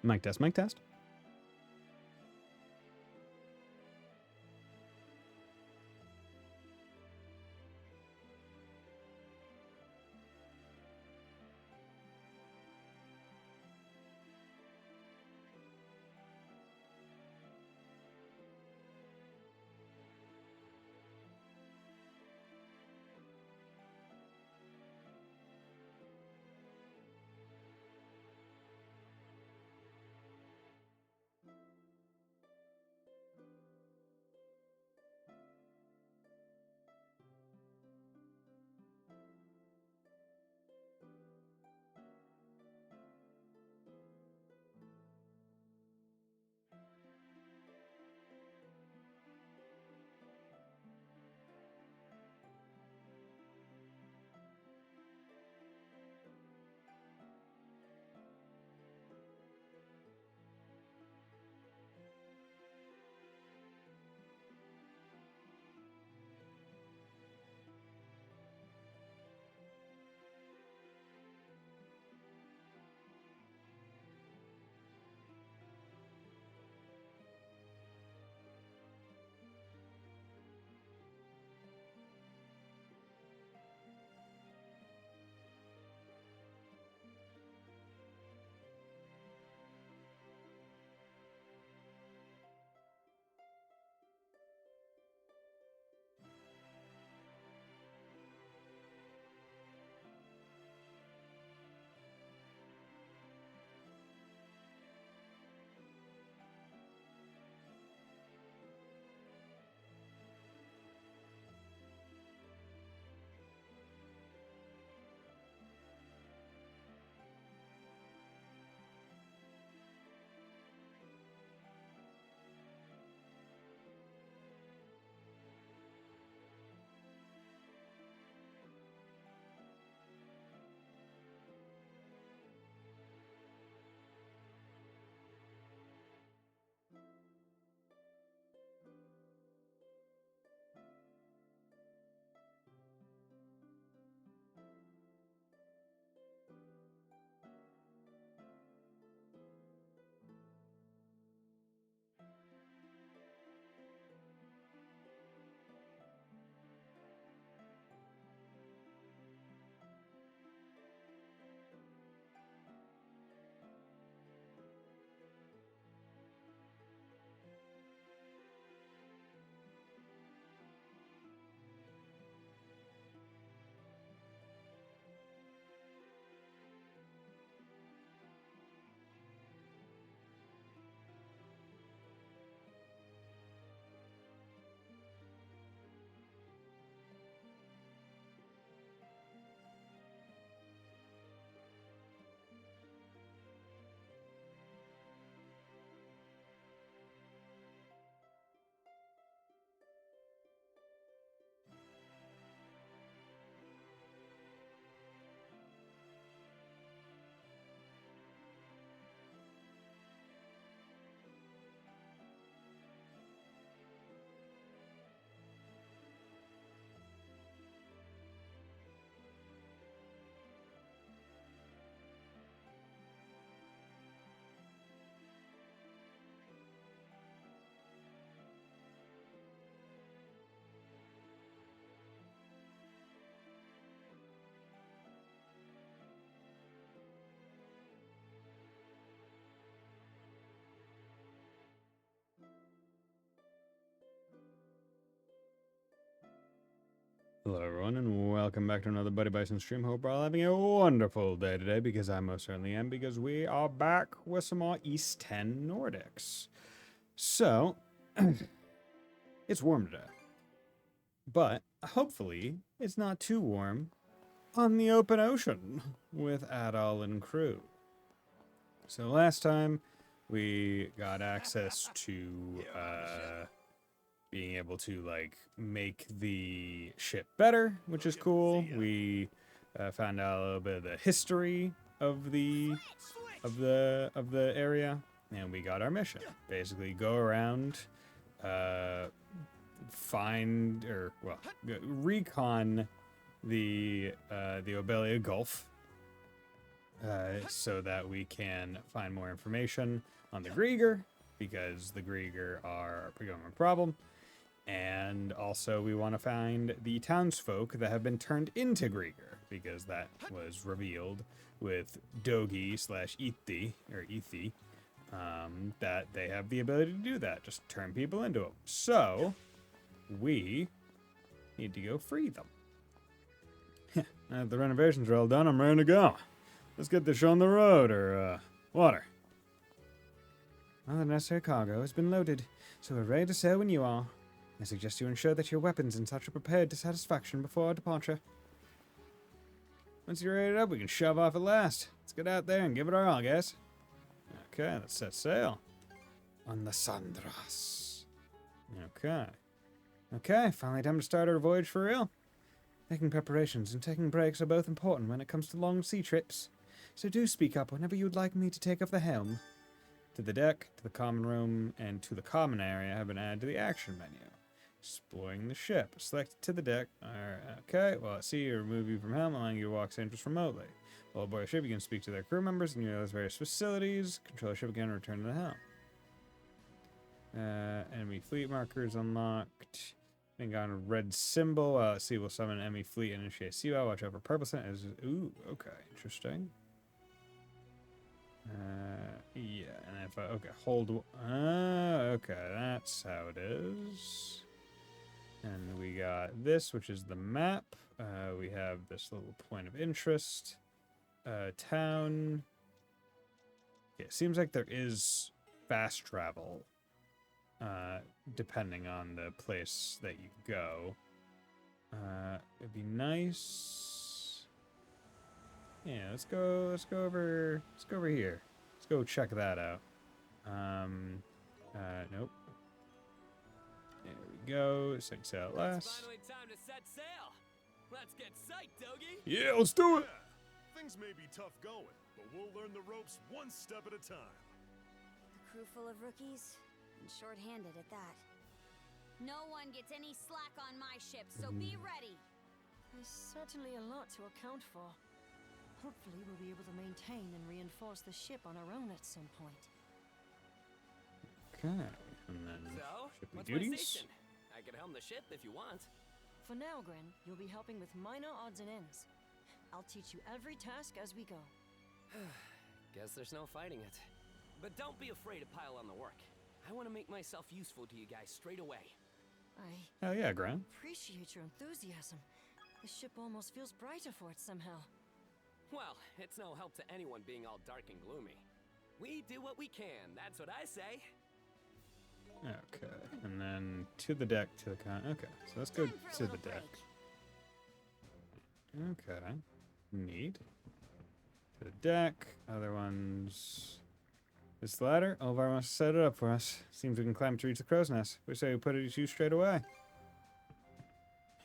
Mic test, mic test. Hello everyone and welcome back to another Buddy Bison stream. Hope we're all having a wonderful day today, because I most certainly am, because we are back with some more East 10 Nordics. So, it's warm today, but hopefully it's not too warm on the open ocean with Adol and crew. So last time we got access to being able to like make the ship better, which is cool. We found out a little bit of the history of the area, and we got our mission. Basically, go around, find or well, recon the Obelia Gulf, so that we can find more information on the Grieger, because the Grieger are becoming a problem. And also we want to find the townsfolk that have been turned into Grieger, because that was revealed with Dogi slash Ithi, or Ithi, that they have the ability to do that, just turn people into them. So we need to go free them. Now that the renovations are all done, I'm ready to go. Let's get this show on the road, or, water. All the necessary cargo has been loaded, so we're ready to sail when you are. I suggest you ensure that your weapons and such are prepared to satisfaction before our departure. Once you're ready up, we can shove off at last. Let's get out there and give it our all, guys. Okay, let's set sail. On the Sandras. Okay. Okay, finally time to start our voyage for real. Making preparations and taking breaks are both important when it comes to long sea trips. So do speak up whenever you'd like me to take up the helm. To the deck, to the common room, and to the common area have been added to the action menu. Exploring the ship. Select to the deck. Okay, well, at sea, you remove you from helm, allowing you to walk sailors remotely. While aboard a ship, you can speak to their crew members and utilize various facilities. Control the ship again and return to the helm. Enemy fleet markers unlocked. Being on a red symbol. Let's see, we'll summon an enemy fleet and initiate sea battle. Watch out for purple scent. Ooh, okay, interesting. Yeah, and if I, okay, hold, okay, that's how it is. And we got this, which is the map. We have this little point of interest. Town. Yeah, it seems like there is fast travel, depending on the place that you go. It'd be nice. Yeah, let's go over here. Let's go check that out. Nope. There we go. Set sail at last. It's finally time to set sail. Let's get psyched, Dogie. Yeah, let's do it. Things may be tough going, but we'll learn the ropes one step at a time. The crew full of rookies, and short-handed at that. No one gets any slack on my ship, so be ready. There's certainly a lot to account for. Hopefully we'll be able to maintain and reinforce the ship on our own at some point. Okay, and then So, shipping what's duties. my station? I can helm the ship if you want. For now, Gren, you'll be helping with minor odds and ends. I'll teach you every task as we go. Guess there's no fighting it. But don't be afraid to pile on the work. I want to make myself useful to you guys straight away. I Hell yeah, Graham. appreciate your enthusiasm. The ship almost feels brighter for it somehow. Well, it's no help to anyone being all dark and gloomy. We do what we can, that's what I say. Okay, and then to the deck, to the okay, so let's go Time for a to the little deck. break. Okay, neat. To the deck, other ones. This ladder, Olvar wants to set it up for us. Seems we can climb to reach the crow's nest. We say we put it to use straight away.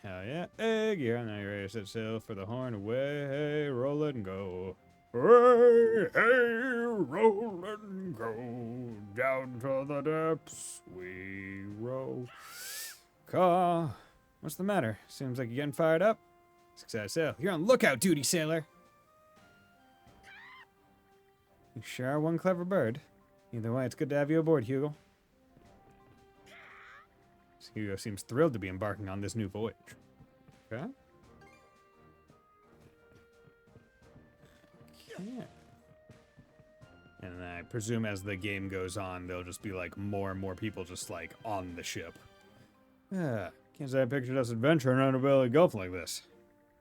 Hell yeah. Egg, yeah, now you're ready to set sail for the horn. Away, roll it and go. Hey, hey, roll and go. Down to the depths we row. Caw. What's the matter? Seems like you're getting fired up. Success sail. You're on lookout duty, sailor. You sure are one clever bird. Either way, it's good to have you aboard, Hugo. Hugo seems thrilled to be embarking on this new voyage. Okay. Okay. And I presume as the game goes on, there'll just be like more and more people just like on the ship. Yeah, can't say I pictured us adventuring around a belly gulf like this.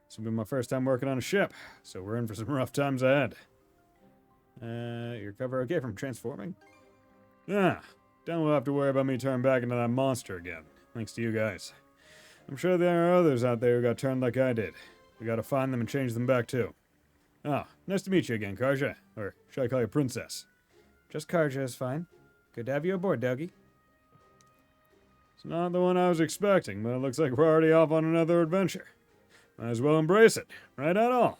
This will be my first time working on a ship, so we're in for some rough times ahead. Your cover okay from transforming? Yeah, then we'll have to worry about me turning back into that monster again, thanks to you guys. I'm sure there are others out there who got turned like I did. We gotta find them and change them back too. Oh, nice to meet you again, Karja. Or should I call you Princess? Just Karja is fine. Good to have you aboard, Dougie. It's not the one I was expecting, but it looks like we're already off on another adventure. Might as well embrace it, right, Adol?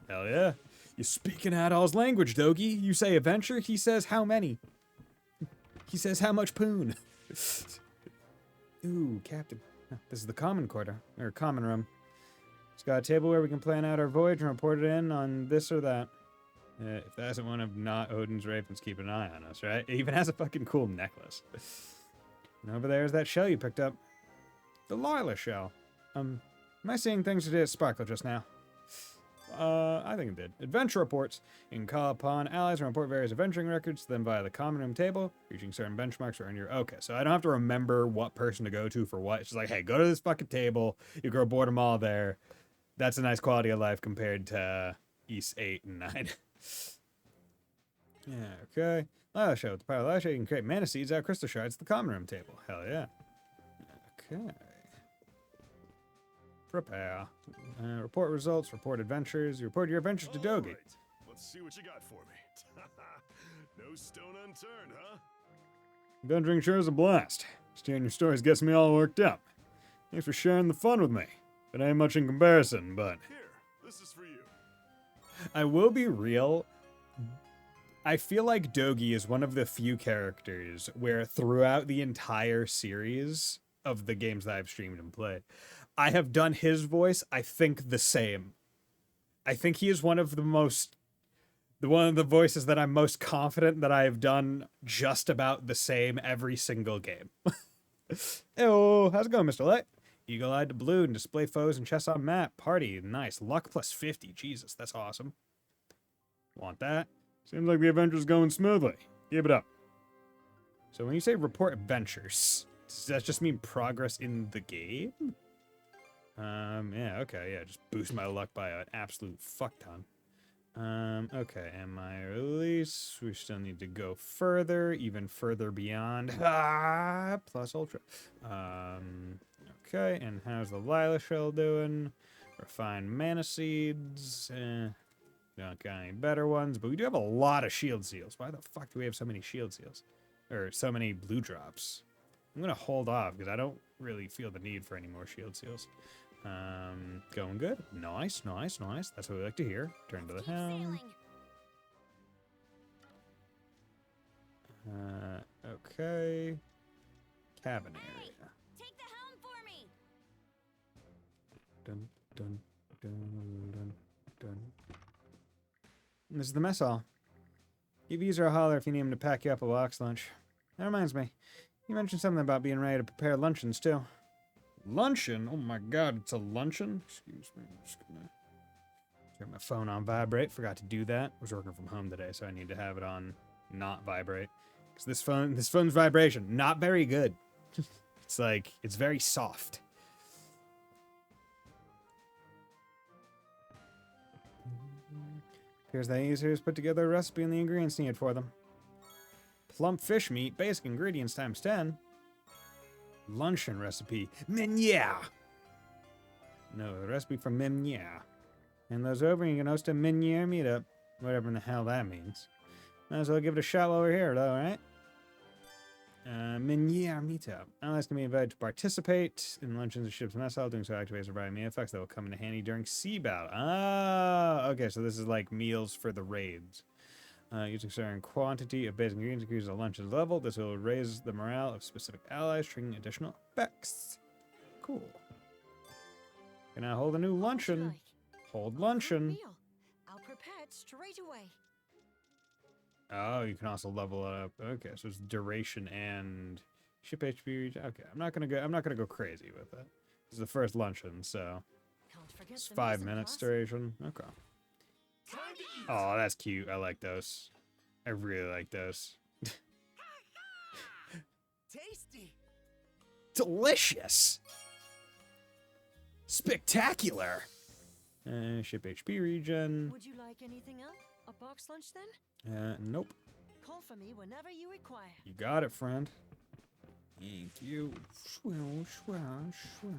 Hell yeah. You speak in Adol's language, Dougie. You say adventure, he says how many. He says how much poon. Ooh, Captain. This is the common quarter, or common room. It's got a table where we can plan out our voyage and report it in on this or that. If that isn't one of not Odin's ravens, keep an eye on us, right? It even has a fucking cool necklace. And over there is that shell you picked up. The Lila shell. Am I seeing things that did sparkle just now? I think it did. Adventure reports. You can call upon allies and report various adventuring records to them via the common room table. Reaching certain benchmarks or earn your... Okay, so I don't have to remember what person to go to for what. It's just like, hey, go to this fucking table. You go board them all there. That's a nice quality of life compared to East 8 and 9. Yeah, okay. Lila show. With the power of Lila show, you can create mana seeds out of crystal shards at the common room table. Hell yeah. Okay. Prepare. Report results, report adventures. You report your adventures to Dogi. Alright, let's see what you got for me. No stone unturned, huh? Adventuring sure is a blast. Steering your stories gets me all worked up. Thanks for sharing the fun with me. It ain't much in comparison, but... Here, this is for you. I will be real. I feel like Dogi is one of the few characters where throughout the entire series of the games that I've streamed and played, I have done his voice, I think, the same. I think he is one of the voices that I'm most confident that I have done just about the same every single game. Hey, how's it going, Mr. Light? Eagle-eyed to blue and display foes and chests on map. Party, nice. Luck plus 50. Jesus, that's awesome. Want that? Seems like the adventure's going smoothly. Keep it up. So when you say report adventures, does that just mean progress in the game? Yeah, okay, yeah, just boost my luck by an absolute fuck ton. Okay, and my release, we still need to go further, even further beyond, plus ultra. Okay, and how's the Lila shell doing? Refined mana seeds, don't got any better ones, but we do have a lot of shield seals. Why the fuck do we have so many shield seals? Or so many blue drops? I'm gonna hold off, because I don't really feel the need for any more shield seals. Going good. Nice, nice, nice. That's what we like to hear. Turn to the helm. Okay. Cabin area. Take the helm for me. Dun, dun, dun, dun, dun. And this is the mess hall. Give User a holler if you need him to pack you up a box lunch. That reminds me. You mentioned something about being ready to prepare luncheons, too. Luncheon? Oh my god, it's a luncheon? Excuse me, I'm just gonna turn my phone on vibrate. Forgot to do that. I was working from home today, so I need to have it on not vibrate. Because this phone's vibration, not very good. It's like, it's very soft. Appears that users put together a recipe and the ingredients needed for them. Plump fish meat, basic ingredients times 10. Luncheon recipe. Minya! No, the recipe for Minya. And those over, you can host a Minya meetup. Whatever in the hell that means. Might as well give it a shot while we're here, though, right? Minya meetup. Allies can be invited to participate in luncheons and ships mess hall. Doing so activates or providing me effects that will come into handy during sea battle. Ah, okay, so this is like meals for the raids. Using a certain quantity of basic ingredients increases the luncheon level. This will raise the morale of specific allies, triggering additional effects. Cool. Can I hold a new luncheon? Hold luncheon. Meal. I'll prepare it straight away. Oh, you can also level it up. Okay, so it's duration and ship HP. Okay, I'm not gonna go crazy with it. This is the first luncheon, so Can't forget it's the 5 mise en minutes place. duration. Okay. Oh, that's cute. I like those. I really like those. Tasty. Delicious. Spectacular. Ship HP regen. Would you like anything else? A box lunch then? Nope. Call for me whenever you require. You got it, friend. Thank you. Swell, swell, swell.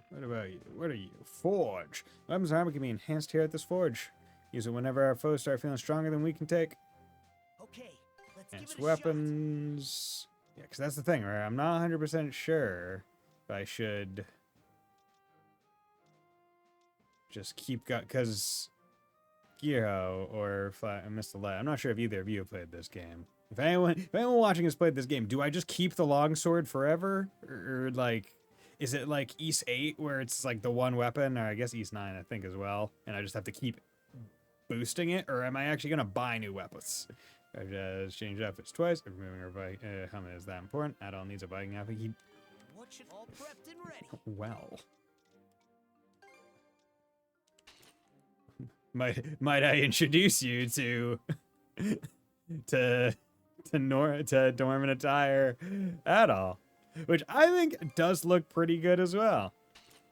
What about you? What are you? Forge. Weapons armor can be enhanced here at this forge. Use it whenever our foes start feeling stronger than we can take. Okay, let's Enhanced give it a shot. weapons. Yeah, because that's the thing, right? I'm not 100% sure if I should just keep going, because Gearho or Mr. Light, I'm not sure if either of you have played this game. If anyone watching has played this game, do I just keep the longsword forever? Or like, is it like East 8 where it's like the one weapon, or I guess East 9 I think as well, and I just have to keep boosting it, or am I actually going to buy new weapons? Just change outfits twice. Removing her helmet is that important. Adol needs a Viking outfit. What should all prepped and ready? Well. Might I introduce you to Dorman attire Adol, which I think does look pretty good as well.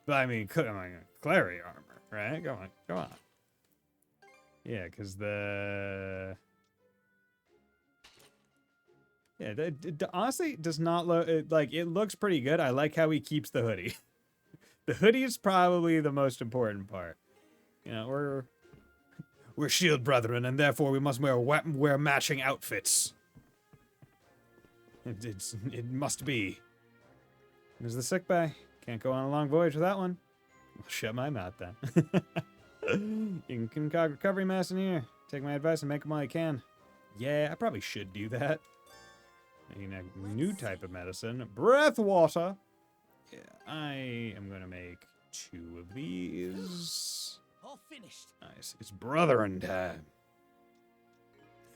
But I mean, Clary armor, right? Go on. Yeah, because honestly does not look like it looks pretty good. I like how he keeps the hoodie. The hoodie is probably the most important part. You know, we're shield brethren, and therefore we must wear matching outfits. It must be. There's the sick bay. Can't go on a long voyage with that one. I'll shut my mouth then. You can concoct recovery mass in here. Take my advice and make them all you can. Yeah, I probably should do that. Making a new type of medicine. Breath water. Yeah, I am going to make 2 of these. All finished. Nice. It's brethren time.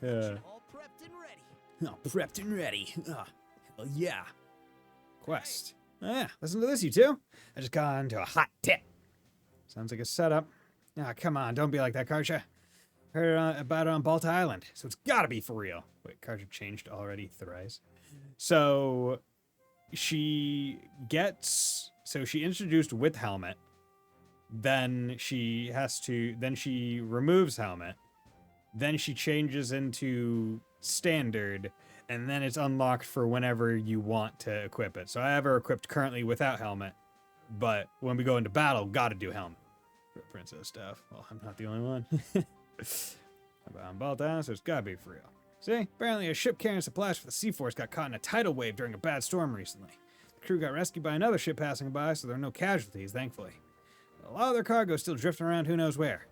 All prepped and ready. Oh, prepped and ready. Oh, hell yeah. Quest. Oh, yeah, listen to this, you two. I just got into a hot tip. Sounds like a setup. Ah, come on, don't be like that, Karcha. Heard about it on Balta Island, so it's gotta be for real. Wait, Karcha changed already thrice. So she introduced with helmet. Then she removes helmet. Then she changes into standard, and then it's unlocked for whenever you want to equip it. So I have her equipped currently without helmet, but when we go into battle, gotta do helmet. For princess stuff. Well, I'm not the only one. I'm Balta, so it's gotta be for real. See, apparently a ship carrying supplies for the Sea Force got caught in a tidal wave during a bad storm recently. The crew got rescued by another ship passing by, so there are no casualties, thankfully. A lot of their cargo is still drifting around who knows where.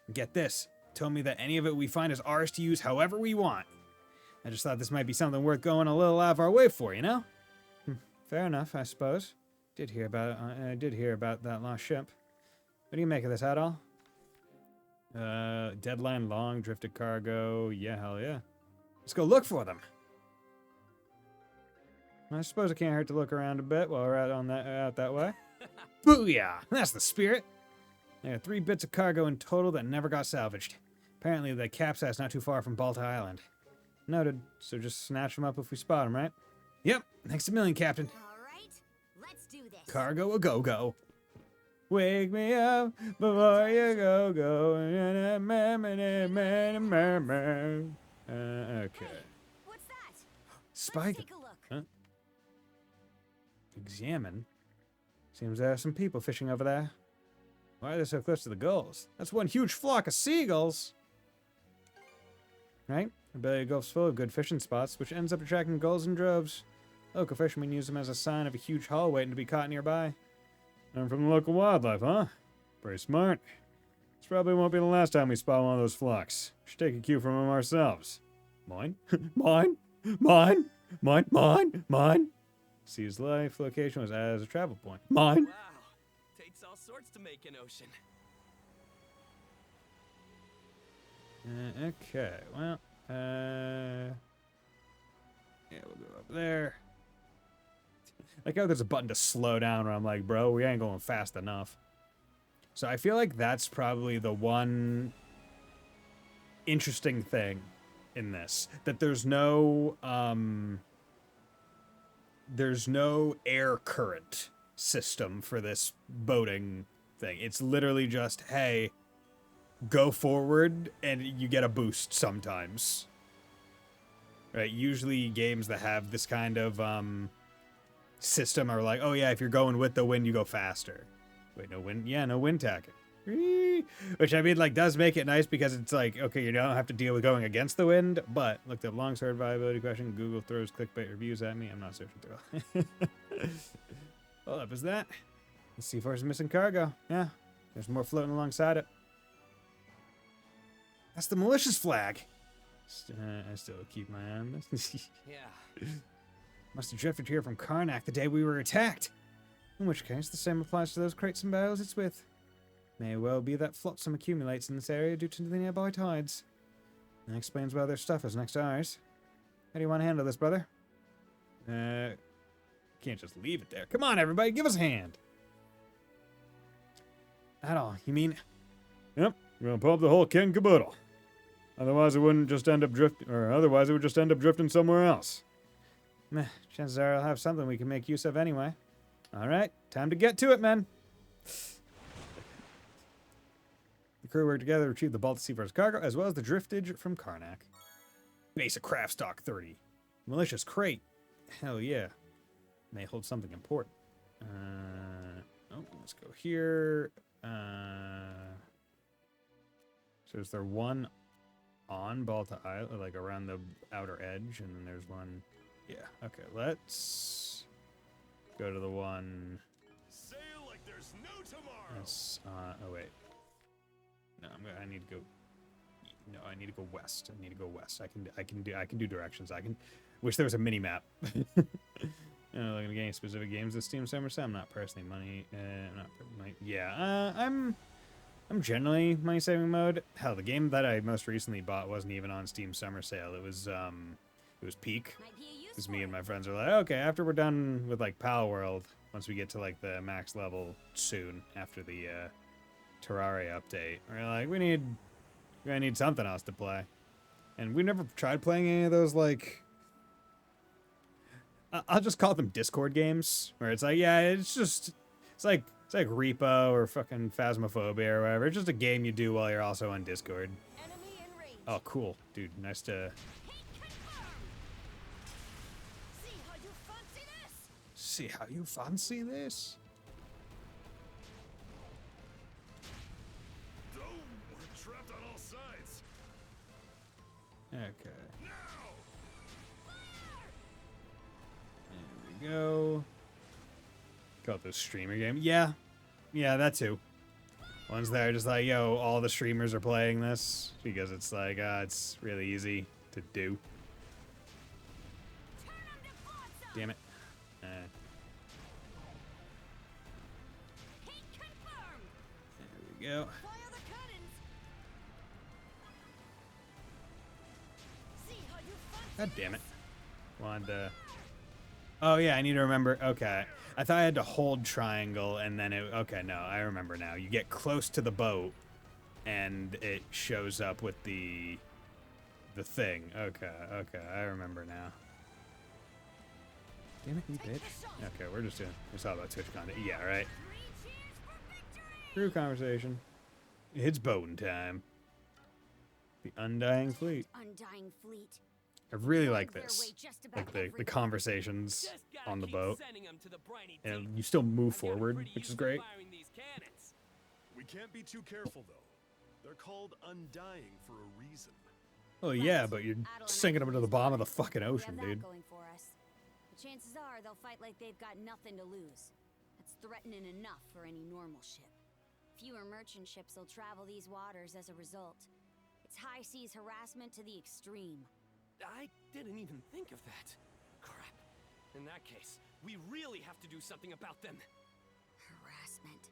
And get this, told me that any of it we find is ours to use however we want. I just thought this might be something worth going a little out of our way for, you know? Fair enough, I suppose. I did hear about that lost ship. What do you make of this, Adol? Deadline long, drifted cargo. Yeah, hell yeah. Let's go look for them. I suppose it can't hurt to look around a bit while we're out that way. Booyah! That's the spirit. There are 3 bits of cargo in total that never got salvaged. Apparently the capsize not too far from Balta Island. Noted. So just snatch them up if we spot them, right? Yep. Thanks a million, Captain. All right, let's do this. Cargo a go-go. Wake me up before you go. Okay. What's that? Spike. Let's take a look. Huh? Examine. Seems there are some people fishing over there. Why are they so close to the gulls? That's one huge flock of seagulls. Right? I bet the Gulf's full of good fishing spots, which ends up attracting gulls in droves. Local fishermen use them as a sign of a huge haul waiting to be caught nearby. And from the local wildlife, huh? Pretty smart. This probably won't be the last time we spot one of those flocks. Should take a cue from them ourselves. Mine? Mine? Mine? Mine? Mine? Mine? See, his life location was added as a travel point. Mine? Wow. Takes all sorts to make an ocean. Okay, well, yeah, we'll go up there. Like how there's a button to slow down where I'm like, bro, we ain't going fast enough. So I feel like that's probably the one interesting thing in this. That there's no air current system for this boating thing. It's literally just, hey, go forward and you get a boost sometimes. Right? Usually games that have this kind of system are like, oh yeah, if you're going with the wind, you go faster. Wait, no wind? Yeah, no wind tacking. Which, I mean, like, does make it nice because it's like, okay, you don't have to deal with going against the wind, but looked up longsword viability question. Google throws clickbait reviews at me. I'm not searching through. Well, up is that. The Sea Force is missing cargo. Yeah, there's more floating alongside it. That's the malicious flag. I still keep my eye on this. Yeah. Must have drifted here from Karnak the day we were attacked. In which case, the same applies to those crates and barrels it's with. May well be that flotsam accumulates in this area due to the nearby tides. That explains why their stuff is next to ours. How do you want to handle this, brother? Can't just leave it there. Come on, everybody, give us a hand. Adol, you mean? Yep, we're gonna pump the whole kit and caboodle. Otherwise, it wouldn't just end up drifting, or otherwise it would just end up drifting somewhere else. Meh, chances are I'll have something we can make use of anyway. All right, time to get to it, men. The crew worked together to retrieve the Baltic Sea for its cargo, as well as the driftage from Karnak. Basic craft stock 30. Malicious crate. Hell yeah. May hold something important. Let's go here. So is there one on Balta Island, like around the outer edge, and then there's one. Yeah. Okay. Let's go to the one. Sail like there's no tomorrow. That's. Oh wait. No, I need to go. No, I need to go west. I need to go west. I can do directions. I can. Wish there was a mini map. Looking at getting specific games this Steam Summer Sale. I'm not personally money. I'm generally money saving mode. Hell, the game that I most recently bought wasn't even on Steam Summer Sale. It was Peak. Because me and my friends are like, okay, after we're done with like Pal World, once we get to like the max level soon after the Terraria update, we're like, we're gonna need something else to play. And we never tried playing any of those like I'll just call them Discord games, where it's like, yeah, it's like Repo or fucking Phasmophobia or whatever. It's just a game you do while you're also on Discord. Enemy in range. Oh, cool, dude. Nice to See how you fancy this? see how you fancy this. Oh, we're trapped on all sides. Okay, Now! there we go. Call it the streamer game. Yeah, that too. Ones that are just like, yo, all the streamers are playing this because it's like, it's really easy to do. Damn it. There we go. Fire the cannons. See how you fancy God damn it. Wanted to... Oh, yeah, I need to remember. Okay. I thought I had to hold triangle and then it... Okay, no, I remember now. You get close to the boat and it shows up with the thing. Okay, I remember now. Damn it, you bitch. Okay, we're just doing... It's all about Twitch content. Yeah, right. Crew conversation. It's boating time. The Undying Fleet. Undying fleet. I really like Their this. way just about Like the everywhere. conversations Just gotta on the keep boat. sending 'em to the briny And deep. you still move I've gotten forward, pretty which is used to great. firing these cannons. We can't be too careful, though. They're called Undying for a reason. Oh yeah, but you're Adol and sinking them I to the can bottom of the use fucking We have ocean, that dude. going for us. The chances are they'll fight like they've got nothing to lose. That's threatening enough for any normal ship. Fewer merchant ships will travel these waters as a result. It's high seas harassment to the extreme. I didn't even think of that. Crap. In that case, we really have to do something about them. Harassment.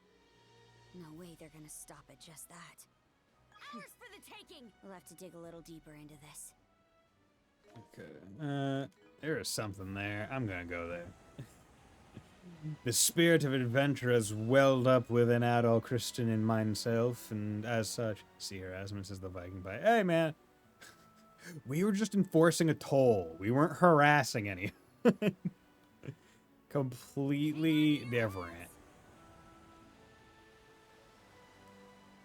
No way they're gonna stop at just that. Ours for the taking! We'll have to dig a little deeper into this. Okay. There is something there. I'm gonna go there. The spirit of adventure has welled up within Adol, Christian, and myself, and as such, see harassment says the Viking by. Hey, man. We were just enforcing a toll. We weren't harassing any. Completely different.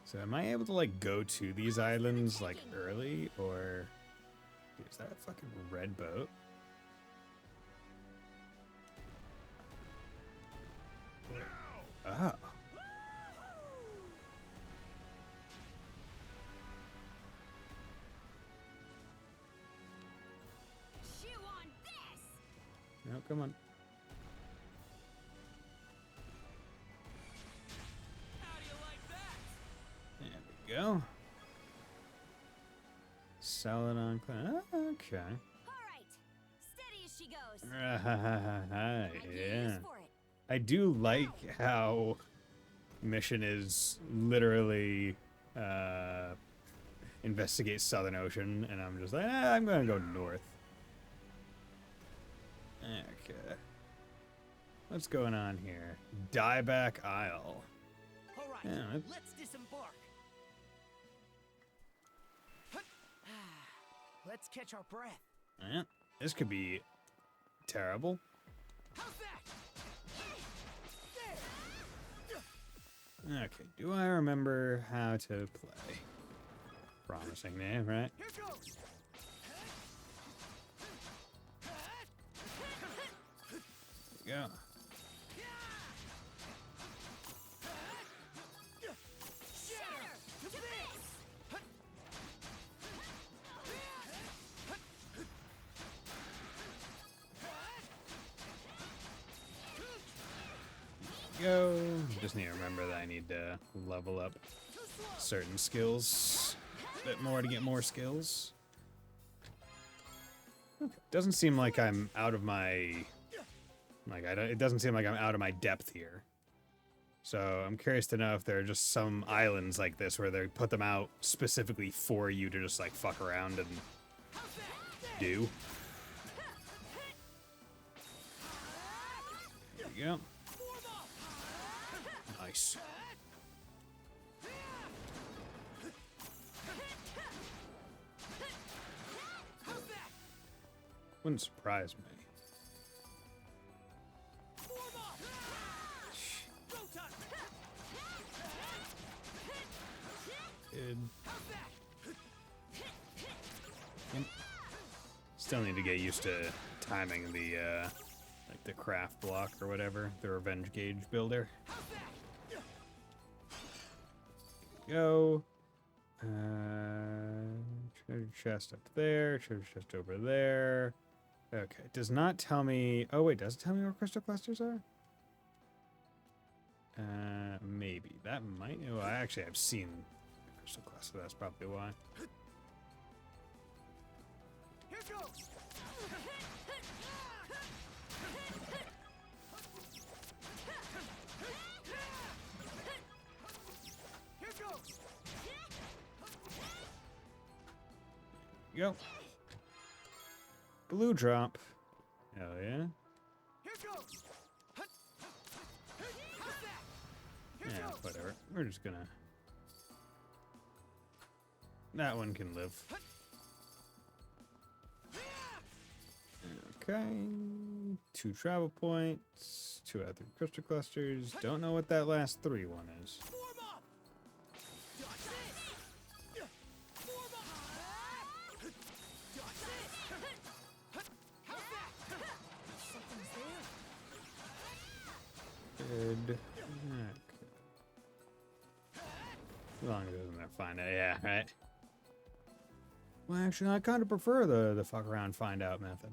So am I able to like go to these islands like early or dude, is that a fucking red boat? Oh. Chew on this! No, come on. How do you like that? There we go. Sell it on okay. Alright, steady as she goes. Right, Might be a yeah. use for it. I do like how mission is literally investigate Southern Ocean, and I'm just like, I'm gonna go north. Okay. What's going on here? Dieback Isle. All right, Yeah, let's disembark. Let's catch our breath. yeah, this could be terrible. How's that? Okay, do I remember how to play? Promising name, right? Here goes. There we go. Go. Just need to remember that I need to level up certain skills a bit more to get more skills. Okay. Doesn't seem like I'm out of my it doesn't seem like I'm out of my depth here. So I'm curious to know if there are just some islands like this where they put them out specifically for you to just like fuck around and do. There we go. Nice. Wouldn't surprise me. Good. Still need to get used to timing the like the craft block or whatever, the revenge gauge builder. Go. Treasure chest up there. Treasure chest over there. Okay. Does not tell me. Oh wait, does it tell me where crystal clusters are? Maybe that might. Oh, I actually have seen the crystal cluster. That's probably why. Here goes. Here goes. Go. Blue drop. Hell yeah. Here goes. Yeah, whatever. We're just gonna. That one can live. Okay. 2 travel points. 2 out of 3 crystal clusters. Don't know what that last 3 one is. Form up. Dodge this. Form up. Dodge this. How's that? Something's there. Good. Okay. As long as it doesn't find out. Yeah, right. Well, actually, I kind of prefer the fuck around find out method.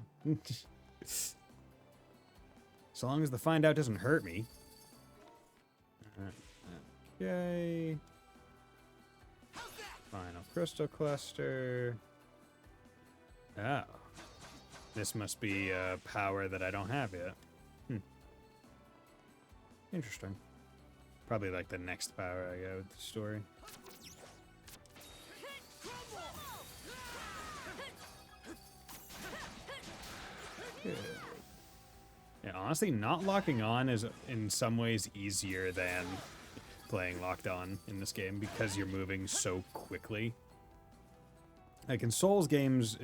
So long as the find out doesn't hurt me. Okay. Final crystal cluster. Oh. This must be a power that I don't have yet. Interesting. Probably like the next power I get with the story. Good. Yeah, honestly, not locking on is in some ways easier than playing locked on in this game because you're moving so quickly. Like in Souls games,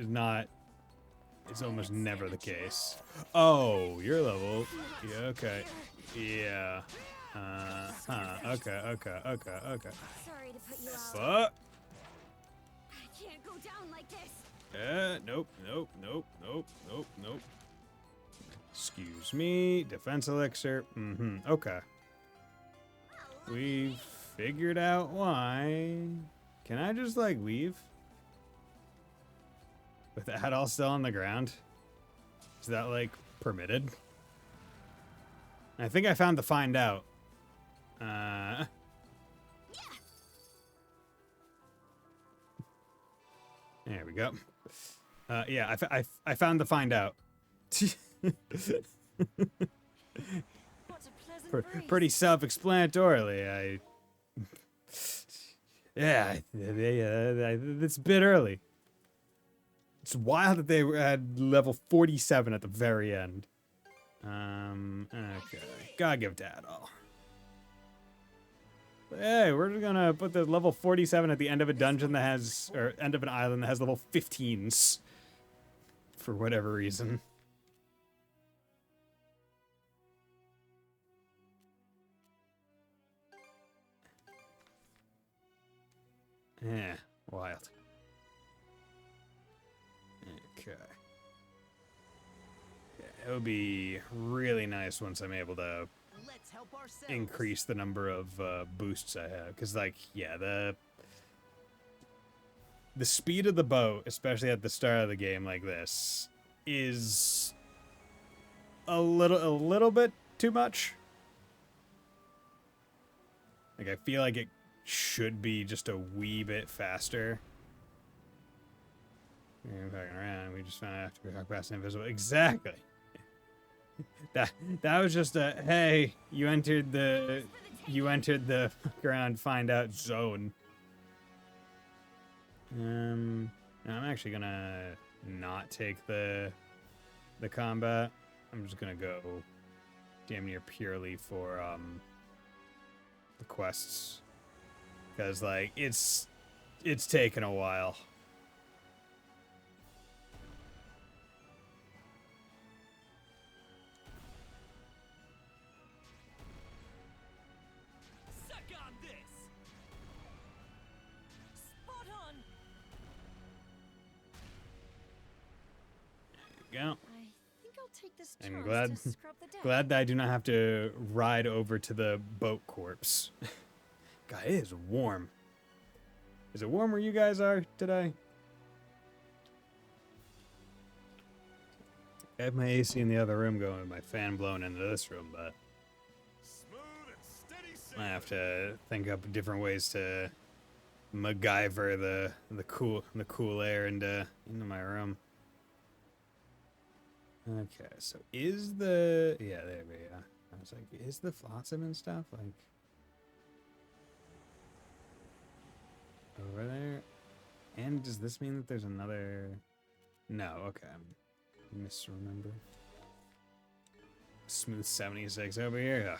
it's almost never the case. Oh, your level. Yeah, okay. Yeah. Okay. Sorry to put you out. Fuck. I can't go down like this. Nope. Excuse me. Defense elixir. Okay. We've figured out why. Can I just, like, leave? With that all still on the ground? Is that, like, permitted? I think I found the find out. There we go. Yeah, I found the find out. What a pleasant pretty self-explanatorily. Yeah, it's a bit early. It's wild that they had level 47 at the very end. Okay. Gotta give it to Adol. Hey, we're just gonna put the level 47 at the end of a dungeon that has, or end of an island that has level 15s. For whatever reason. Yeah, wild. Okay. Yeah, it would be really nice once I'm able to Let's help ourselves. increase the number of boosts I have. Because, like, yeah, the speed of the boat, especially at the start of the game like this, is a little bit too much. Like, I feel like it should be just a wee bit faster. We're fucking around. We just found out to walk past invisible. Exactly. That was just a hey. You entered the fuck around find out zone. I'm actually gonna not take the combat. I'm just gonna go damn near purely for the quests. Because, like, it's taken a while. Suck on this. Spot on! There you go. I think I'll take this I'm chance glad- to scrub the deck. Glad that I do not have to ride over to the boat corpse. God, it is warm. Is it warm where you guys are today? I have my AC in the other room going with my fan blowing into this room, but I have to think up different ways to MacGyver the cool air into my room. Okay, so is there we go. I was like, is the flotsam and stuff like over there? And does this mean that there's another? No, okay, I'm misremember. Smooth 76 over here.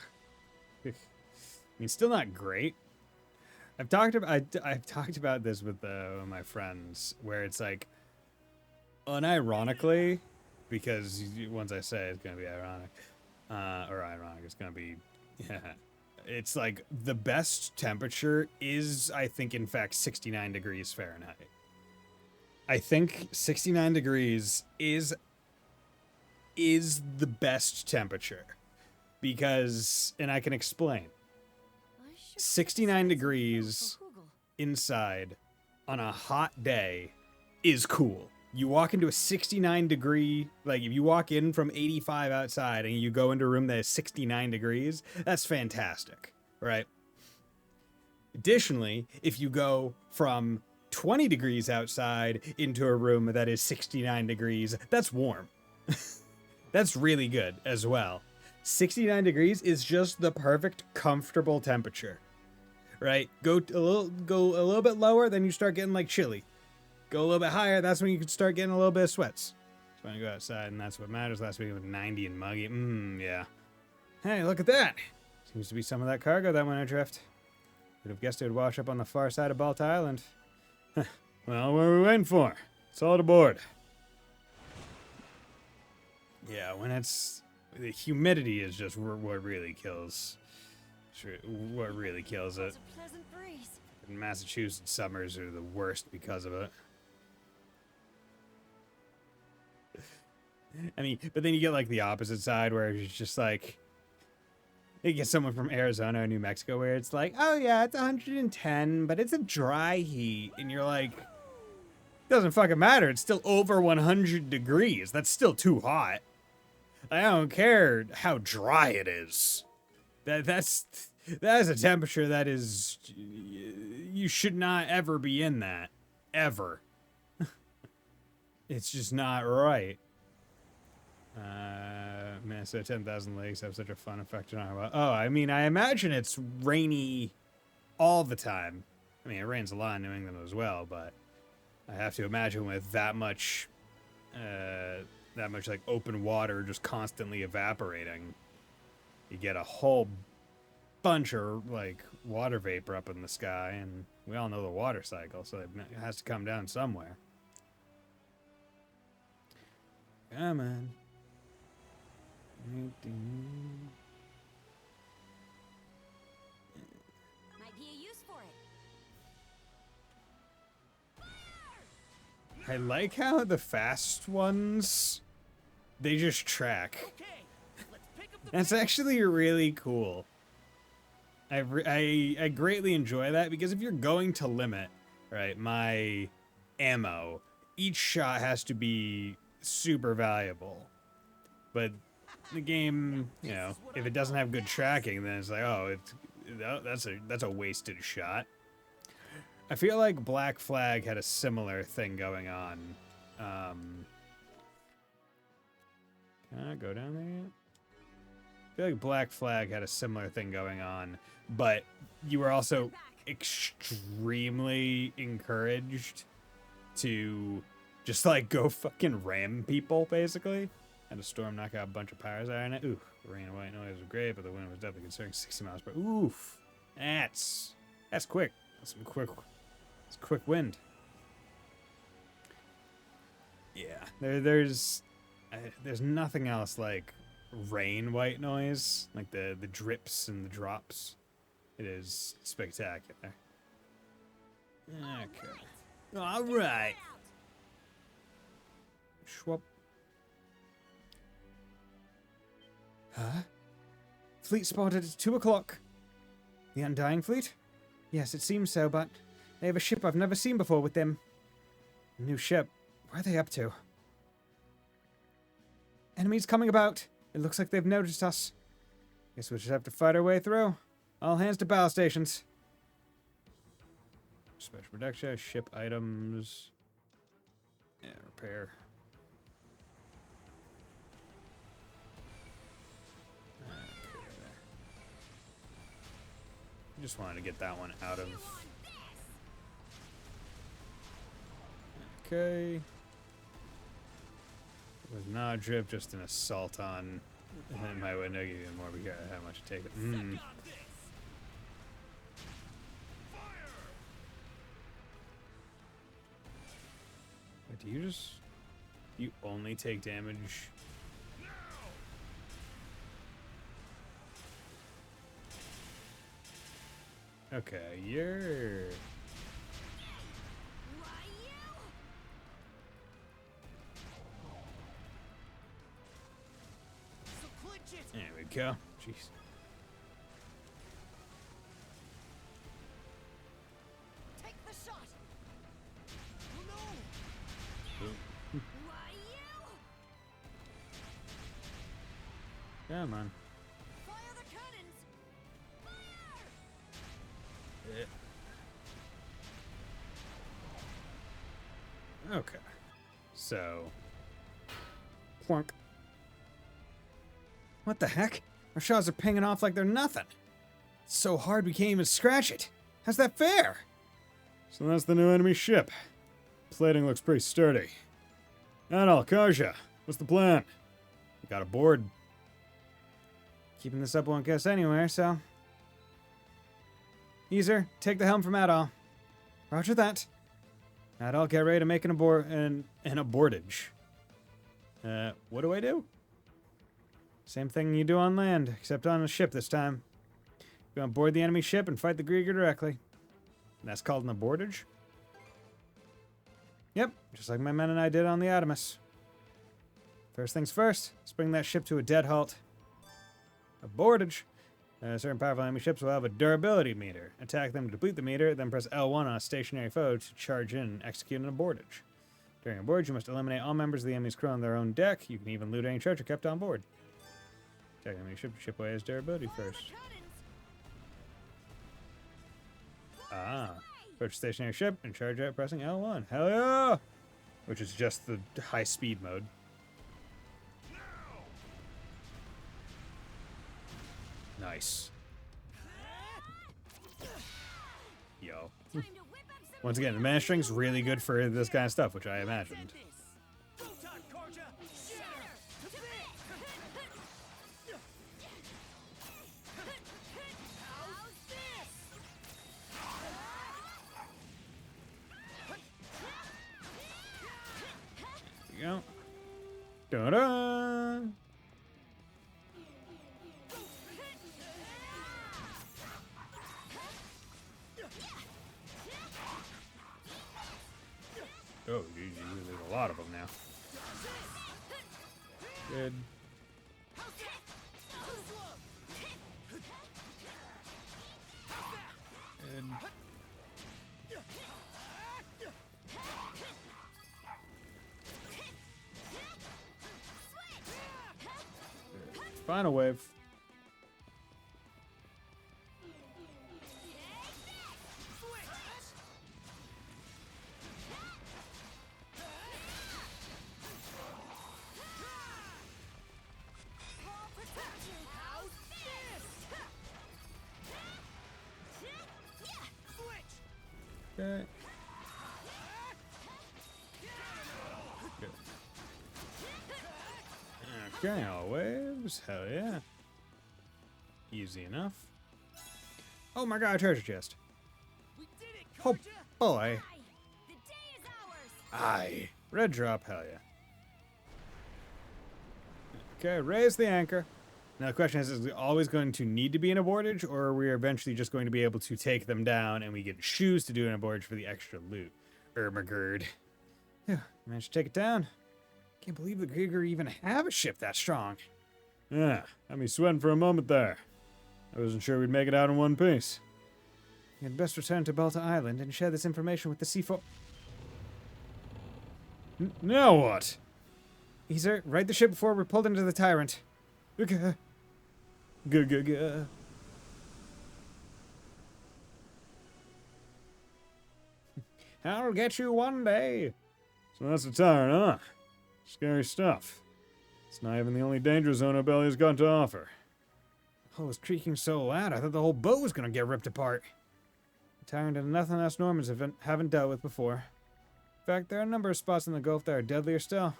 Ugh. I mean, still not great. I've talked about this with my friends, where it's like, unironically, because once I say it's gonna be ironic, or ironic, it's gonna be, yeah. It's like the best temperature is, I think, in fact, 69 degrees Fahrenheit. I think 69 degrees is the best temperature because, and I can explain. I should 69 set degrees for Hoogle. inside on a hot day is cool. You walk into a 69 degree, like if you walk in from 85 outside and you go into a room that is 69 degrees, that's fantastic, right? Additionally, if you go from 20 degrees outside into a room that is 69 degrees, that's warm. That's really good as well. 69 degrees is just the perfect comfortable temperature, right? Go a little bit lower, then you start getting like chilly. Go a little bit higher, that's when you can start getting a little bit of sweats. So when you go outside, and that's what matters. Last week it was 90 and muggy. Yeah. Hey, look at that. Seems to be some of that cargo that went adrift. Would have guessed it would wash up on the far side of Balta Island. Well, what are we waiting for? It's all aboard. Yeah, when it's the humidity is just what really kills. What really kills it. It's a pleasant breeze. And Massachusetts summers are the worst because of it. I mean, but then you get like the opposite side where it's just like you get someone from Arizona or New Mexico where it's like, oh yeah, it's 110, but it's a dry heat, and you're like, doesn't fucking matter. It's still over 100 degrees. That's still too hot. I don't care how dry it is. That is a temperature that is, you should not ever be in that, ever. It's just not right. Minnesota 10,000 lakes have such a fun effect on our... Oh, I mean, I imagine it's rainy all the time. I mean, it rains a lot in New England as well, but I have to imagine with that much like open water just constantly evaporating, you get a whole bunch of like water vapor up in the sky, and we all know the water cycle, so it has to come down somewhere. Come on. Might be a use for it. I like how the fast ones, they just track. Okay, let's pick up the That's actually really cool. I greatly enjoy that, because if you're going to limit, right, my ammo, each shot has to be super valuable. But the game, you know, if it doesn't have good tracking, then it's like, oh, that's a wasted shot. I feel like Black Flag had a similar thing going on. Can I go down there yet? I feel like Black Flag had a similar thing going on, but you were also extremely encouraged to just like go fucking ram people, basically. Had a storm knock out a bunch of powers out in it. Ooh, rain and white noise was great, but the wind was definitely concerning. 60 miles per. Oof, that's quick. That's some quick. It's quick wind. Yeah, there's nothing else like rain white noise, like the drips and the drops. It is spectacular. Okay. All right. Schwab. Huh? Fleet spotted at 2 o'clock. The Undying Fleet? Yes, it seems so, but they have a ship I've never seen before with them. A new ship. What are they up to? Enemies coming about. It looks like they've noticed us. Guess we'll just have to fight our way through. All hands to battle stations. Special production, ship items. Yeah, repair. Okay, there. Just wanted to get that one out of. Okay. With not drip, just an assault on. And then my window give you more because how much to take it. Wait, do you just. You only take damage. Okay, you're. There we go. Jeez. Take the shot. Come on. Fire the cannons. Okay. So. Plunk. What the heck? Our shots are pinging off like they're nothing. It's so hard we can't even scratch it. How's that fair? So that's the new enemy ship. Plating looks pretty sturdy. Adol, Kaja, what's the plan? We got aboard. Keeping this up won't get us anywhere, so. Easer, take the helm from Adol. Roger that. Adol, get ready to make an abortage. What do I do? Same thing you do on land, except on a ship this time. Go on board the enemy ship and fight the Grieger directly. And that's called an abortage? Yep, just like my men and I did on the Artemis. First things first, let's bring that ship to a dead halt. Abortage. Certain powerful enemy ships will have a durability meter. Attack them to deplete the meter, then press L1 on a stationary foe to charge in and execute an abortage. During abortage, you must eliminate all members of the enemy's crew on their own deck. You can even loot any treasure kept on board. Attack enemy ship away has durability first. Ah. Approach stationary ship and charge out pressing L1. Hell yeah! Which is just the high speed mode. Nice. Yo. Time to whip up some Once again, the mana string's really good for this kind of stuff, which I imagined. There you go. Da-da! Oh, geez, there's a lot of them now. Good. Good. Final wave. Okay. Good. Okay, all waves. Hell yeah. Easy enough. Oh my god, treasure chest. Oh boy. The day is ours. Aye. Red drop, hell yeah. Okay, raise the anchor. Now the question is it always going to need to be an abortage, or are we eventually just going to be able to take them down and we get choose to do an abortage for the extra loot? Ermagerd. Phew, managed to take it down. Can't believe the Grieger even have a ship that strong. Yeah, had me sweating for a moment there. I wasn't sure we'd make it out in one piece. You'd best return to Balta Island and share this information with the C4. Now what? Easer, right the ship before we're pulled into the Tyrant. Okay. G-g-g. I'll get you one day. So that's the tyrant, huh? Scary stuff. It's not even the only danger zone Abelia's got to offer. Oh, it was creaking so loud, I thought the whole boat was gonna get ripped apart. The Tyrant and nothing us Normans haven't dealt with before. In fact, there are a number of spots in the Gulf that are deadlier still.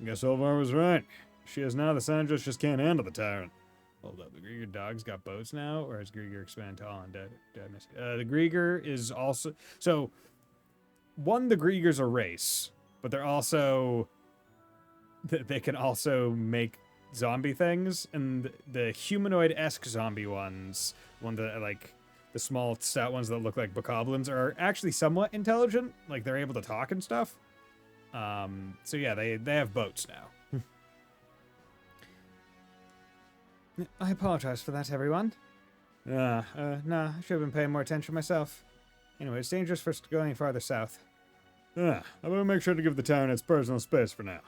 I guess Olvar was right. She is now the Sandros just can't handle the tyrant. Hold up, the Grieger dogs got boats now, or has Grieger expanded to all deadness? The Grieger is also... So, one, the Grieger's a race, but they're also... They can also make zombie things, and the humanoid-esque zombie ones, one that, like, the small, stout ones that look like bokoblins, are actually somewhat intelligent. Like, they're able to talk and stuff. So yeah, they have boats now. I apologize for that, everyone. Nah, I should have been paying more attention myself. Anyway, it's dangerous for us to go any farther south. Yeah, I better make sure to give the tyrant its personal space for now.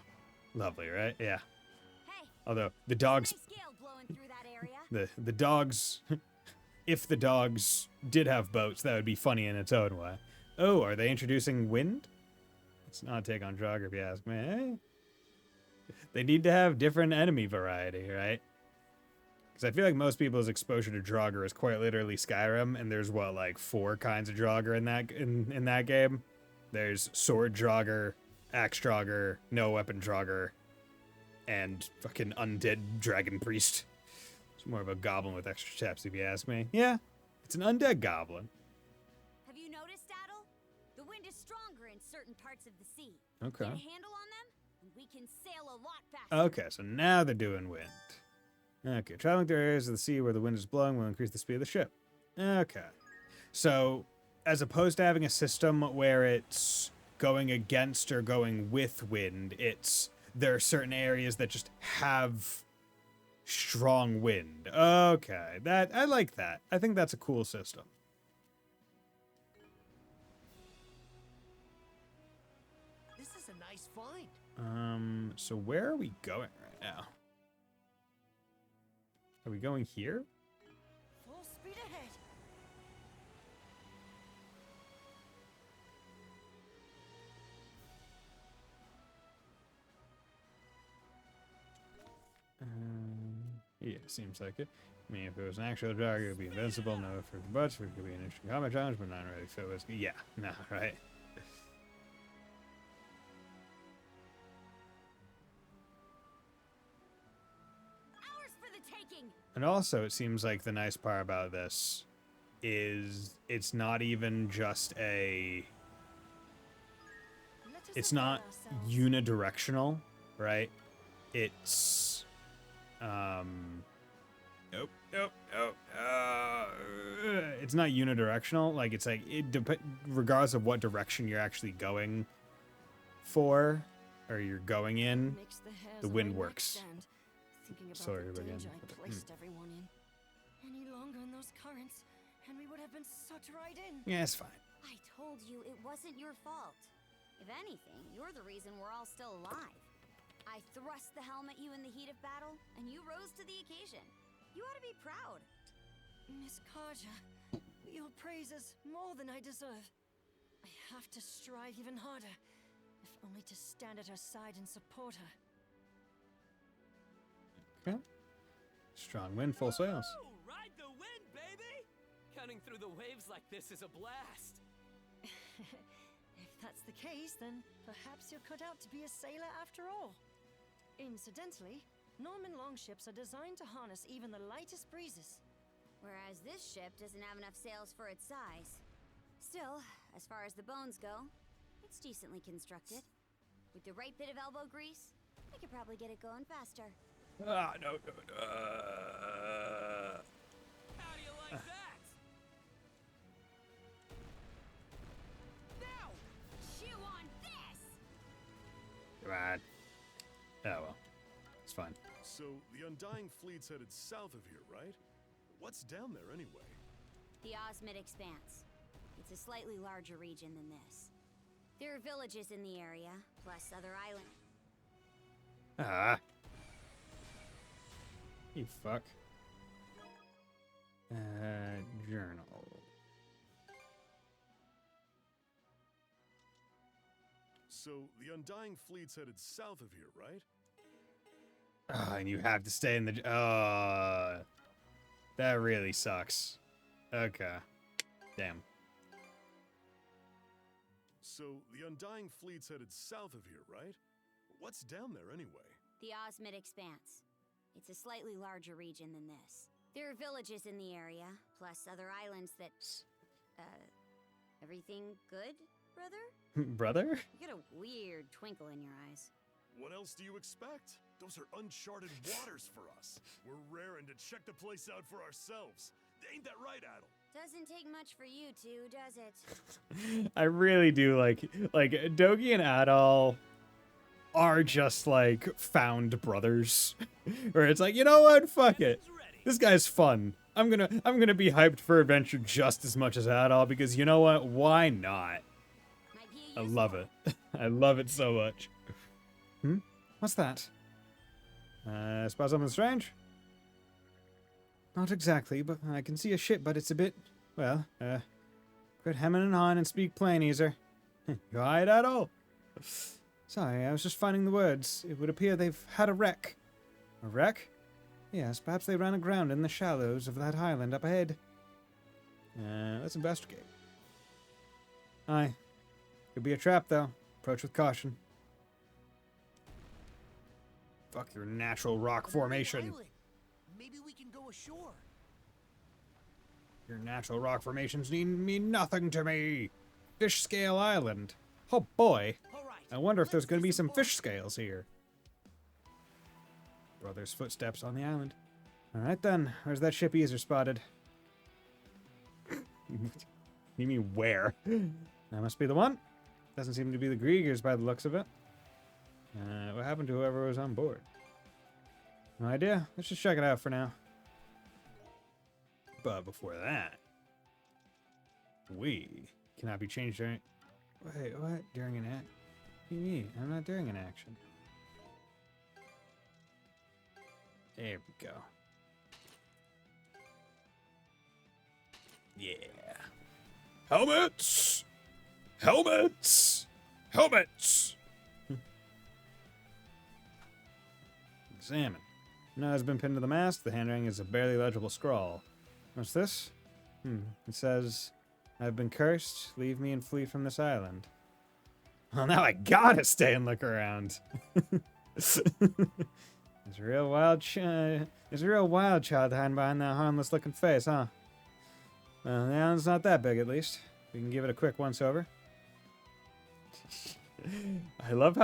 Lovely, right? Yeah. Hey, Although, the dogs... nice gale blowing through that area. The dogs... If the dogs did have boats, that would be funny in its own way. Oh, are they introducing wind? It's not a take on Draugr, if you ask me. Eh? They need to have different enemy variety, right? Because I feel like most people's exposure to Draugr is quite literally Skyrim, and there's what, like 4 kinds of Draugr in that game. There's sword Draugr, axe Draugr, no weapon Draugr, and fucking undead dragon priest. It's more of a goblin with extra chaps, if you ask me. Yeah, it's an undead goblin. Have you noticed, Adol? The wind is stronger in certain parts of the sea. Okay. Get a handle on them, and we can sail a lot faster. Okay, so now they're doing wind. Okay, traveling through areas of the sea where the wind is blowing will increase the speed of the ship. Okay. So, as opposed to having a system where it's going against or going with wind, there are certain areas that just have strong wind. Okay, I like that. I think that's a cool system. This is a nice find. So where are we going right now? Are we going here? Full speed ahead. Yeah, seems like it. I mean, if it was an actual drug, it would be invincible. No, for the butts, it could be an interesting combat challenge, but not really fit with. Yeah, no, right? Ours for the taking! And also, it seems like the nice part about this is it's not even just a. Let us It's avail not ourselves. unidirectional, right? It's. Nope, nope, nope. It's not unidirectional. Like, it's like, regardless of what direction you're actually going for, or you're going in, Makes the hairs the on wind my neck works. stand, thinking about Sorry the again, danger but, I placed everyone in. Any longer in those currents, and we would have been sucked right in. yeah, it's fine. I told you it wasn't your fault. If anything, you're the reason we're all still alive. I thrust the helm at you in the heat of battle, and you rose to the occasion. You ought to be proud. Miss Karja, your praise is more than I deserve. I have to strive even harder, if only to stand at her side and support her. Okay. Strong wind, full sails. Woo! Ride the wind, baby! Cutting through the waves like this is a blast. If that's the case, then perhaps you're cut out to be a sailor after all. Incidentally, Norman longships are designed to harness even the lightest breezes. Whereas this ship doesn't have enough sails for its size. Still, as far as the bones go, it's decently constructed. With the right bit of elbow grease, I could probably get it going faster. Ah, no, no, no. How do you like that? Now! Chew on this! Come on. Oh, well. It's fine. So, the Undying Fleet's headed south of here, right? What's down there anyway? The Osmid Expanse. It's a slightly larger region than this. There are villages in the area, plus other islands. Ah. You fuck. Journal. So, the Undying Fleet's headed south of here, right? Ah, and you have to stay in the. That really sucks. Okay. Damn. So, the Undying Fleet's headed south of here, right? What's down there anyway? The Osmid Expanse. It's a slightly larger region than this. There are villages in the area, plus other islands that. Everything good, brother? Brother? You got a weird twinkle in your eyes. What else do you expect? Those are uncharted waters for us. We're raring to check the place out for ourselves. Ain't that right, Adol? Doesn't take much for you two, does it? I really do like Dogi and Adol are just like found brothers. Where it's like, you know what? Fuck it. This guy's fun. I'm gonna be hyped for adventure just as much as Adol because you know what? Why not? Might be I a useful love it. I love it so much. What's that? Spot something strange? Not exactly, but I can see a ship, but it's a bit, well, quit hemming and hawing and speak plain, Easer. You alright at all? Sorry, I was just finding the words. It would appear they've had a wreck. A wreck? Yes, perhaps they ran aground in the shallows of that island up ahead. Let's investigate. Aye. Could be a trap, though. Approach with caution. Fuck your natural rock formation. Maybe we can go ashore. Your natural rock formations mean nothing to me. Fish Scale Island. Oh boy. All right. I wonder if there's going to be some fish scales here. Brother's footsteps on the island. Alright then. Where's that ship Easer spotted? You mean where? That must be the one. Doesn't seem to be the Griegers by the looks of it. What happened to whoever was on board? No idea. Let's just check it out for now. But before that, we cannot be changed during. Wait, what? During an act? What do you mean? I'm not doing an action. There we go. Yeah. Helmets! Helmets! Helmets! Examine. No, has been pinned to the mast. The handwriting is a barely legible scrawl. What's this? It says, I've been cursed. Leave me and flee from this island. Well, now I gotta stay and look around. There's a real wild child hiding behind that harmless-looking face, huh? Well, the island's not that big, at least. We can give it a quick once-over. I love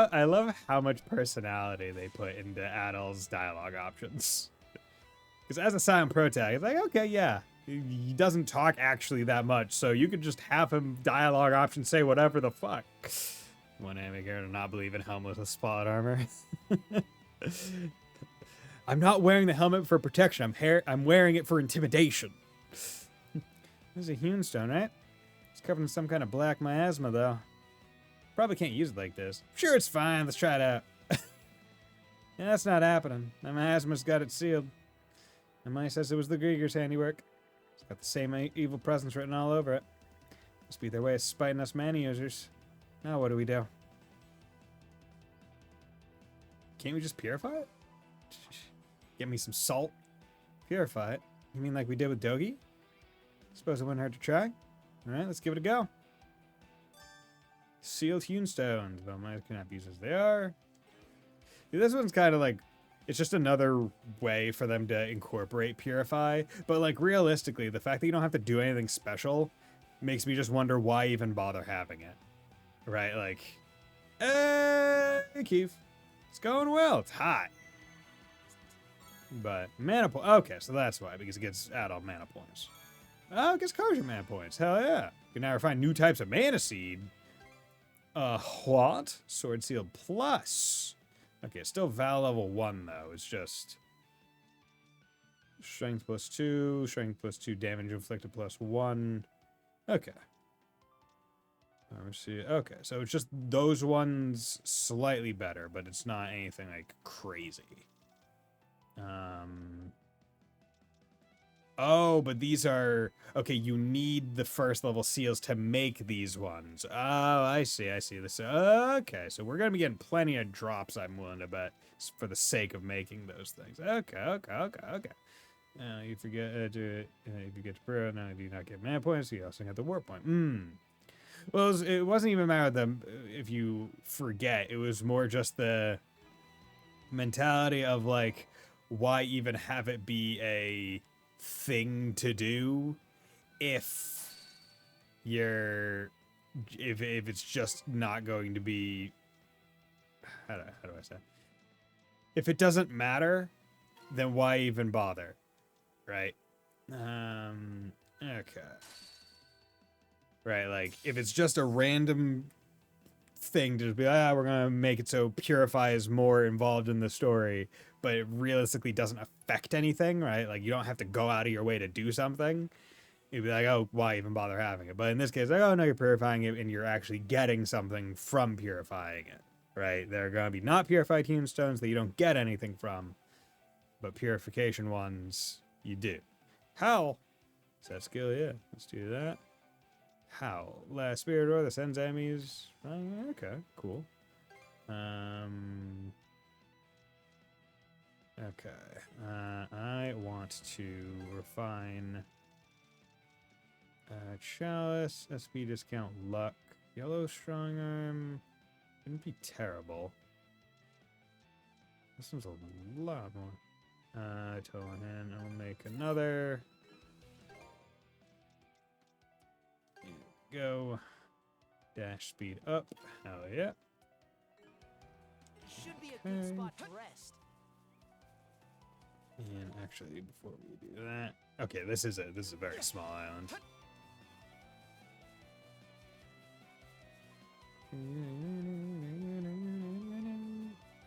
how much personality they put into Adol's dialogue options. Because as a silent protag, it's like, okay, yeah, he doesn't talk actually that much, so you could just have him dialogue option say whatever the fuck. One anime character to not believe in helmet with spot armor. I'm not wearing the helmet for protection. I'm wearing it for intimidation. This is a hewn stone, right? It's covered in some kind of black miasma, though. Probably can't use it like this. Sure, it's fine. Let's try it out. Yeah, that's not happening. My miasma's got it sealed. My money says it was the Grieger's handiwork. It's got the same evil presence written all over it. Must be their way of spiting us mana users. Now what do we do? Can't we just purify it? Get me some salt. Purify it? You mean like we did with Dogi? Suppose it wouldn't hurt to try. Alright, let's give it a go. Sealed hewn stones. Though my cannot be used as they are. See, this one's kind of like, it's just another way for them to incorporate purify. But like realistically, the fact that you don't have to do anything special makes me just wonder why even bother having it. Right? Like, hey, Keith. It's going well. It's hot. But mana points. Okay, so that's why, because it gets add-on mana points. Oh, it gets kosher mana points. Hell yeah. You can now refine new types of mana seed. What? Sword Seal Plus. Okay, still Val level 1, though. It's just Strength +2, Strength +2, Damage Inflicted +1. Okay. Let's see. Okay, so it's just those ones slightly better, but it's not anything, like, crazy. Oh, but these are... Okay, you need the first level seals to make these ones. Oh, I see. This. Okay, so we're going to be getting plenty of drops, I'm willing to bet, for the sake of making those things. Okay. You forget if you get to pro, now you do not get mana points, you also get the warp point. Well, it wasn't even a matter of them if you forget. It was more just the mentality of, like, why even have it be a thing to do if it's just not going to be, how do I say, if it doesn't matter, then why even bother, right? Okay, right, like if it's just a random thing to just be like, we're gonna make it so Purify is more involved in the story, but it realistically doesn't affect anything, right? Like, you don't have to go out of your way to do something. You'd be like, oh, why even bother having it? But in this case, like, oh, no, you're purifying it, and you're actually getting something from purifying it, right? There are going to be not purified tombstones that you don't get anything from, but purification ones, you do. Howl. Is that skill? Yeah, let's do that. Howl. Last spirit roar that sends enemies. Okay, cool. Okay, I want to refine Chalice, SP discount, Luck, Yellow Strong Arm, wouldn't be terrible. This one's a lot more. Total hand, I'll make another. Here we go. Dash speed up, hell yeah. Should be a good spot to rest. And actually, before we do that, okay, this is a very small island. I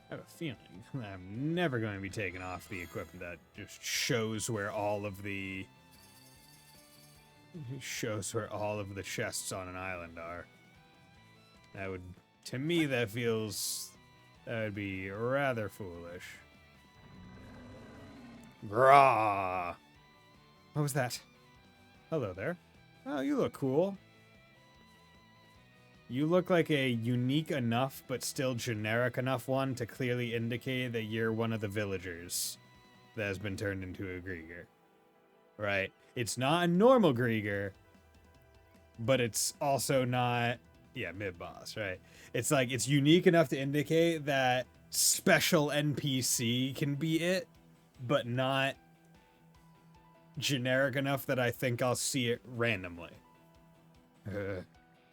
have a feeling that I'm never going to be taking off the equipment that just shows where all of the chests on an island are. That would, to me, that would be rather foolish. Grah! What was that? Hello there. Oh, you look cool. You look like a unique enough but still generic enough one to clearly indicate that you're one of the villagers. that has been turned into a Grieger. Right? It's not a normal Grieger, but it's also not, yeah, mid-boss, right? It's like, it's unique enough to indicate that special NPC can be it, but not generic enough that I think I'll see it randomly.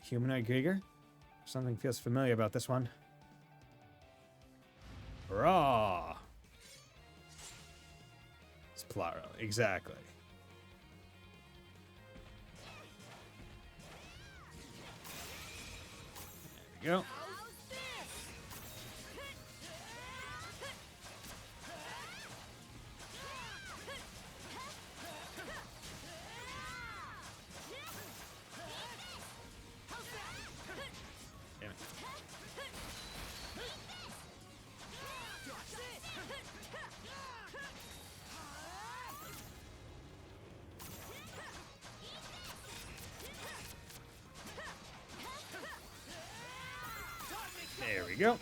Humanoid Grieger? Something feels familiar about this one. Raw. It's plural, exactly. There we go. Damn it. There we go.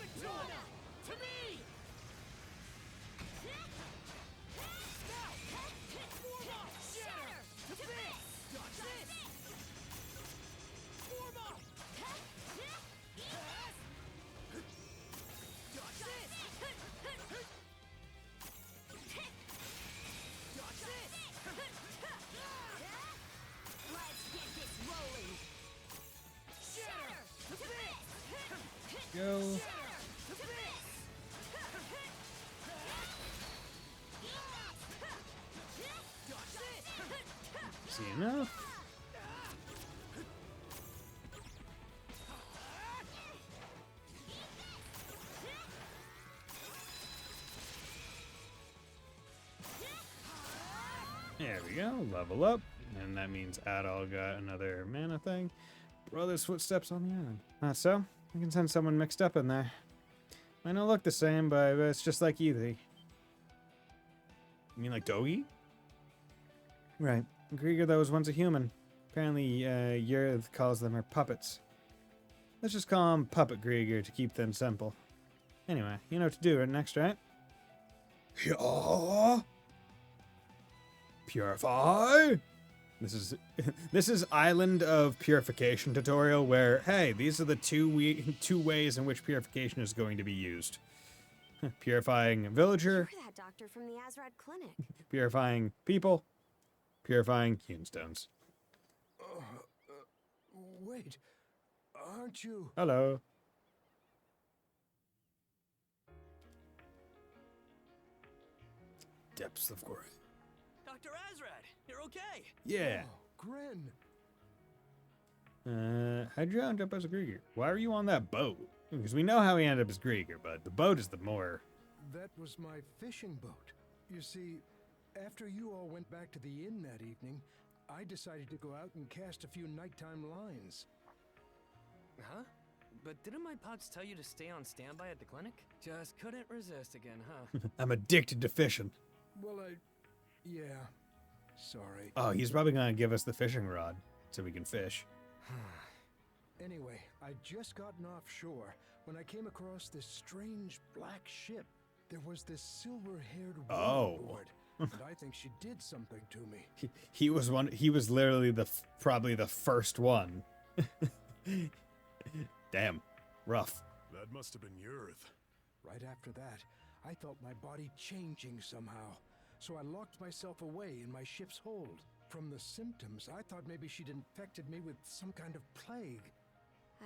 Go. See enough? There we go, level up. And that means Adol got another mana thing. Brother's footsteps on the island. Not so? I can send someone mixed up in there. Might not look the same, but it's just like Ethy. You mean like Dogi? Right. Grieger, that was once a human. Apparently, Yurth calls them her puppets. Let's just call him Puppet Grieger to keep things simple. Anyway, you know what to do next, right? Yeah. Purify. This is Island of Purification tutorial where, hey, these are the two ways in which purification is going to be used. Purifying a villager, You're that doctor from the Azrad clinic. purifying people, purifying Hewnstones. Wait, aren't you? Hello. Depths of growth. Dr. Azrad, you're okay. Yeah. Oh, Gren. How'd you end up as a Grieger? Why are you on that boat? Because we know how he ended up as Grieger, but the boat is the more... That was my fishing boat. You see, after you all went back to the inn that evening, I decided to go out and cast a few nighttime lines. Huh? But didn't my pops tell you to stay on standby at the clinic? Just couldn't resist again, huh? I'm addicted to fishing. Well, yeah, sorry. Oh, he's probably going to give us the fishing rod so we can fish. Anyway, I'd just gotten offshore when I came across this strange black ship. There was this silver-haired woman Oh. aboard, and I think she did something to me. He was literally probably the first one. Damn, rough. That must have been Yurth. Right after that, I felt my body changing somehow, so I locked myself away in my ship's hold. From the symptoms, I thought maybe she'd infected me with some kind of plague.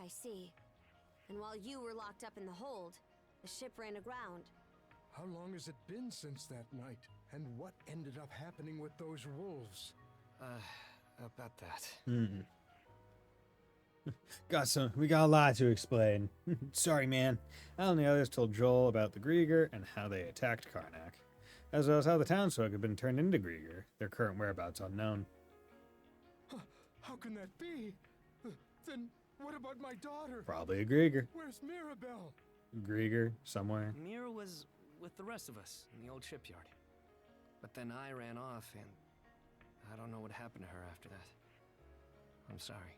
I see. And while you were locked up in the hold, the ship ran aground. How long has it been since that night? And what ended up happening with those wolves? About that. We got a lot to explain. Sorry, man. Al and the others told Joel about the Grieger and how they attacked Karnak, as well as how the townsfolk had been turned into Grieger, their current whereabouts unknown. How can that be? Then what about my daughter? Probably a Grieger. Where's Mirabelle? Grieger, somewhere. Mira was with the rest of us in the old shipyard. But then I ran off, and I don't know what happened to her after that. I'm sorry.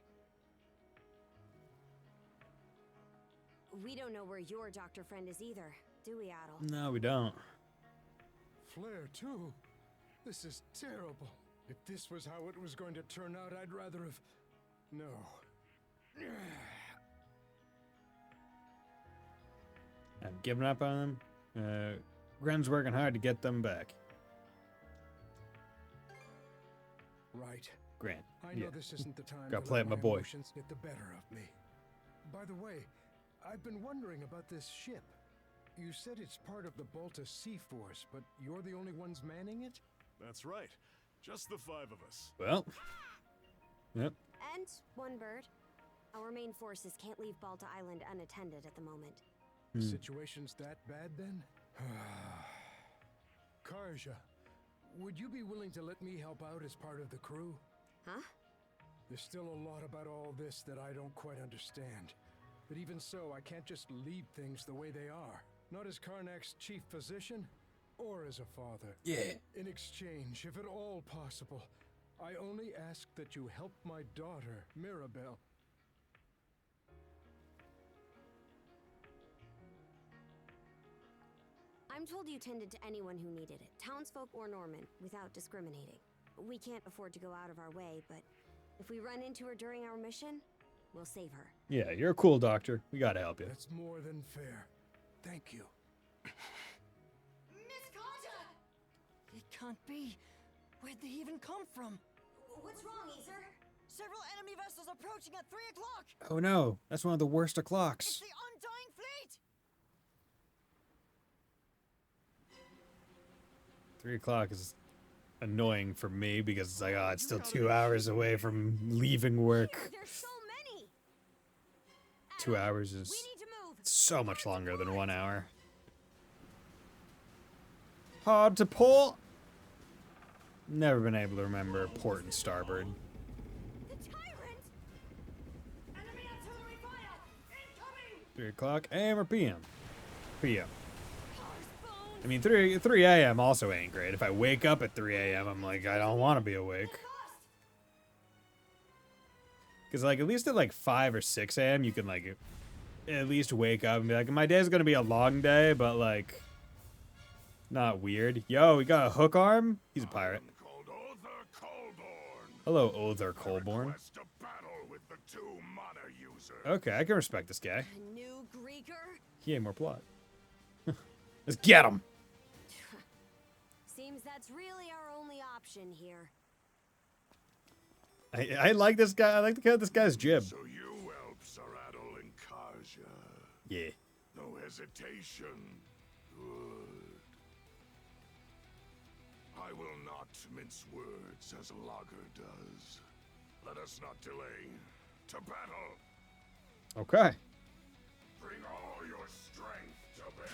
We don't know where your doctor friend is either, do we, Adol? No, we don't. flare, too. This is terrible. If this was how it was going to turn out, I'd rather have... No. I've given up on them. Gren's working hard to get them back. Right. Grant. I know Yeah. this isn't the time Gotta to play let it, my my boy. emotions get the better of me. By the way, I've been wondering about this ship. You said it's part of the Balta Sea Force, but you're the only ones manning it? That's right. Just the 5 of us. Well. Yep. And one bird. Our main forces can't leave Balta Island unattended at the moment. Situation's that bad then? Karja, would you be willing to let me help out as part of the crew? Huh? There's still a lot about all this that I don't quite understand. But even so, I can't just leave things the way they are. Not as Karnak's chief physician, or as a father. Yeah. In exchange, if at all possible, I only ask that you help my daughter, Mirabelle. I'm told you tended to anyone who needed it, townsfolk or Norman, without discriminating. We can't afford to go out of our way, but if we run into her during our mission, we'll save her. Yeah, you're a cool doctor. We gotta help you. That's more than fair. Thank you. Miss Carter! It can't be. Where'd they even come from? What's wrong, Easer? Several enemy vessels approaching at 3 o'clock! Oh no, that's one of the worst of It's clocks. the Undying Fleet! 3 o'clock is annoying for me because it's like, oh, it's still 2 hours away from leaving work. There's so many! 2 hours We is need to move! so much longer than 1 hour. Hard to pull. Never been able to remember port and starboard. The tyrant! Enemy artillery fire! Incoming! 3 o'clock AM or PM? PM. Cars I mean, 3 a.m. also ain't great. If I wake up at 3 a.m., I'm like, I don't want to be awake. Because, like, at least at, like, 5 or 6 a.m., you can, like, at least wake up and be like, my day's going to be a long day, but, like, not weird. Yo, we got a hook arm? He's a pirate. Called Other Colborn. Hello, Other Colborn. Request a battle with the 2 mana users. Okay, I can respect this guy. A new Greeker? He ain't more plot. Let's get him! Seems that's really our only option here. I like this guy. I like this guy's jib. So you helps are Adol and Karja. Yeah. No hesitation. Good. I will not mince words as Lager does. Let us not delay. To battle. Okay. Bring all your strength to bear.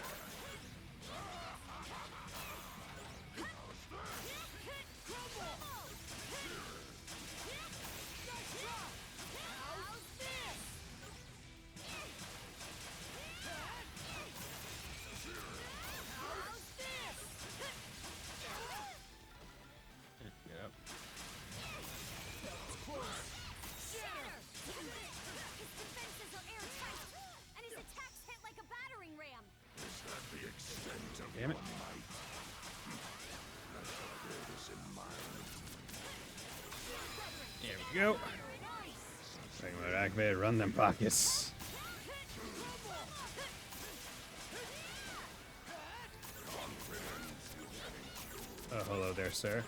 Yep. His defenses are airtight, and his attacks hit like a battering ram. Is that the extent of Damn it. your might? I shall bear this in mind. There we go. Second mode activated. Run them pockets. Oh, hello there, sir.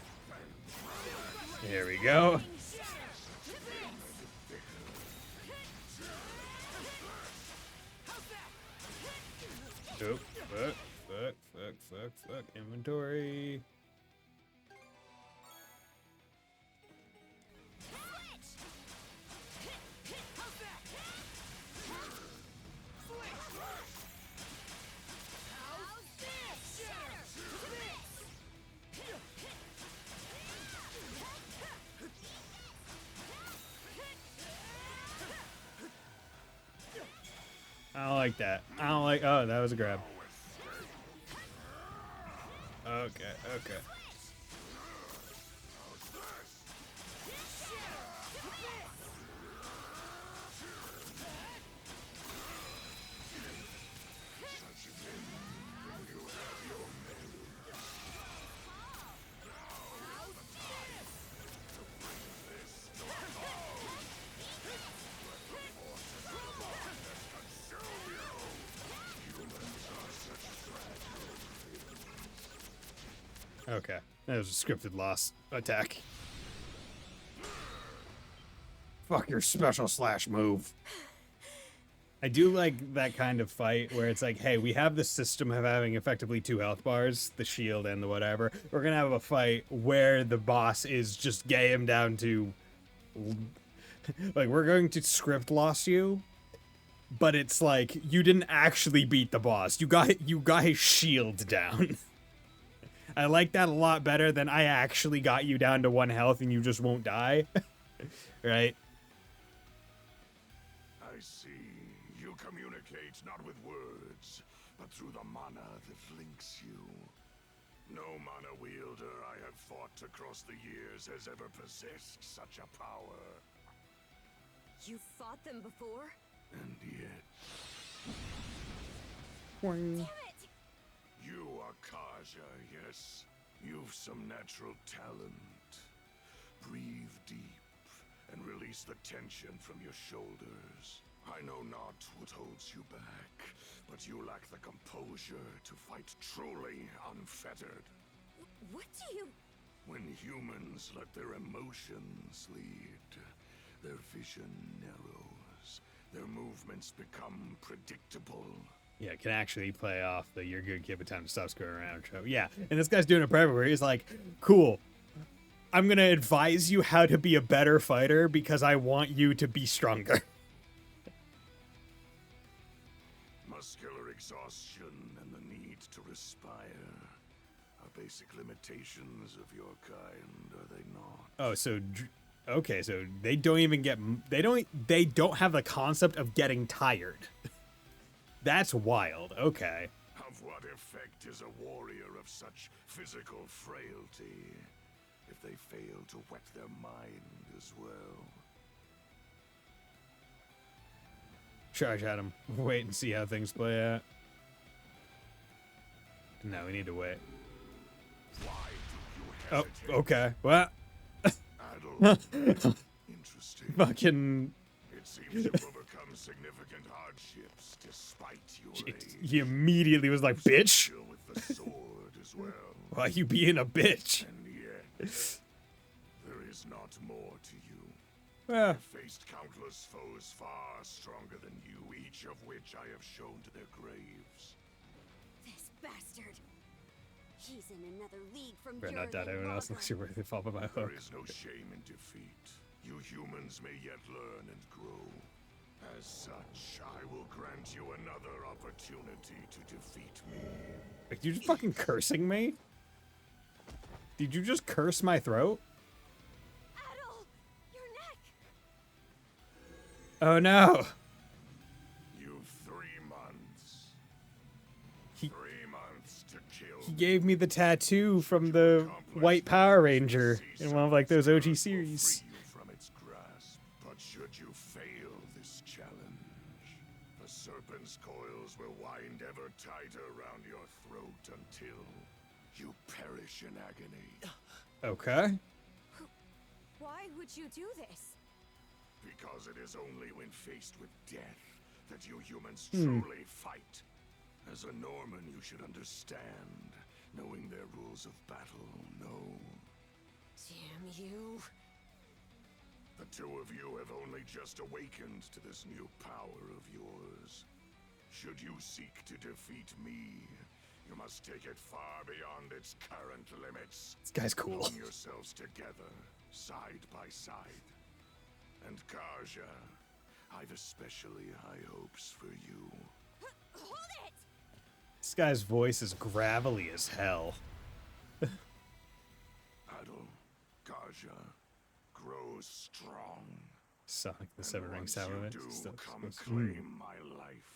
Here we go. Oh, fuck. Inventory. I don't like that. I don't like. Oh, that was a grab. Okay. Okay. That was a scripted loss attack. Fuck your special slash move. I do like that kind of fight where it's like, hey, we have the system of having effectively 2 health bars, the shield and the whatever. We're gonna have a fight where the boss is just gay him down to... Like, we're going to script loss you, but it's like, you didn't actually beat the boss. You got his shield down. I like that a lot better than I actually got you down to 1 health and you just won't die. Right? I see. You communicate not with words, but through the mana that links you. No mana wielder I have fought across the years has ever possessed such a power. You fought them before? And yet... Damn it! You are Kaja, yes. You've some natural talent. Breathe deep and release the tension from your shoulders. I know not what holds you back, but you lack the composure to fight truly unfettered. What do you... When humans let their emotions lead, their vision narrows, their movements become predictable. Yeah, it can actually play off the "you're good, kid, but time to stop screwing around" show. Yeah, and this guy's doing it perfect where he's like, cool, I'm gonna advise you how to be a better fighter because I want you to be stronger. Muscular exhaustion and the need to respire are basic limitations of your kind, are they not? Oh, so okay, so they don't even get they don't have the concept of getting tired. That's wild. Okay. Of what effect is a warrior of such physical frailty if they fail to whet their mind as well? Charge at him. Wait and see how things play out. No, we need to wait. Why do you Oh, hesitate? okay. Well, Adol. Interesting. fucking... It seems you've overcome significant hardships despite your age. He immediately was like, bitch, Still with the sword as well. why you being a bitch? And yet, there is not more to you. Well, Faced countless foes far stronger than you, each of which I have shown to their graves. This bastard. He's in another league from better your not doubt everyone else unless you're worth the fall by my There hook. is no shame in defeat. You humans may yet learn and grow. As such, I will grant you another opportunity to defeat me. Are you just fucking cursing me? Did you just curse my throat? Adol! Your neck! Oh no! You've 3 months. He- 3 months to kill He gave me the tattoo from the White Power Ranger in one of like those OG series. Free you from its grasp. But should you fail this challenge, the serpent's coils will wind ever tighter around your throat until you perish in agony. Okay. Why would you do this? Because it is only when faced with death that you humans truly fight. As a Norman, you should understand, knowing their rules of battle, no. Damn you. The 2 of you have only just awakened to this new power of yours. Should you seek to defeat me, you must take it far beyond its current limits. This guy's cool. Bring yourselves together, side by side. And Kaja, I've especially high hopes for you. Hold it! This guy's voice is gravelly as hell. Adol, Kaja, grow strong. Sonic the Seven Ring Once Sour. you do, come claim my life.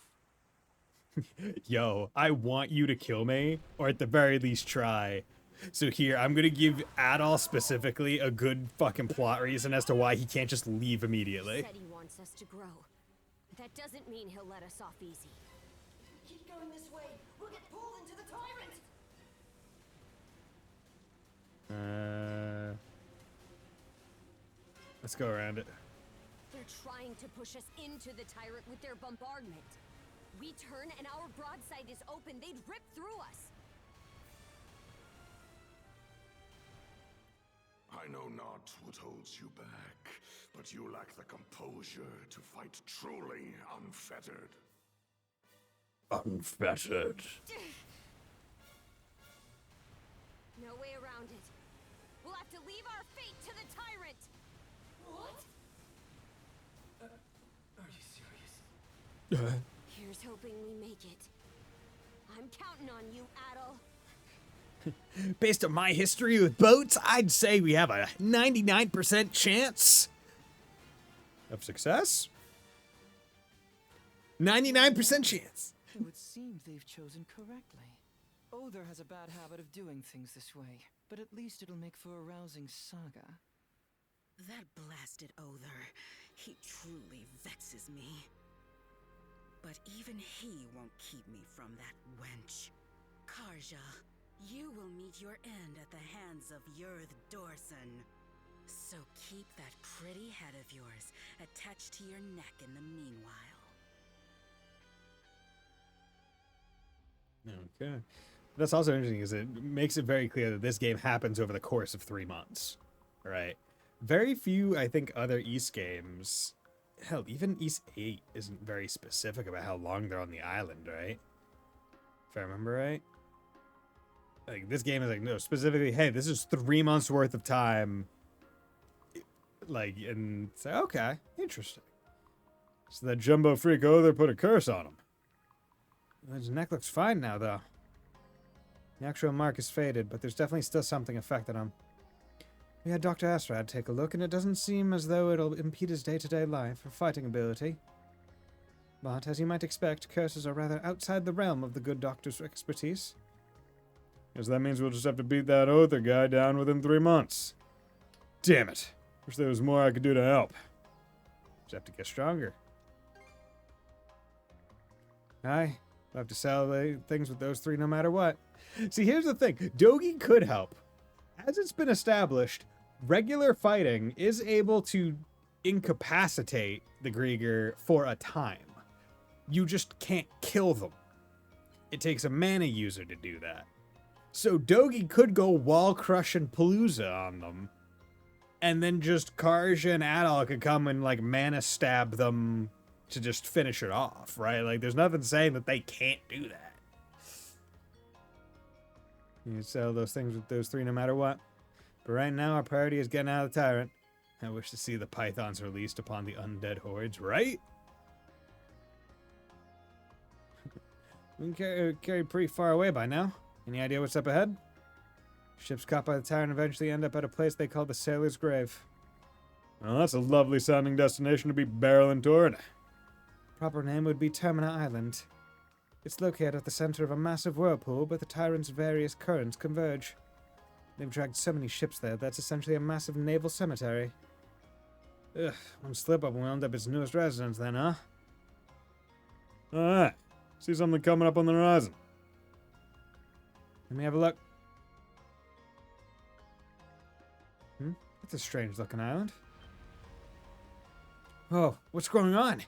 Yo, I want you to kill me, or at the very least try. So here, I'm gonna give Adol specifically a good fucking plot reason as to why he can't just leave immediately. Said he wants us to grow. But that doesn't mean he'll let us off easy. Keep going this way. We'll get pulled into the tyrant. Let's go around it. They're trying to push us into the tyrant with their bombardment. We turn and our broadside is open, they'd rip through us. I know not what holds you back, but you lack the composure to fight truly unfettered. Unfettered. No way around it. We'll have to leave our fate to the tyrant! What? Are you serious? Here's hoping we make it. I'm counting on you, Adol. Based on my history with boats, I'd say we have a 99% chance of success. 99% chance. It would seem they've chosen correctly. Other has a bad habit of doing things this way, but at least it'll make for a rousing saga. That blasted Other, he truly vexes me. But even he won't keep me from that wench. Karja, you will meet your end at the hands of Yurth Dorson. So keep that pretty head of yours attached to your neck in the meanwhile. Okay. That's also interesting, is it makes it very clear that this game happens over the course of 3 months. Right? Very few, I think, other East games, hell, even East 8 isn't very specific about how long they're on the island, right? If I remember right. Like, this game is like, no, specifically, hey, this is 3 months worth of time. Like, and say, okay, interesting. So that jumbo freak Other put a curse on him. His neck looks fine now, though. The actual mark is faded, but there's definitely still something affected him. We had Dr. Asrad take a look, and it doesn't seem as though it'll impede his day-to-day life or fighting ability. But, as you might expect, curses are rather outside the realm of the good doctor's expertise. Guess that means we'll just have to beat that Other guy down within 3 months. Damn it. Wish there was more I could do to help. Just have to get stronger. Aye, we'll have to celebrate things with those 3 no matter what. See, here's the thing. Dogi could help. As it's been established, regular fighting is able to incapacitate the Grieger for a time. You just can't kill them. It takes a mana user to do that. So Dogi could go wall crush and Palooza on them. And then just Karja and Adol could come and like mana stab them to just finish it off, right? Like there's nothing saying that they can't do that. You sell those things with those 3 no matter what. But right now our priority is getting out of the tyrant. I wish to see the pythons released upon the undead hordes, right? We can carry pretty far away by now. Any idea what's up ahead? Ships caught by the tyrant eventually end up at a place they call the Sailor's Grave. Well, that's a lovely sounding destination to be barreling toward. Proper name would be Termina Island. It's located at the center of a massive whirlpool where the tyrant's various currents converge. They've dragged so many ships there that's essentially a massive naval cemetery. Ugh, one slip up and we end up its newest residence then, huh? Alright, see something coming up on the horizon. Let me have a look. That's a strange looking island. Oh, what's going on?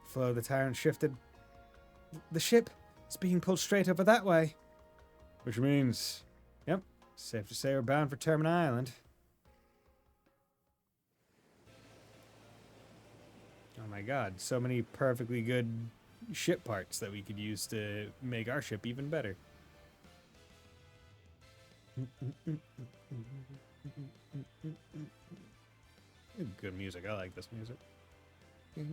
Flow of the tyrant shifted. The ship is being pulled straight over that way. Which means... Yep, safe to say we're bound for Termina Island. Oh my god, so many perfectly good ship parts that we could use to make our ship even better. Good music, I like this music. The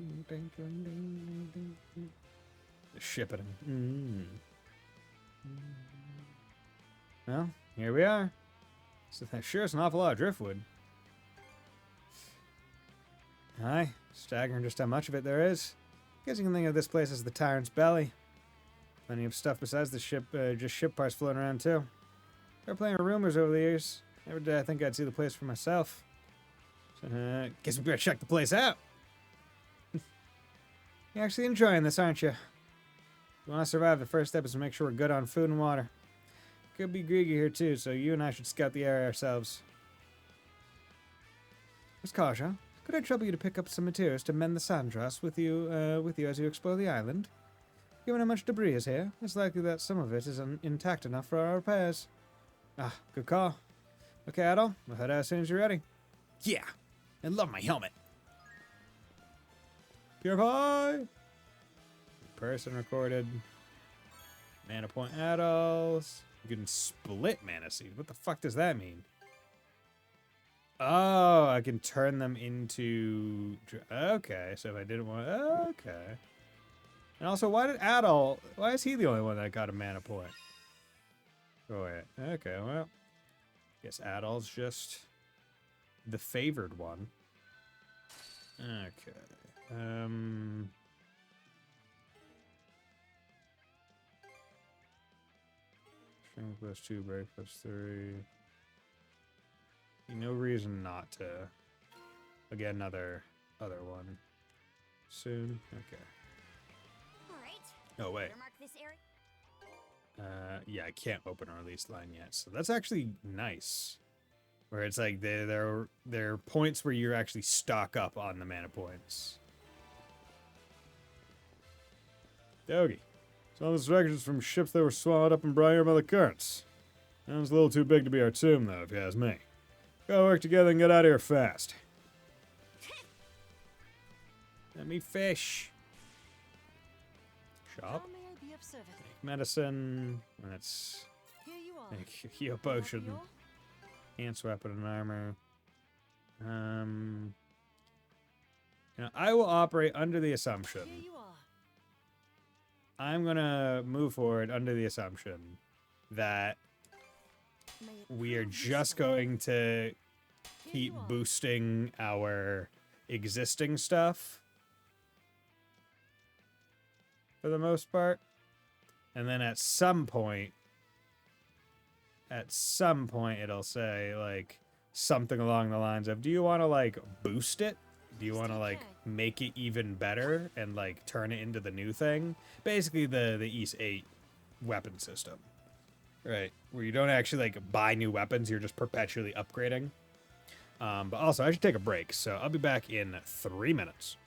shipping. Well, here we are. So that sure is an awful lot of driftwood. Aye, staggering just how much of it there is. Guess you can think of this place as the tyrant's belly. Plenty of stuff besides the ship, just ship parts floating around too. There are plenty of rumors over the years. Never did I think I'd see the place for myself. So, guess we better check the place out. You're actually enjoying this, aren't you? If we want to survive, the first step is to make sure we're good on food and water. Could be Grieger here too, so you and I should scout the area ourselves. Miss Karja, could I trouble you to pick up some materials to mend the sandras with you as you explore the island? Given how much debris is here, it's likely that some of it is intact enough for our repairs. Ah, good call. Okay, Adol, we'll head out as soon as you're ready. Yeah, I love my helmet. Purify! Person recorded. Mana point Adols. You can split mana seeds. What the fuck does that mean? Oh, I can turn them into... Okay, so if I didn't want... Okay. And also, why did Adol... Why is he the only one that got a mana point? Oh, wait. Okay, well... Guess Adol's just the favored one. Okay. Strength +2, break +3. No reason not to. I'll get another other one soon. Okay. All right. Oh wait. Better mark this area. Yeah, I can't open a release line yet, so that's actually nice. Where it's like there are points where you actually stock up on the mana points. Doggy. Some of the directions from ships that were swallowed up and brought here by the currents. Sounds a little too big to be our tomb, though, if you ask me. Gotta work together and get out of here fast. Let me fish. Shop. How may I be of service? Medicine. That's Here you are. make heal Not potion. your- Enhance weapon and armor. I will operate under the assumption. Here you are. I'm gonna move forward under the assumption that May it we are prove just useful. going to Here keep you are. boosting our existing stuff for the most part. And then at some point it'll say like something along the lines of, do you want to like boost it? Do you want to like make it even better and like turn it into the new thing? Basically the East 8 weapon system. Right, where you don't actually like buy new weapons, you're just perpetually upgrading. But also, I should take a break, so I'll be back in 3 minutes.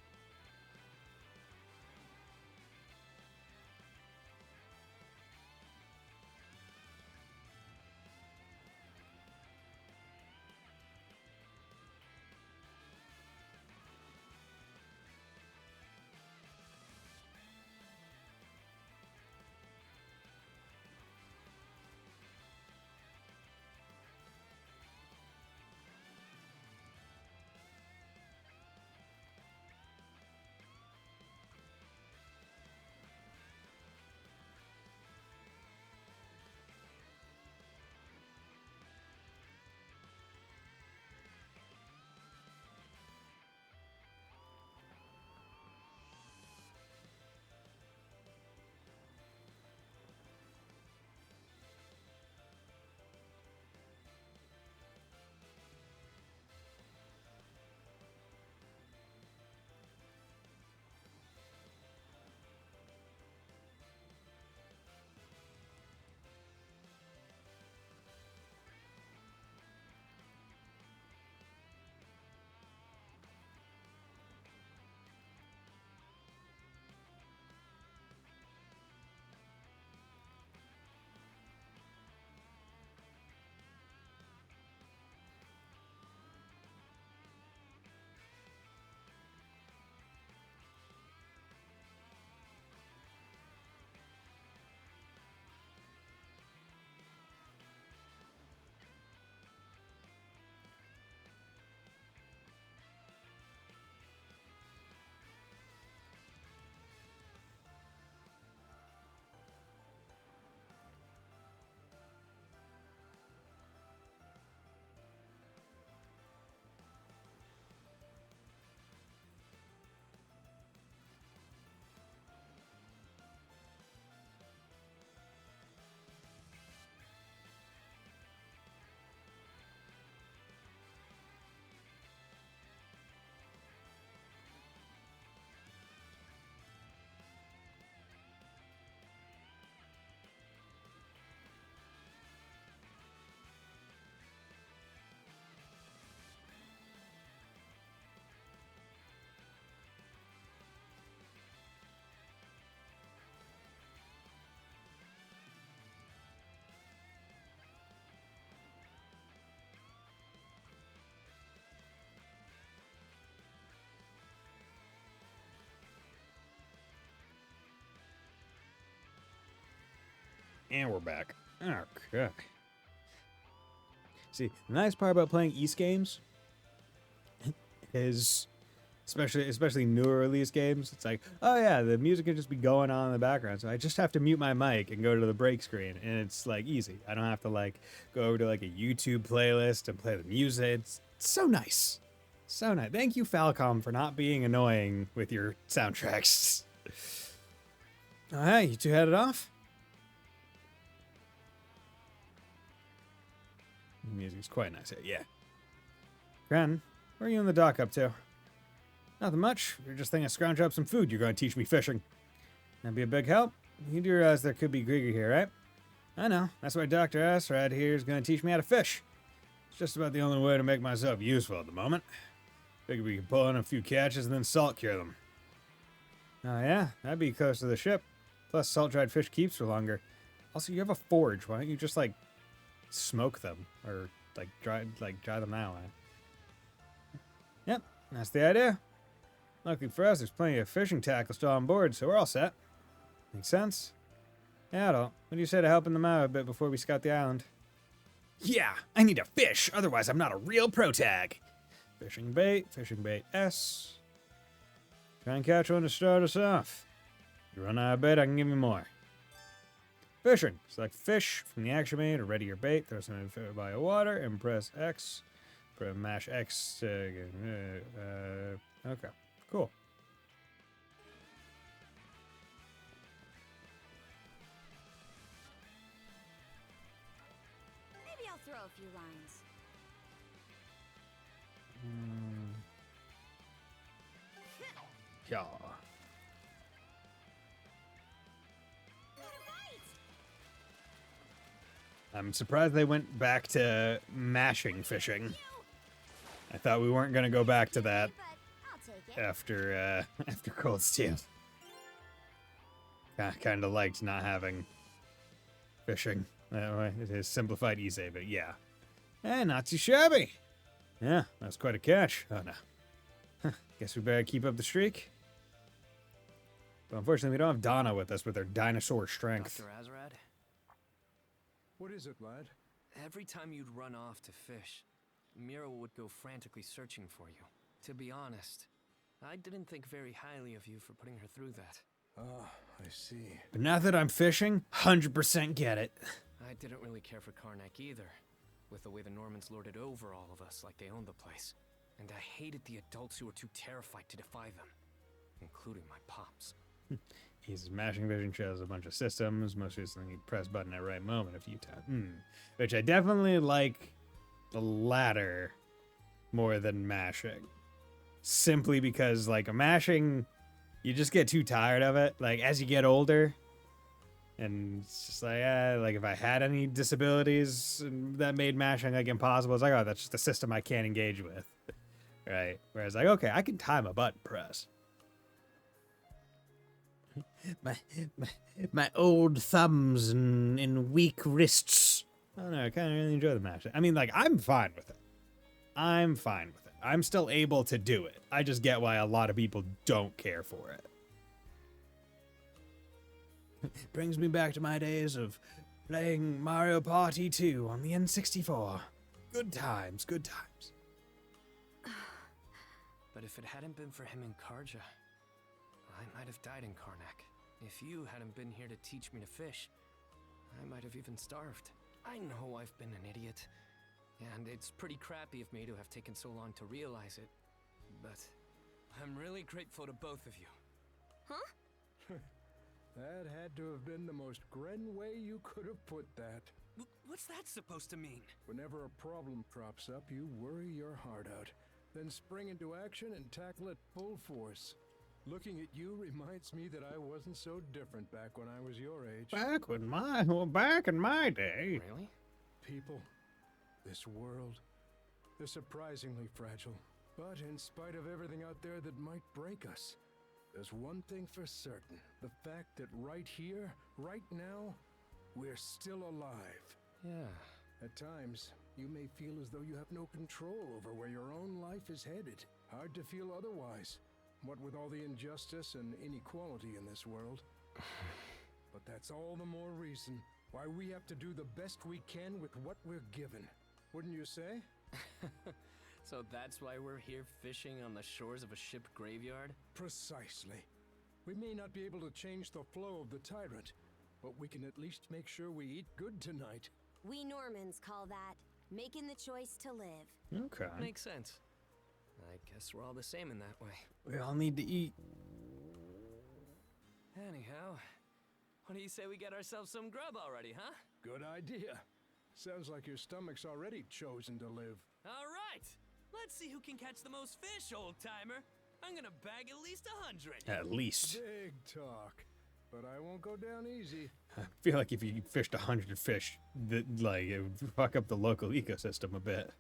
And we're back. Okay. See, the nice part about playing East games is, especially newer release games, it's like, oh yeah, the music can just be going on in the background, so I just have to mute my mic and go to the break screen, and it's like easy. I don't have to like go over to like a YouTube playlist and play the music. It's so nice. So nice. Thank you, Falcom, for not being annoying with your soundtracks. Alright, you two headed off? The music's quite nice here, yeah. Gren, where are you in the dock up to? Nothing much. You're just thinking of scrounge up some food. You're going to teach me fishing. That'd be a big help. You do realize there could be Grieger here, right? I know. That's why Dr. Asrad here is going to teach me how to fish. It's just about the only way to make myself useful at the moment. Figure we can pull in a few catches and then salt cure them. Oh yeah, that'd be close to the ship. Plus, salt-dried fish keeps for longer. Also, you have a forge. Why don't you just, like, smoke them? Or, like, dry them that way? Yep, that's the idea. Luckily for us, there's plenty of fishing tackle still on board, so we're all set. Makes sense? Yeah, Adol, what do you say to helping them out a bit before we scout the island? Yeah, I need to fish, otherwise I'm not a real pro-tag. Fishing bait S. Try and catch one to start us off. If you run out of bait, I can give you more. Fishing. Select fish from the action menu to ready your bait. Throw some in a body of water and press X. Mash X to... okay. Cool. Maybe I'll throw a few lines. Yeah. I'm surprised they went back to mashing fishing. I thought we weren't gonna go back to that after Cold Steel. Kind of liked not having fishing. It is simplified easy, but yeah. Not too shabby. Yeah, that's quite a catch. Oh no. Guess we better keep up the streak. But unfortunately, we don't have Donna with us with her dinosaur strength. Dr. Azrad, What is it, lad? every time you'd run off to fish, Mira would go frantically searching for you. To be honest, I didn't think very highly of you for putting her through that. Ah, I see. But now that I'm fishing, 100% get it. I didn't really care for Karnak either, with the way the Normans lorded over all of us like they owned the place. And I hated the adults who were too terrified to defy them, including my pops. He's smashing vision shows a bunch of systems. Most recently, press button at right moment a few times. Which I definitely like the latter more than mashing. Simply because, like, a mashing, you just get too tired of it. Like, as you get older, and it's just like if I had any disabilities that made mashing, like, impossible, it's like, oh, that's just a system I can't engage with. Right? Whereas, like, okay, I can time a button press. My old thumbs and weak wrists. I don't know, I kind of really enjoy the mashing. I mean, like, I'm fine with it. I'm still able to do it. I just get why a lot of people don't care for it. Brings me back to my days of playing Mario Party 2 on the N64. Good times, good times. But if it hadn't been for him and Karja, I might have died in Karnak. If you hadn't been here to teach me to fish, I might have even starved. I know I've been an idiot, and it's pretty crappy of me to have taken so long to realize it, but I'm really grateful to both of you. Huh? That had to have been the most Gren way you could have put that. What's that supposed to mean? Whenever a problem crops up, you worry your heart out, then spring into action and tackle it full force. Looking at you reminds me that I wasn't so different back when I was your age. Back in my day. Really? People, this world, they're surprisingly fragile. But in spite of everything out there that might break us, there's one thing for certain. The fact that right here, right now, we're still alive. Yeah. At times, you may feel as though you have no control over where your own life is headed. Hard to feel otherwise. What with all the injustice and inequality in this world. But that's all the more reason Why, we have to do the best we can with what we're given. Wouldn't you say? So that's why we're here fishing on the shores of a ship graveyard? Precisely. We may not be able to change the flow of the tyrant, but we can at least make sure we eat good tonight. We Normans call that making the choice to live. Okay. Makes sense. I guess we're all the same in that way. We all need to eat. Anyhow, what do you say we get ourselves some grub already, huh? Good idea. Sounds like your stomach's already chosen to live. All right! Let's see who can catch the most fish, old-timer. I'm gonna bag at least 100. At least. Big talk. But I won't go down easy. I feel like if you fished 100 fish, that like it would fuck up the local ecosystem a bit.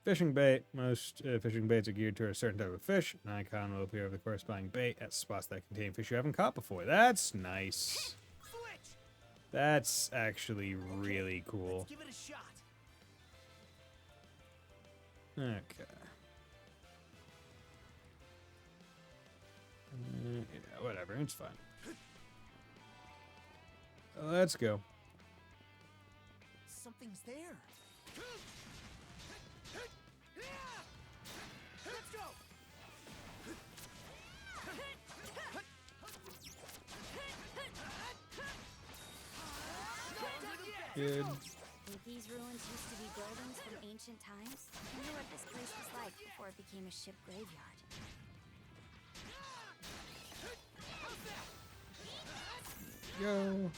Fishing bait. Most fishing baits are geared to a certain type of fish. An icon will appear over the corresponding bait at spots that contain fish you haven't caught before. That's nice. That's actually really cool. Let's give it a shot. Okay. Yeah, whatever. It's fine. Let's go. Something's there. Let's go. Good. Think these ruins used to be buildings from ancient times? I wonder what this place was like before it became a ship graveyard. Go.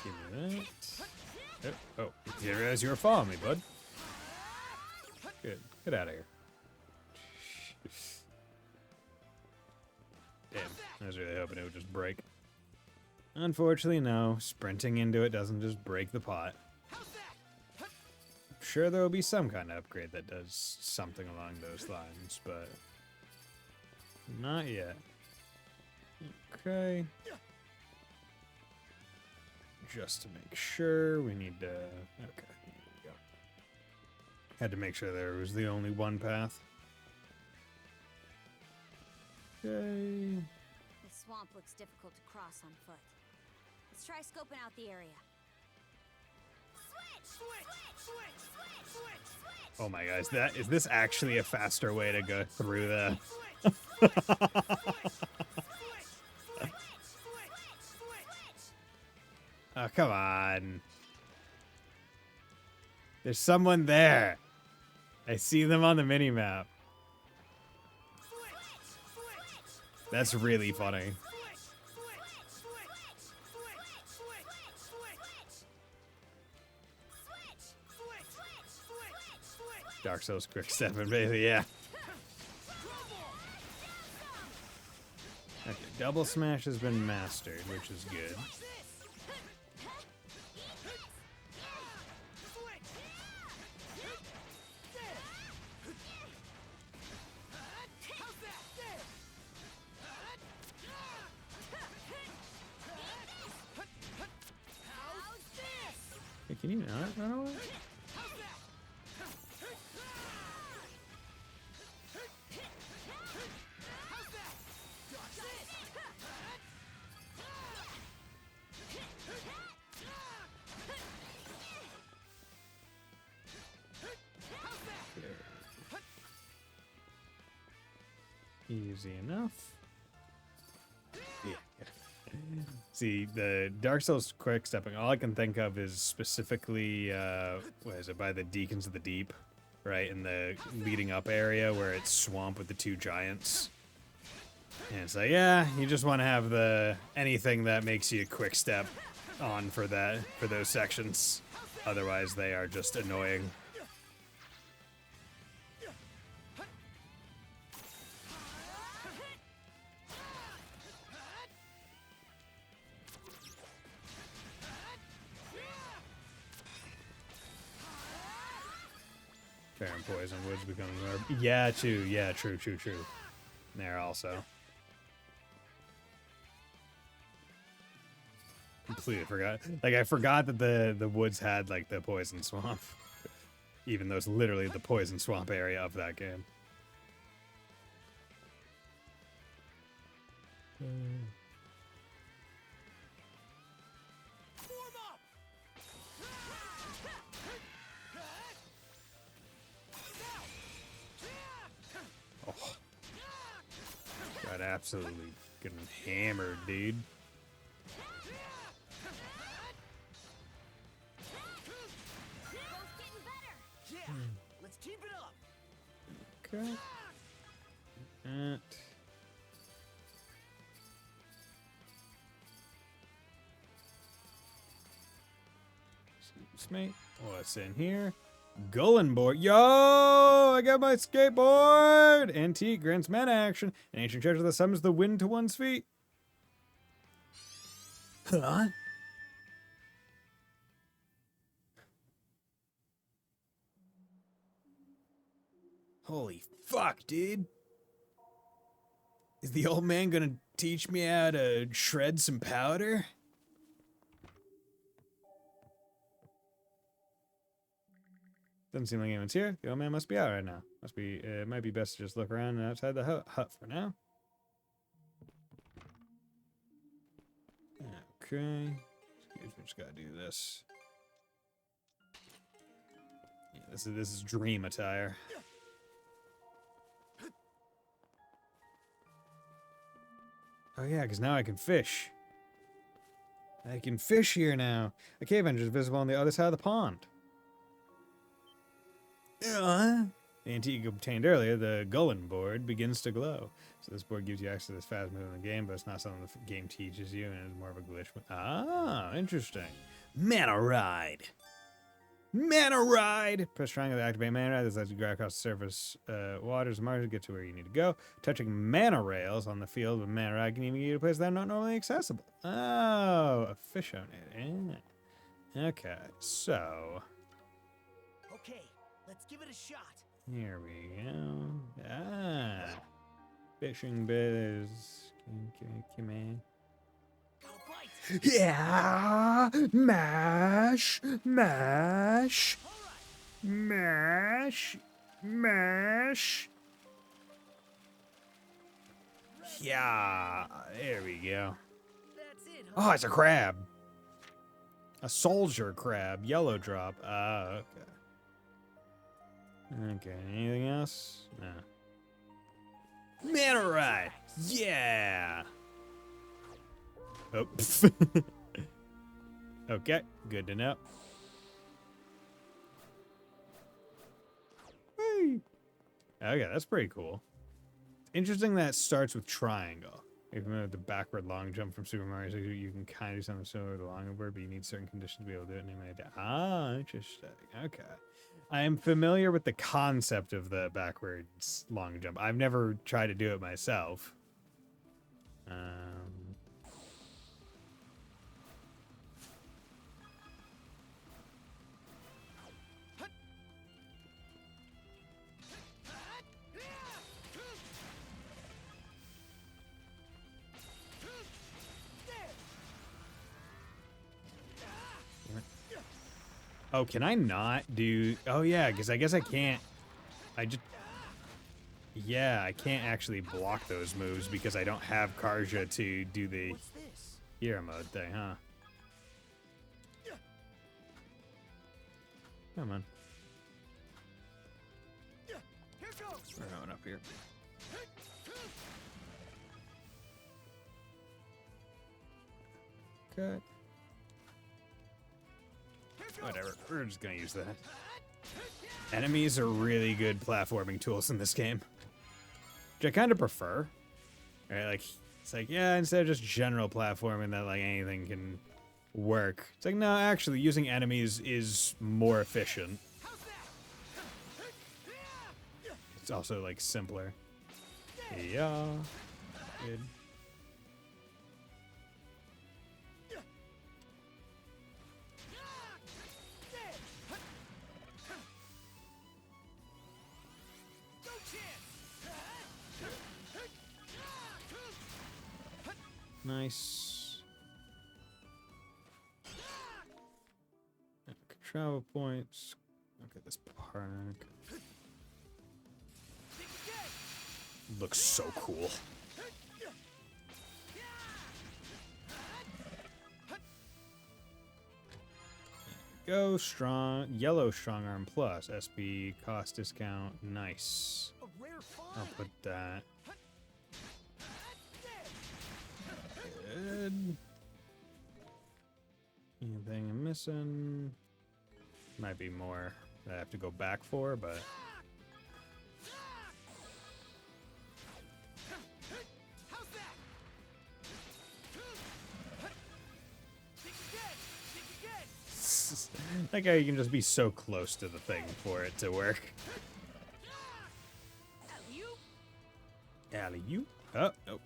Give me that. Oh, you realize you were following me, bud. Good. Get out of here. Damn. I was really hoping it would just break. Unfortunately, no. Sprinting into it doesn't just break the pot. I'm sure there will be some kind of upgrade that does something along those lines, but not yet. Okay. Just to make sure, we need to... Okay, there we go. Had to make sure there was the only one path. Okay. The swamp looks difficult to cross on foot. Let's try scoping out the area. Oh my gosh, is this actually a faster way to go through the... Oh, come on. There's someone there. I see them on the mini-map. That's really funny. Dark Souls quick 7, baby, yeah. Okay, double smash has been mastered, which is good. Hey, can you not run away? Easy enough. Yeah. See, the Dark Souls quick stepping, all I can think of is specifically, what is it, by the Deacons of the Deep, right? In the leading up area where it's swamp with the two giants. And it's like, yeah, you just want to have anything that makes you quick step on for those sections. Otherwise, they are just annoying. Fair and Poison Woods becomes more... Yeah, too. Yeah, true. There also. Completely forgot. Like, I forgot that the woods had, like, the poison swamp. Even though it's literally the poison swamp area of that game. absolutely getting hammered, dude. Let's keep it up. Okay. That. Excuse me. What's in here? Gullen board. Yo! I got my skateboard! Antique grants mana action. An ancient treasure that summons the wind to one's feet. Huh? Holy fuck, dude. Is the old man gonna teach me how to shred some powder? Doesn't seem like anyone's here. The old man must be out right now. It might be best to just look around outside the hut for now. Okay. Excuse me, just gotta do this. Yeah, this is dream attire. Oh yeah, because now I can fish. I can fish here now. A cave entrance is visible on the other side of the pond. The antique obtained earlier, the Gullen board, begins to glow. So this board gives you access to this fast move in the game, but it's not something the game teaches you, and it's more of a glitch. Ah, interesting. Mana Ride. Mana Ride! Press triangle to activate Mana Ride. This lets you drive across the surface waters and marshes to get to where you need to go. Touching mana rails on the field with Mana Ride can even get you to places that are not normally accessible. Oh, a fish on it. Yeah. Okay, so... Okay, let's give it a shot. Here we go. Ah. Fishing biz. Come on. Yeah! Mash! Mash! Mash! Mash! Yeah! There we go. That's it. Oh, it's a crab! A soldier crab. Yellow drop. Ah, okay. Okay, anything else? No. Mana Ride! Yeah! Oh. Okay, good to know. Hey. Okay, that's pretty cool. Interesting that it starts with triangle. Even with the backward long jump from Super Mario, so you can kind of do something similar to the long bird, but you need certain conditions to be able to do it. Ah, interesting. Okay. I am familiar with the concept of the backwards long jump. I've never tried to do it myself. Oh, can I not do... Oh, yeah, because I guess I can't... Yeah, I can't actually block those moves because I don't have Karja to do the hero mode thing, huh? Come on. We're going up here. Okay. Whatever, we're just gonna use that. Enemies are really good platforming tools in this game, which I kind of prefer. Right, like it's like, yeah, instead of just general platforming that like anything can work. It's like, no, actually, using enemies is more efficient. It's also like simpler. Yeah, good. Nice. Okay, travel points. Look at this park. Looks so cool. Go strong. Yellow strong arm plus SP cost discount. Nice. I'll put that. missing? Might be more that I have to go back for, but... Like how you can just be so close to the thing for it to work. Alley-oop. Oh, nope.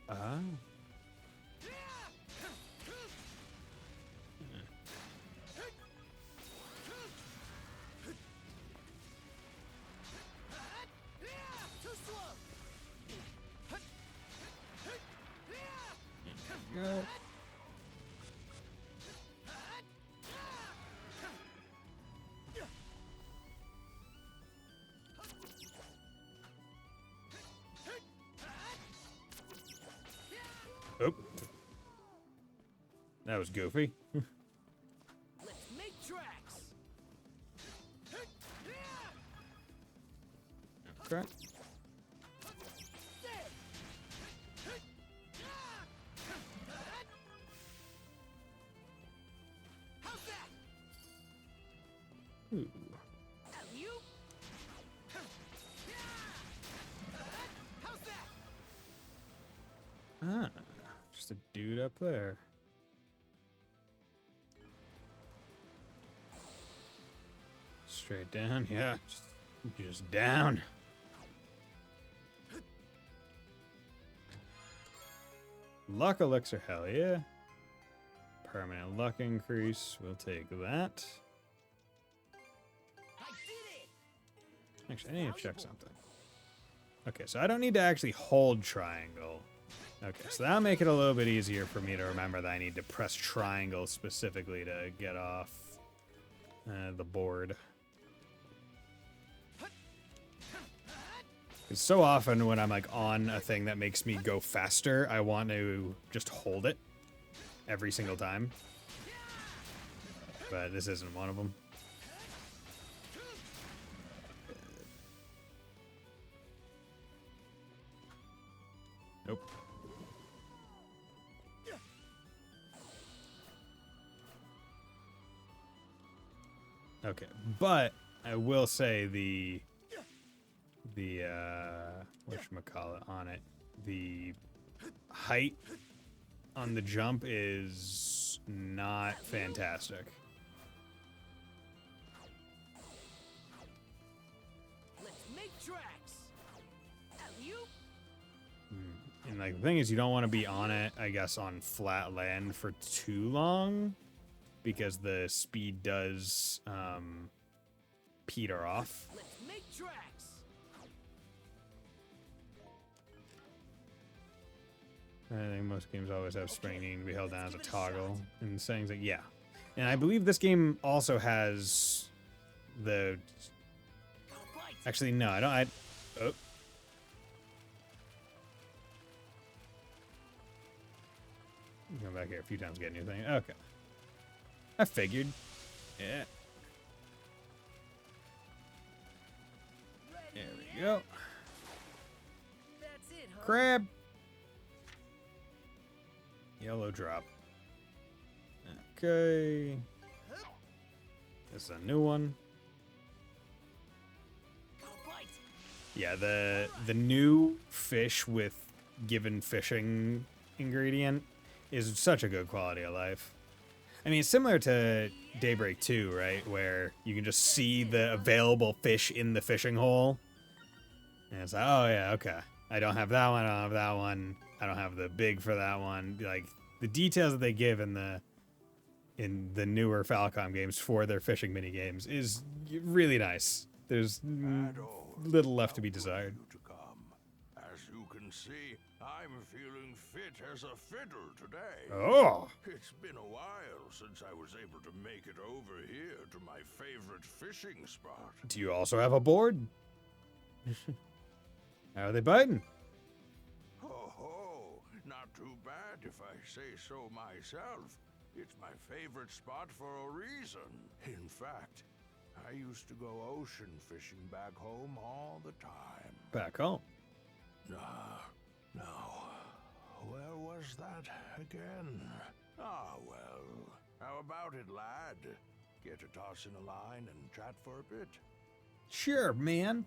Ah. Go. Oh. That was goofy. Let's make tracks. Okay. Ooh. Ah, just a dude up there. Straight down, yeah. Just down. Luck elixir, hell yeah. Permanent luck increase, we'll take that. Actually, I need to check something. Okay, so I don't need to actually hold triangle. Okay, so that'll make it a little bit easier for me to remember that I need to press triangle specifically to get off the board. Because so often when I'm like on a thing that makes me go faster, I want to just hold it every single time. But this isn't one of them. Nope. Okay, but I will say the whatchamacallit on it, the height on the jump is not fantastic. Let's make tracks. And like the thing is, you don't want to be on it, I guess, on flat land for too long, because the speed does peter off. Let's make tracks. I think most games always have spring needing to be held down as a toggle. And saying that, yeah. And I believe this game also has the... Actually, no, I don't... Oh. Come back here a few times, get a new thing. Okay. I figured. Yeah. There we go. That's it, huh? Crab. Yellow drop. Okay. This is a new one. Yeah, the new fish with given fishing ingredient is such a good quality of life. I mean, it's similar to Daybreak 2, right? Where you can just see the available fish in the fishing hole. And it's like, oh yeah, okay. I don't have that one, I don't have that one. I don't have the big for that one. Like, the details that they give in the newer Falcom games for their fishing mini games is really nice. There's little left to be desired. As you can see, I'm feeling fit as a fiddle today. Oh! It's been a while since I was able to make it over here to my favorite fishing spot. Do you also have a board? How are they biting? Ho, not too bad if I say so myself. It's my favorite spot for a reason. In fact, I used to go ocean fishing back home all the time. Back home. Now, where was that again? Ah, well, how about it, lad? Care to toss in a line and chat for a bit? Sure, man.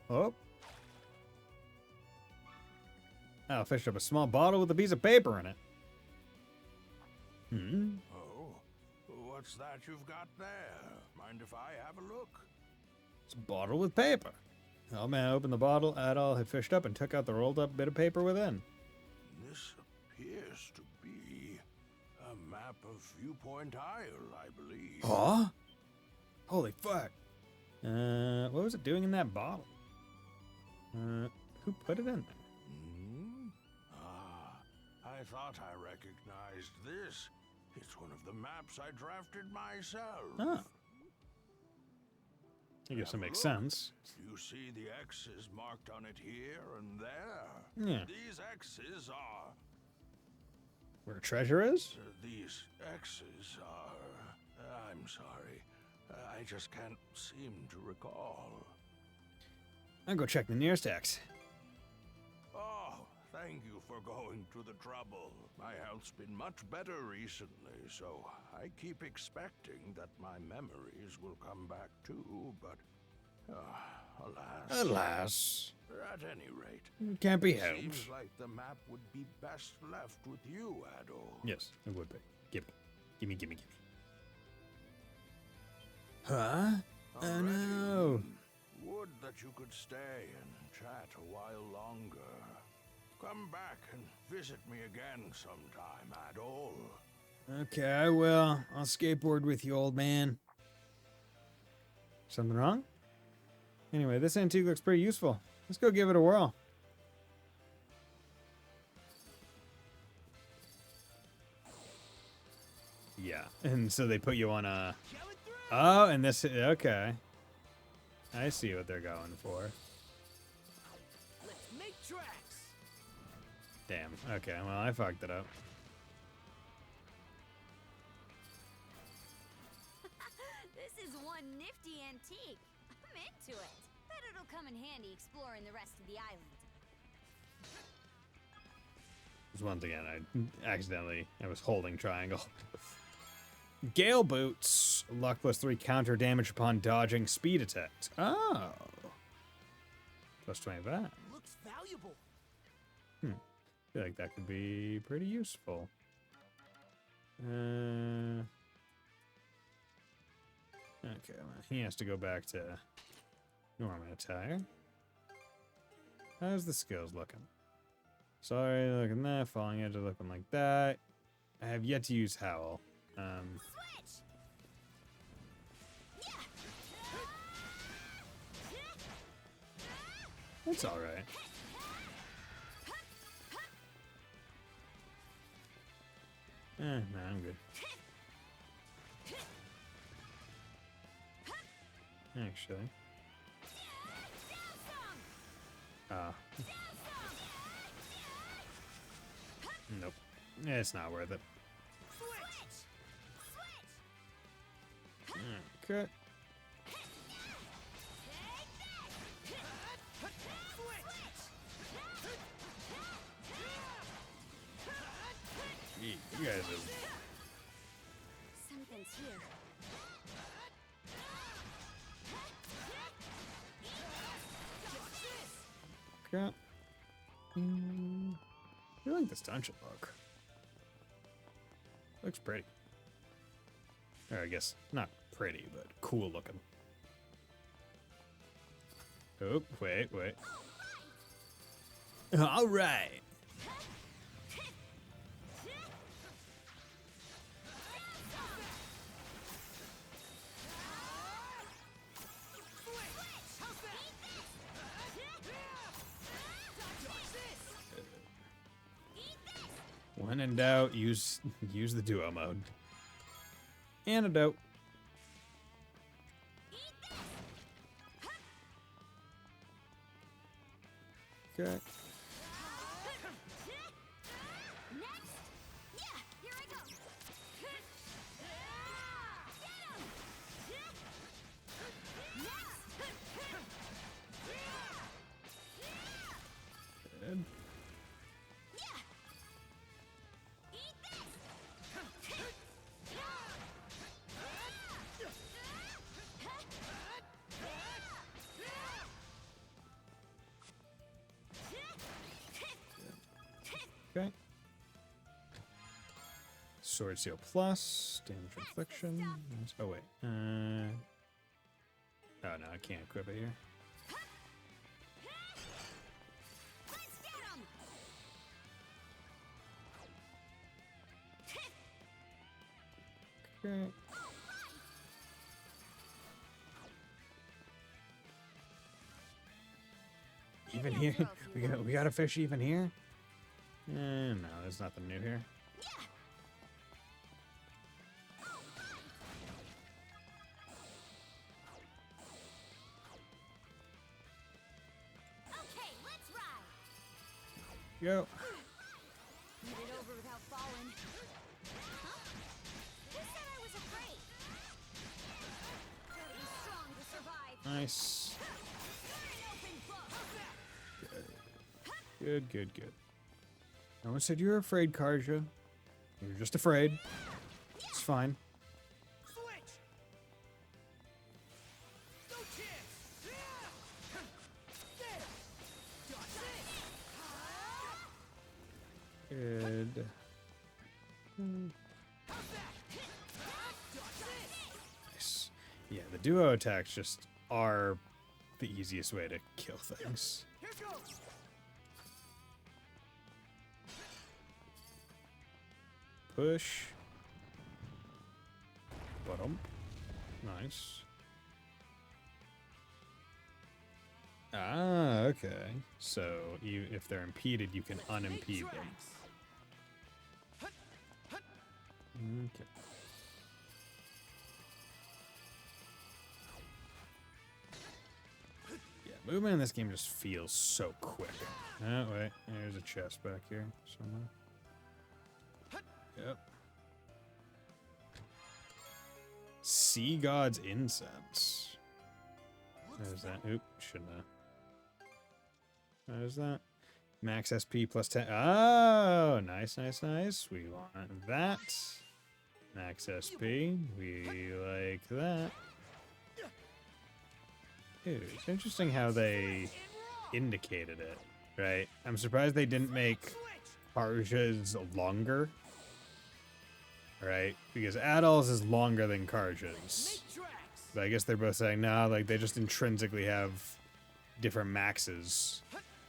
Oh. I fished up a small bottle with a piece of paper in it. Hmm. Oh, what's that you've got there? Mind if I have a look? It's a bottle with paper. Oh man, opened the bottle. Adol had fished up and took out the rolled up bit of paper within. This appears to be a map of Viewpoint Isle, I believe. Huh? Holy fuck. What was it doing in that bottle? Who put it in there? I thought I recognized this. It's one of the maps I drafted myself. Oh. I guess it makes sense. You see the X's marked on it here and there? Yeah. These X's are... Where treasure is? These X's are... I'm sorry. I just can't seem to recall. I'll go check the nearest X. Oh, thank you for going to the trouble. My health's been much better recently, so I keep expecting that my memories will come back too, but alas. Alas. At any rate, Can't be it helped. seems like the map would be best left with you, Adol. Yes, it would be. Gimme. Huh? Oh Alrighty. no. Would that you could stay and chat a while longer. Come back and visit me again sometime, Adol. Okay, I will. I'll skateboard with you, old man. Something wrong? Anyway, this antique looks pretty useful. Let's go give it a whirl. Yeah, and so they put you on a... Oh, and this... Okay. I see what they're going for. Let's make tracks. Damn. Okay, well, I fucked it up. This is one nifty antique. I'm into it. Bet it'll come in handy exploring the rest of the island. Once again, I was holding triangle. Gale boots. Luck +3 counter damage upon dodging speed attacks. Oh. +25. Looks valuable. I feel like that could be pretty useful. Okay, well, he has to go back to normal attire. How's the skills looking? Sorry, looking that. Falling edge looking like that. I have yet to use Howl. Switch! That's alright. No, I'm good. Actually. Nope. It's not worth it. Okay. You guys are... Something's here. Okay. I like this dungeon look. Looks pretty. Or I guess not pretty, but cool looking. Oh, wait. All right. When in doubt, use the duo mode. Antidote. Okay. Next! Yeah, here I go! Sword Seal Plus. Damage infliction. Nice. Oh, wait. Oh, no, I can't equip it here. Okay. Even here? We got a fish even here? No, there's nothing new here. Okay, let's ride. Go. Get it over without falling. Huh? Who said I was afraid? Gotta be strong to survive. Nice. You're an open book. Good, good, good. No one said you were afraid, Karja. You were just afraid. It's fine. Switch! No chance! There! Good. Nice. Yeah, the duo attacks just are the easiest way to kill things. Here goes! Push. Bottom. Nice. Ah, okay. So if they're impeded, you can unimpede them. Okay. Yeah, movement in this game just feels so quick. Oh, wait. There's a chest back here somewhere. Yep. Sea God's Incense. There's that. Oop, shouldn't have. What is that? Max SP plus 10. Oh, nice, nice, nice. We want that. Max SP. We like that. Ew, it's interesting how they indicated it, right? I'm surprised they didn't make Karja's longer. Right? Because Adol's is longer than Karja's. But I guess they're both saying, nah, like they just intrinsically have different maxes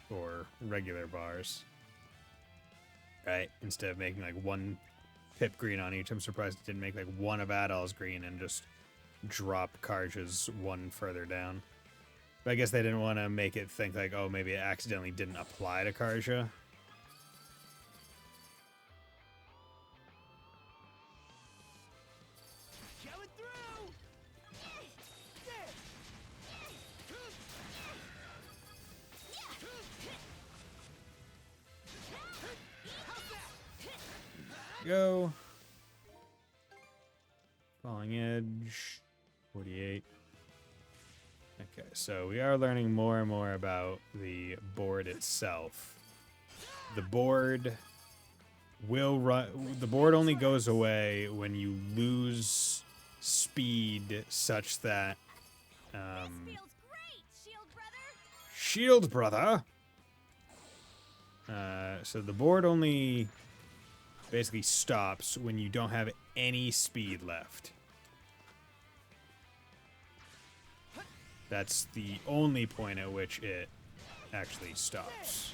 for regular bars. Right? Instead of making like one pip green on each, I'm surprised it didn't make like one of Adol's green and just drop Karja's one further down. But I guess they didn't want to make it think like, oh, maybe it accidentally didn't apply to Karja. Go. Falling Edge. 48. Okay, so we are learning more and more about the board itself. The board will run. The board only goes away when you lose speed such that. Feels great, Shield Brother. Shield Brother! So the board only basically stops when you don't have any speed left. That's the only point at which it actually stops.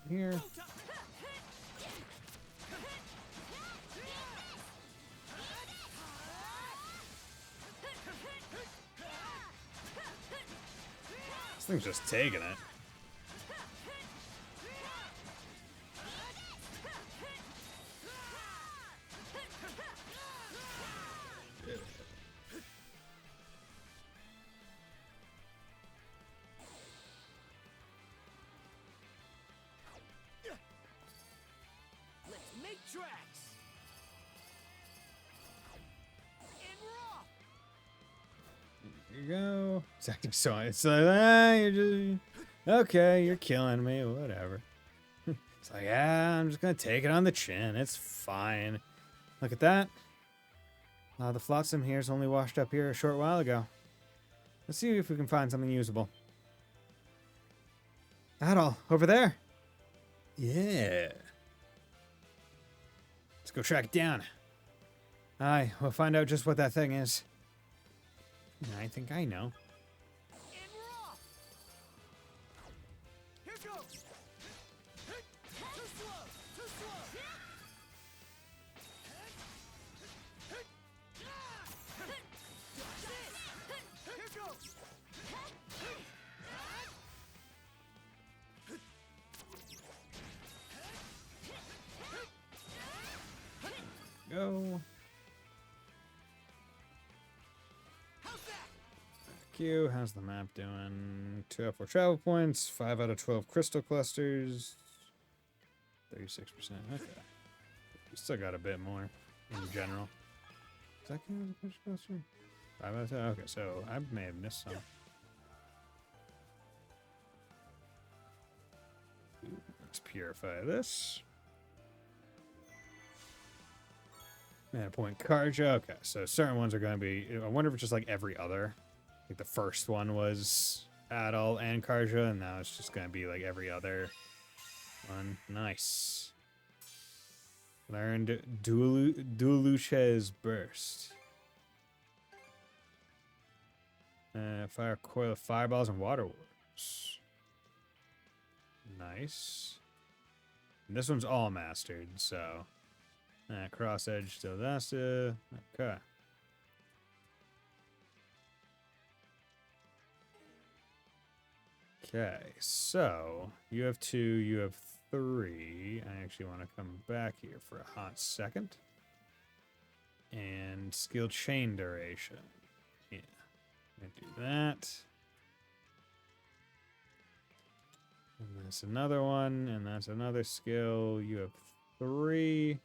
Here. This thing's just taking it. Make tracks! And raw! There you go. It's acting so. It's like, ah, you're just. Okay, you're killing me, whatever. It's like, yeah, I'm just gonna take it on the chin. It's fine. Look at that. The flotsam here's only washed up here a short while ago. Let's see if we can find something usable. Adol, over there. Yeah. Let's go track it down. Aye, we'll find out just what that thing is. I think I know. Go. Q, how's the map doing? 2 out of 4 travel points, 5 out of 12 crystal clusters, 36%. Okay. We still got a bit more in general. Is that count as a crystal cluster? 5 out of 10? Okay, so I may have missed some. Let's purify this. Mana point Karja. Okay, so certain ones are going to be... I wonder if it's just like every other. Like the first one was Adol and Karja, and now it's just going to be like every other one. Nice. Learned Dualuche's Burst. Fire coil of fireballs and water wars. Nice. And this one's all mastered, so... cross edge still that's okay. Okay, so you have 2, you have 3. I actually want to come back here for a hot second. And skill chain duration. Yeah, I'm gonna do that. And that's another one, and that's another skill. You have 3.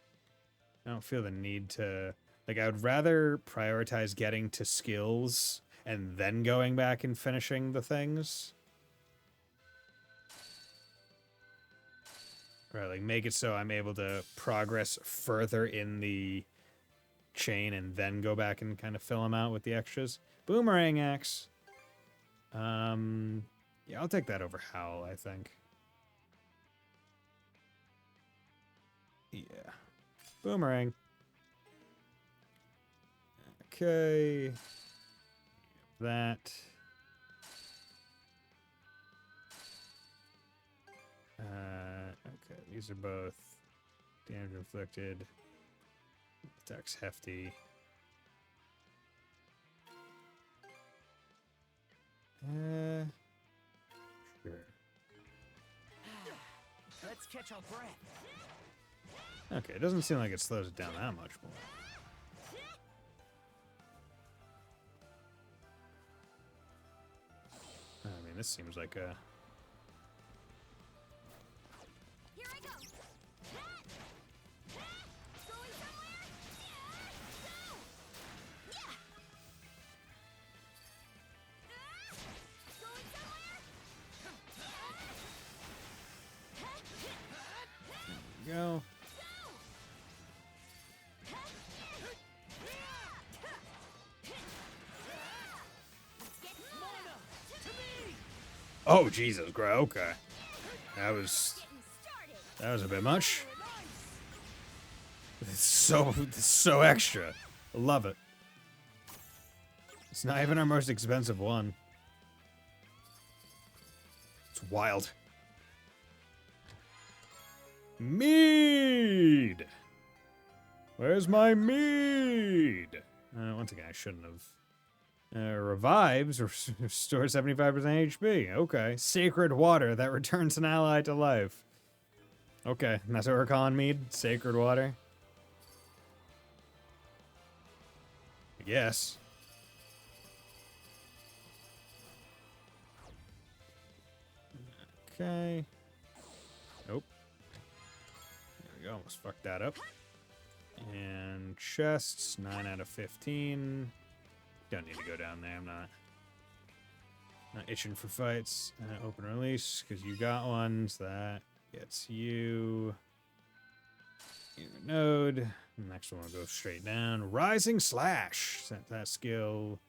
I don't feel the need to... Like, I would rather prioritize getting to skills and then going back and finishing the things. Right, like, make it so I'm able to progress further in the chain and then go back and kind of fill them out with the extras. Boomerang axe. Yeah, I'll take that over Howl, I think. Yeah. Boomerang. Okay. That. Okay, these are both damage inflicted. Attack's hefty. Sure. Let's catch our breath. Okay, it doesn't seem like it slows it down that much more. I mean, this seems like a... Here I go. Going somewhere? Go! Yeah! Going somewhere? There we go. Oh, Jesus, bro. Okay. That was a bit much. It's so extra. I love it. It's not even our most expensive one. It's wild. Mead! Where's my mead? Once again, I shouldn't have. Revives, restores 75% HP. Okay. Sacred water that returns an ally to life. Okay, and that's what we're calling mead? Sacred water? I guess. Okay. Nope. There we go. Almost fucked that up. And chests, 9 out of 15. Don't need to go down there. I'm Not itching for fights. Open release, because you got one, so that gets you. Your node. Next one will go straight down. Rising Slash. That skill.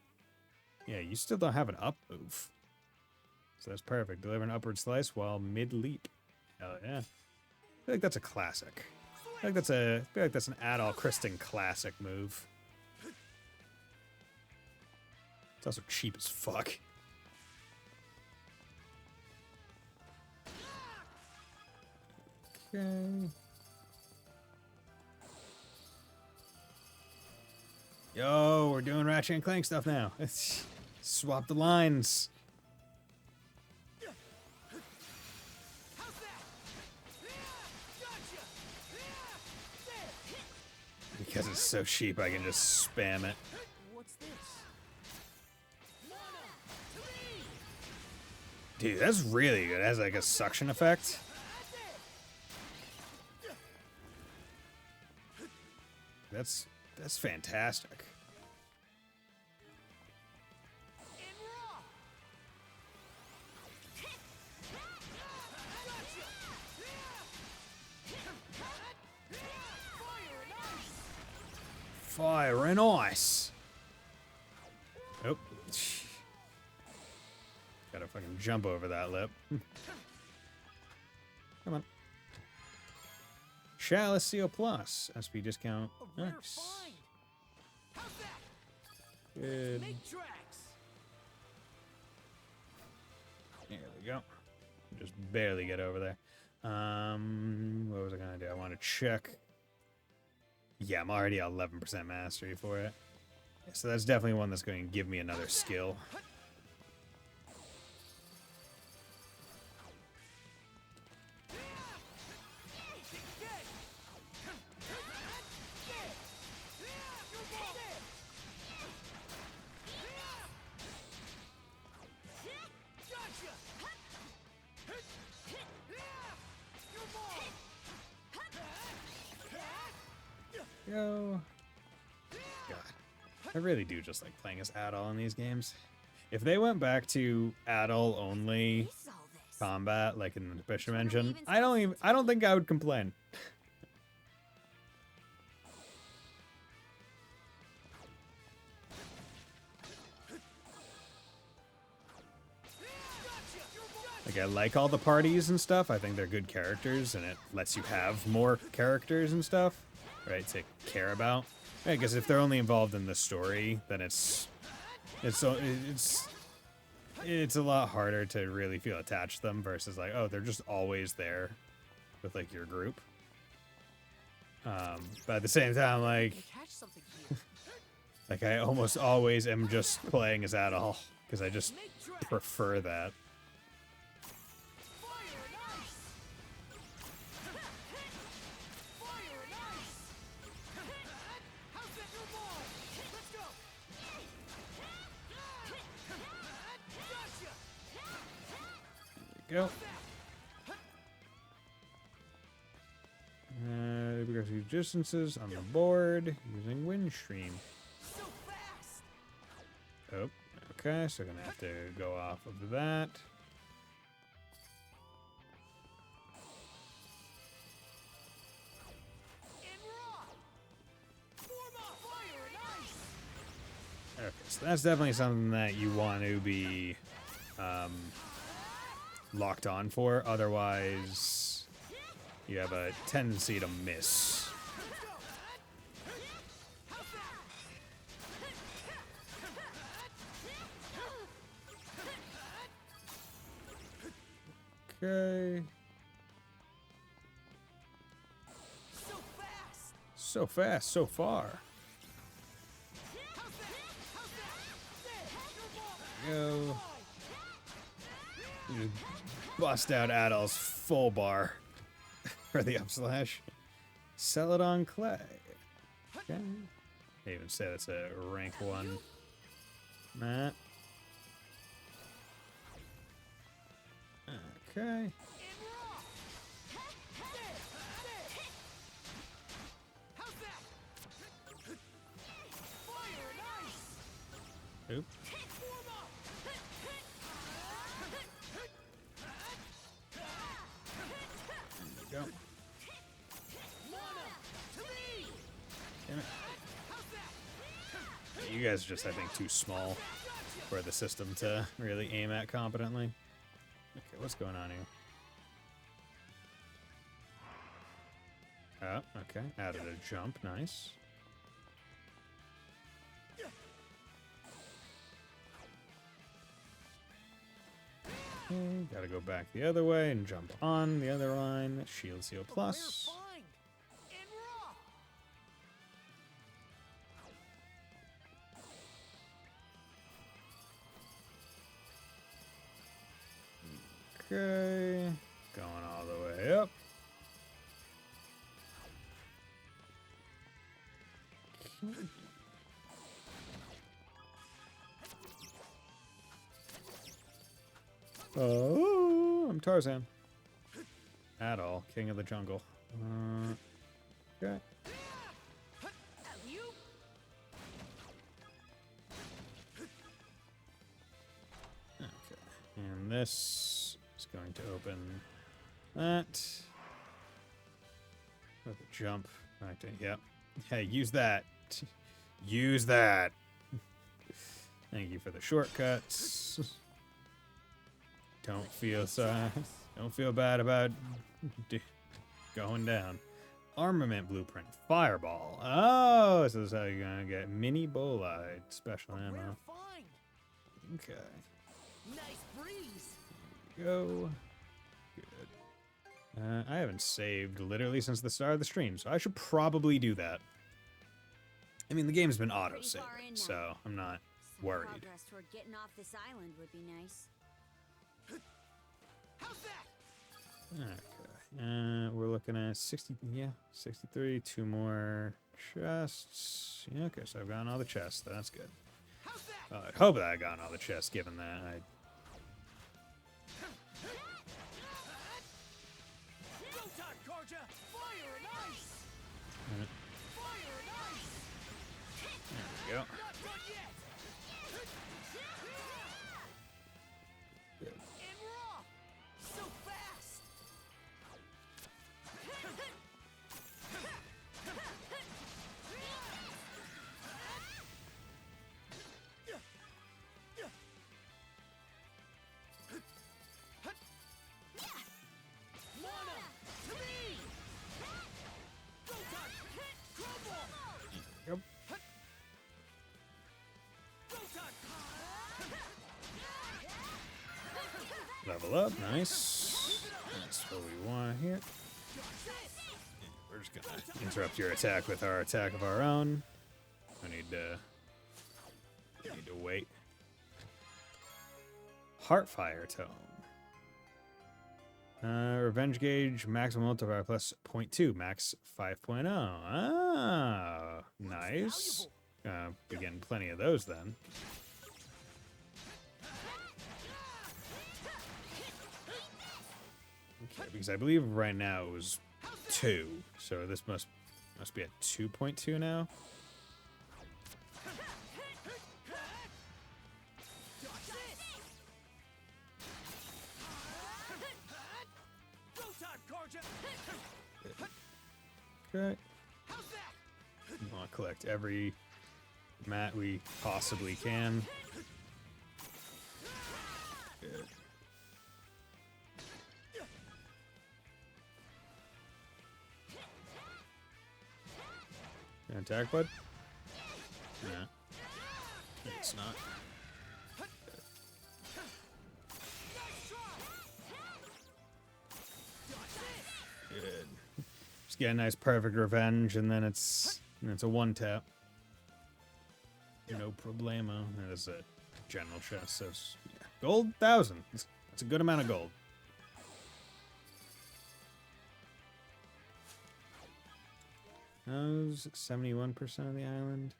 Yeah, you still don't have an up move. So that's perfect. Deliver an upward slice while mid-leap. Hell yeah. I feel like that's a classic. I feel like that's an Adol Kristen classic move. It's also cheap as fuck. Okay. Yo, we're doing Ratchet and Clank stuff now. Swap the lines. Because it's so cheap, I can just spam it. What's this? Dude, that's really good. It has like a suction effect. That's fantastic. Fire and ice. Oh. Gotta fucking jump over that lip. Come on. Chalice Seal Plus. SP discount. Nice. Good. There we go. Just barely get over there. What was I gonna do? I want to check. Yeah, I'm already at 11% mastery for it. So that's definitely one that's going to give me another skill. Go. God. I really do just like playing as Adol in these games. If they went back to Adol only combat, like in the Bishop engine, I don't think I would complain. Like, I like all the parties and stuff. I think they're good characters, and it lets you have more characters and stuff, right, to care about. I guess if they're only involved in the story, then it's a lot harder to really feel attached to them versus like, oh, they're just always there with like your group. But at the same time, like I almost always am just playing as Adol because I just prefer that. Go. Because these distances on the board using Windstream. Oh, okay, so gonna have to go off of that. Okay, so that's definitely something that you want to be locked on for, otherwise you have a tendency to miss. Okay. So fast, so far. Go. You bust out Adol's full bar for the up slash. Celadon Clay. Okay. They even say that's a rank 1. Matt. Okay. Oop. go. Damn it. You guys are just, I think, too small for the system to really aim at competently. Okay, what's going on here? Oh, okay. Added a jump. Nice. Okay, gotta go back the other way and jump on the other line. Shield Seal Plus. Okay, going all the way up. Oh, I'm Tarzan. Adol, king of the jungle. Okay. Okay, and this is going to open that. With a jump. Okay, yep. Hey, use that. Use that. Thank you for the shortcuts. Don't feel bad about going down. Armament blueprint. Fireball. Oh, so this is how you're gonna get mini bolide special ammo. Okay. Nice breeze. Go. Good. I haven't saved literally since the start of the stream, so I should probably do that. I mean, the game's been auto-saving, so I'm not worried. Progress toward getting off this island would be nice. How's that? Okay. We're looking at 63. 2 more chests. Yeah, okay, so I've gotten all the chests. That's good. How's that? Well, I'd hope that I got all the chests, given that I... Go time, Karja! Fire and ice! Alright, Fire and ice! there we go. Not done yet! Good. And we're off! So fast! Mana! To me! Go time! Crumble! Yep. Go time! Level up, nice. That's what we want here. We're just gonna interrupt your attack with our attack of our own. I need to wait. Heartfire Tome. Revenge gauge, maximum multiplier plus 0.2, max 5.0. Ah, nice. Be getting plenty of those then. Okay, because I believe right now it was 2, so this must be at 2.2 now. Go time, Karja! Okay. How's that? We want to collect every mat we possibly can. Good. Gonna attack, bud? Yeah. It's not. Good. Just get a nice perfect revenge, and then it's a one tap. No problemo. That is a general chest. So yeah. Gold 1,000. That's a good amount of gold. Those 71% of the island.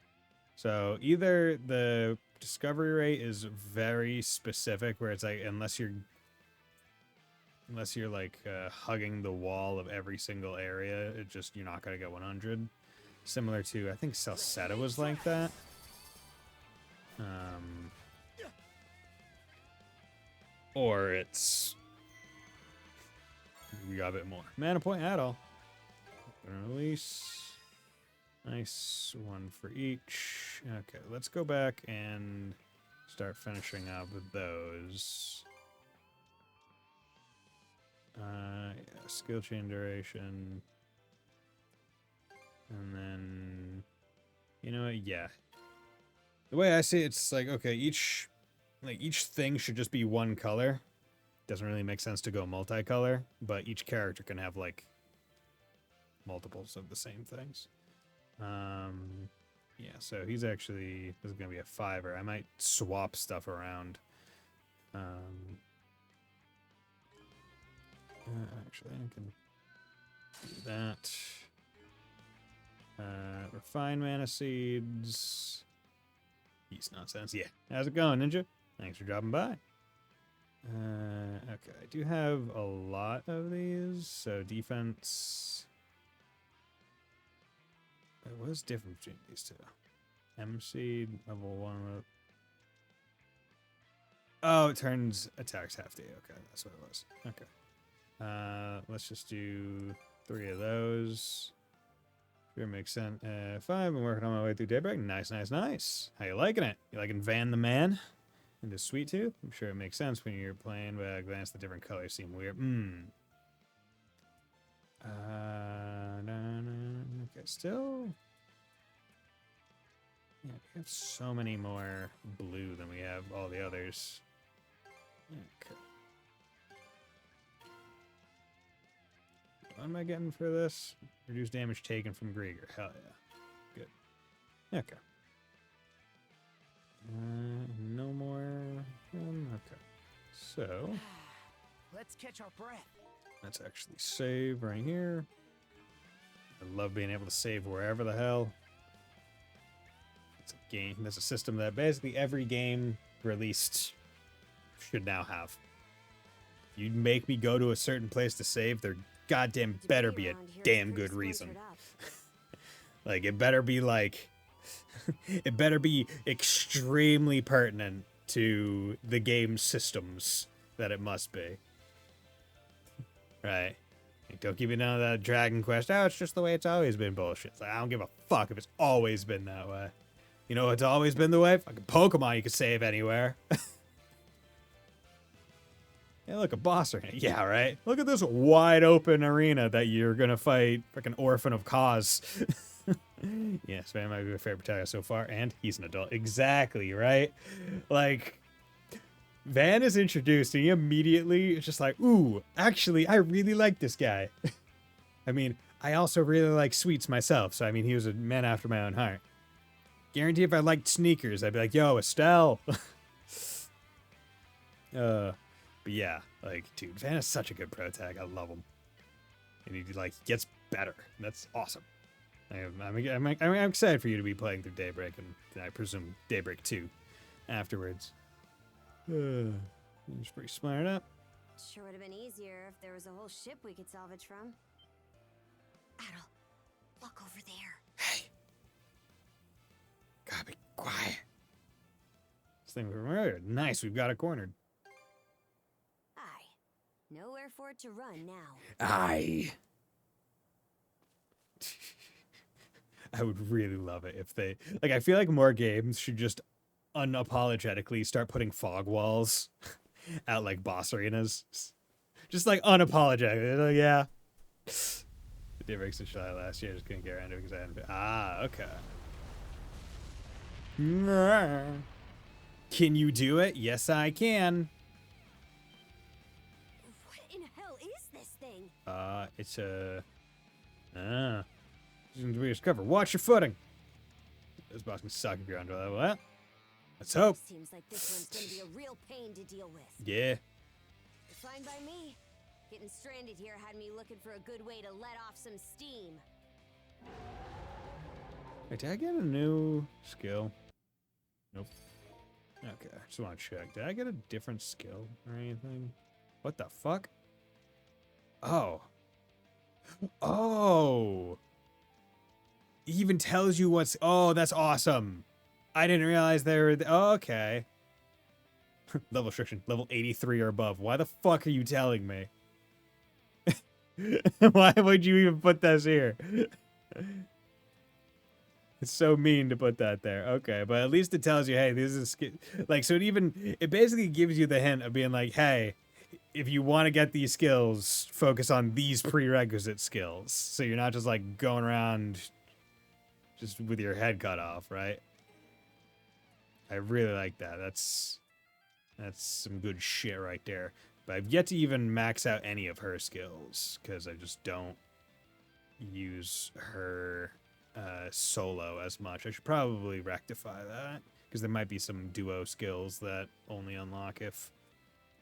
So either the discovery rate is very specific, where it's like unless you're like hugging the wall of every single area, you're not gonna get 100. Similar to, I think Salsetta was like that. Or it's We got a bit more. Mana point Adol. Release. Nice one for each. Okay, let's go back and start finishing up with those. Yeah, skill chain duration. And then, you know what? Yeah. The way I see it, it's like, okay, each thing should just be one color. Doesn't really make sense to go multicolor, but each character can have like multiples of the same things. Yeah, so he's actually, this is gonna be a 5-er. I might swap stuff around. Actually, I can do that. Refine mana seeds. Peace nonsense. Yeah. How's it going, Ninja? Thanks for dropping by. Okay, I do have a lot of these. So defense. What is different between these two? M seed, level 1. Oh, it turns attacks half D. Okay, that's what it was. Okay. Let's just do 3 of those. Sure makes sense. 5, I'm working on my way through Daybreak. Nice, nice, nice. How you liking it? You liking Van the Man into Sweet Tooth? I'm sure it makes sense when you're playing, but at a glance the different colors seem weird. Okay, still. Yeah, we have so many more blue than we have all the others. Okay. What am I getting for this? Reduce damage taken from Grieger. Hell yeah. Good. Okay. No more. Okay. So. Let's catch our breath. Let's actually save right here. I love being able to save wherever the hell. It's a game. There's a system that basically every game released should now have. If you make me go to a certain place to save, there goddamn better be a damn good reason. Like, it better be like... it better be extremely pertinent to the game systems that it must be. Right. Like, don't give me none of that Dragon Quest. Oh, it's just the way it's always been bullshit. It's like, I don't give a fuck if it's always been that way. You know it's always been the way? Fucking Pokemon you can save anywhere. Yeah, look, a boss arena. Yeah, right? Look at this wide open arena that you're gonna fight freaking Orphan of Cause. Yes, man, might be my favorite protagonist so far, and he's an adult. Exactly, right? Like, Van is introduced, and he immediately is just like, ooh, actually, I really like this guy. I mean, I also really like sweets myself, so I mean, he was a man after my own heart. Guarantee if I liked sneakers, I'd be like, yo, Estelle. But yeah, like, dude, Van is such a good protag. I love him. And he, like, gets better. That's awesome. I'm excited for you to be playing through Daybreak, and I presume Daybreak 2 afterwards. Just pretty smart up. Sure would have been easier if there was a whole ship we could salvage from. Adol, look over there. Hey! Gotta be quiet. This thing from earlier. Nice, we've got it cornered. Aye. Nowhere for it to run now. Aye. I would really love it if they... Like, I feel like more games should just unapologetically start putting fog walls at, like, boss arenas. Just, like, unapologetically. Like, yeah. The Daybreak did Shy last year. I just couldn't get around to it because I hadn't been... Ah, okay. Can you do it? Yes, I can. What in hell is this thing? It's a... we discover. Watch your footing. This boss can suck if you're under level. Well, let's hope. Seems like this one's gonna be a real pain to deal with. Yeah. Fine by me. Getting stranded here had me looking for a good way to let off some steam. Wait, did I get a new skill? Nope. Okay, I just want to check. Did I get a different skill or anything? What the fuck? Oh. Oh. It even tells you what's... Oh, that's awesome. I didn't realize they were... Oh, okay. Level restriction. Level 83 or above. Why the fuck are you telling me? Why would you even put this here? It's so mean to put that there. Okay, but at least it tells you, hey, this is like, so it basically gives you the hint of being like, hey, if you want to get these skills, focus on these prerequisite skills. So you're not just like going around just with your head cut off, right? I really like that. That's some good shit right there. But I've yet to even max out any of her skills because I just don't use her solo as much. I should probably rectify that because there might be some duo skills that only unlock if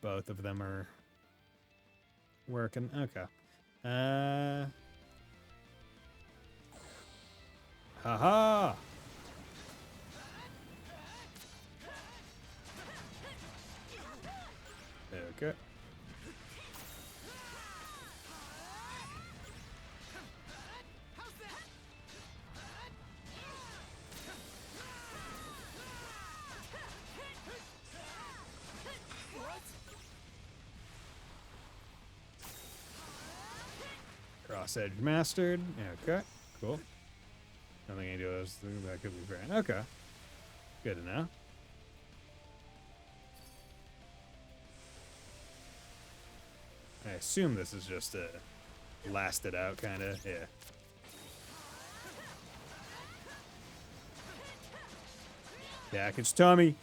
both of them are working. Okay. Haha. Okay. Cross edge mastered. Okay, cool. Nothing I do those things. That could be grand. Okay. Good to know. I assume this is just a last it out kind of. Yeah. Package Tommy.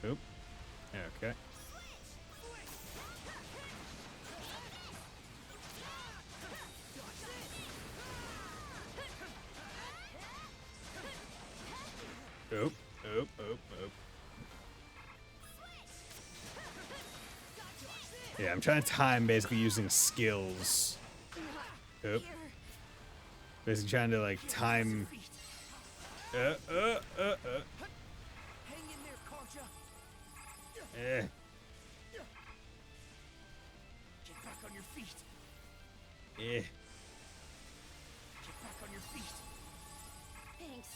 Oop. Okay. Oop, oop, oop, oop. Yeah, I'm trying to time basically using skills. Oop. Basically trying to like time. Hang in there, Karja. Eh. Get back on your feet. Eh. Get back on your feet. Thanks.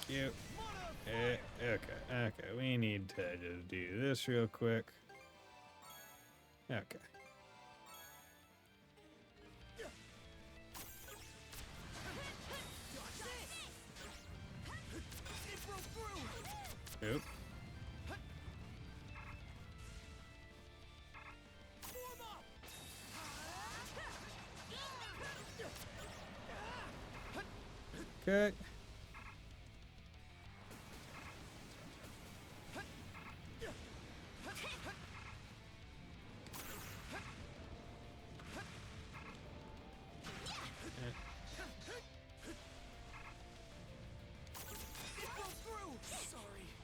Cute. Okay. Okay. We need to just do this real quick. Okay. Oop. Okay.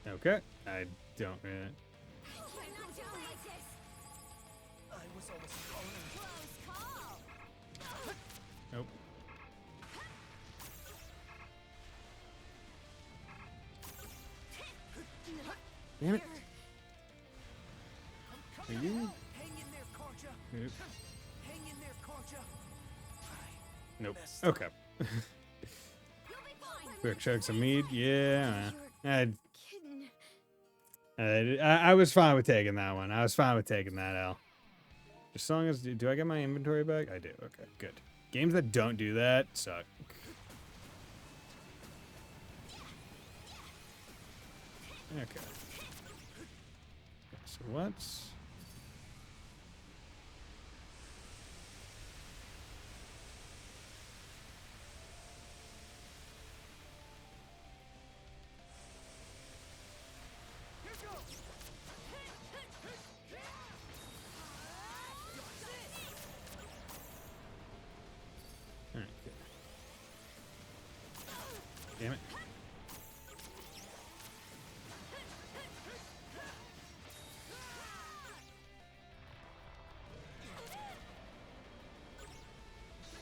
Okay. I don't really. I was almost calling. Close call. Nope. Damn it. Are you? Hang in there, Karja. Nope. Hang in there, Karja. Nope. Okay. You'll be fine. Quick chunks of meat. Yeah. Kidding. I was fine with taking that one. I was fine with taking that L. As long as do I get my inventory back? I do. Okay, good. Games that don't do that suck. Okay. So what's okay. Damn it.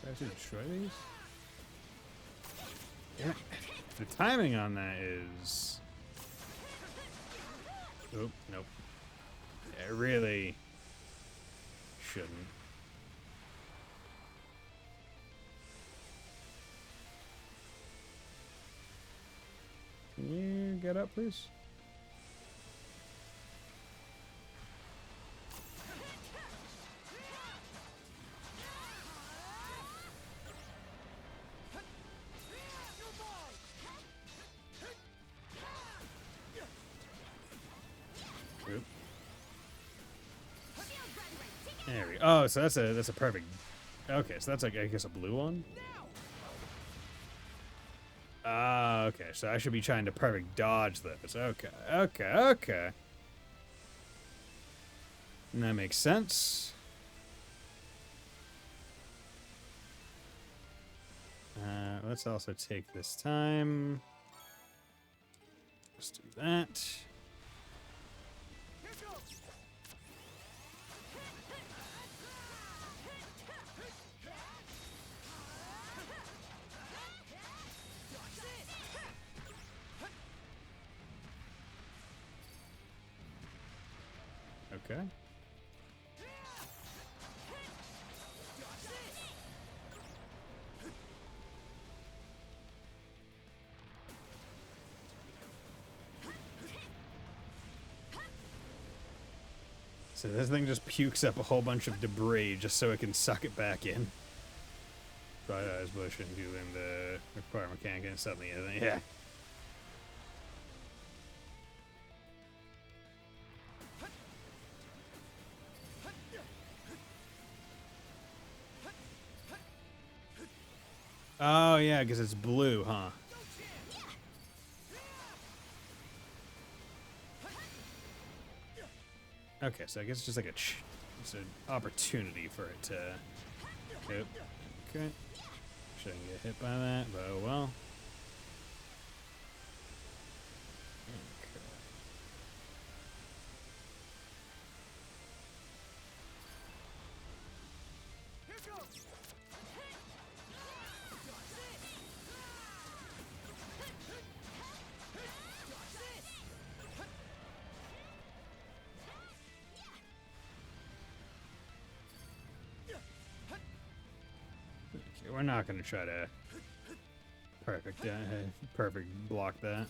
Do I have to destroy these? Damn it. The timing on that is. Oop, nope. It really shouldn't. get up, please? Oop. There we go. Oh, so that's a perfect. Okay, so that's like, I guess, a blue one. Ah, okay. So I should be trying to perfect dodge those. Okay, okay. And that makes sense. Let's also take this time. Let's do that. Okay. So this thing just pukes up a whole bunch of debris just so it can suck it back in. Bright eyes bush and doing the require mechanic and suddenly, yeah. Oh yeah, because it's blue, huh? Okay, so I guess it's just like it's an opportunity for it to. Yep. Okay. Shouldn't get hit by that, but oh well. We're not going to try to perfect block that.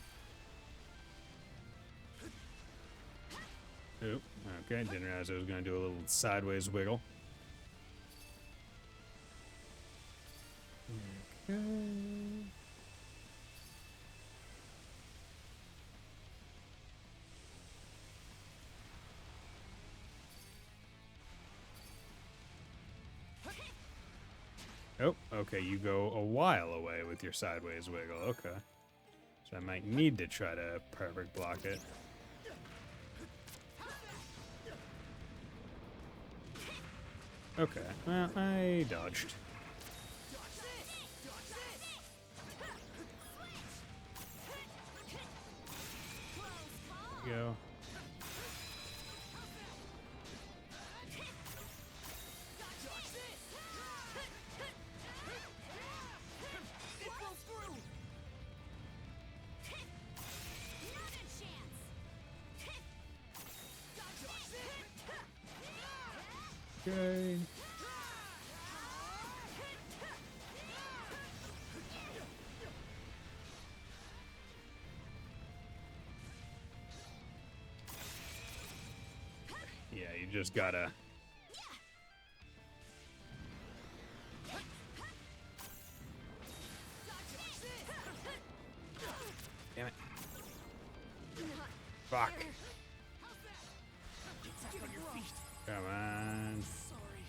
Oop. Okay, didn't realize I was going to do a little sideways wiggle. Okay. Oh, okay, you go a while away with your sideways wiggle. Okay. So I might need to try to perfect block it. Okay, well, I dodged. Go. Okay. Yeah, you just gotta. Damn it. Fuck. Come on.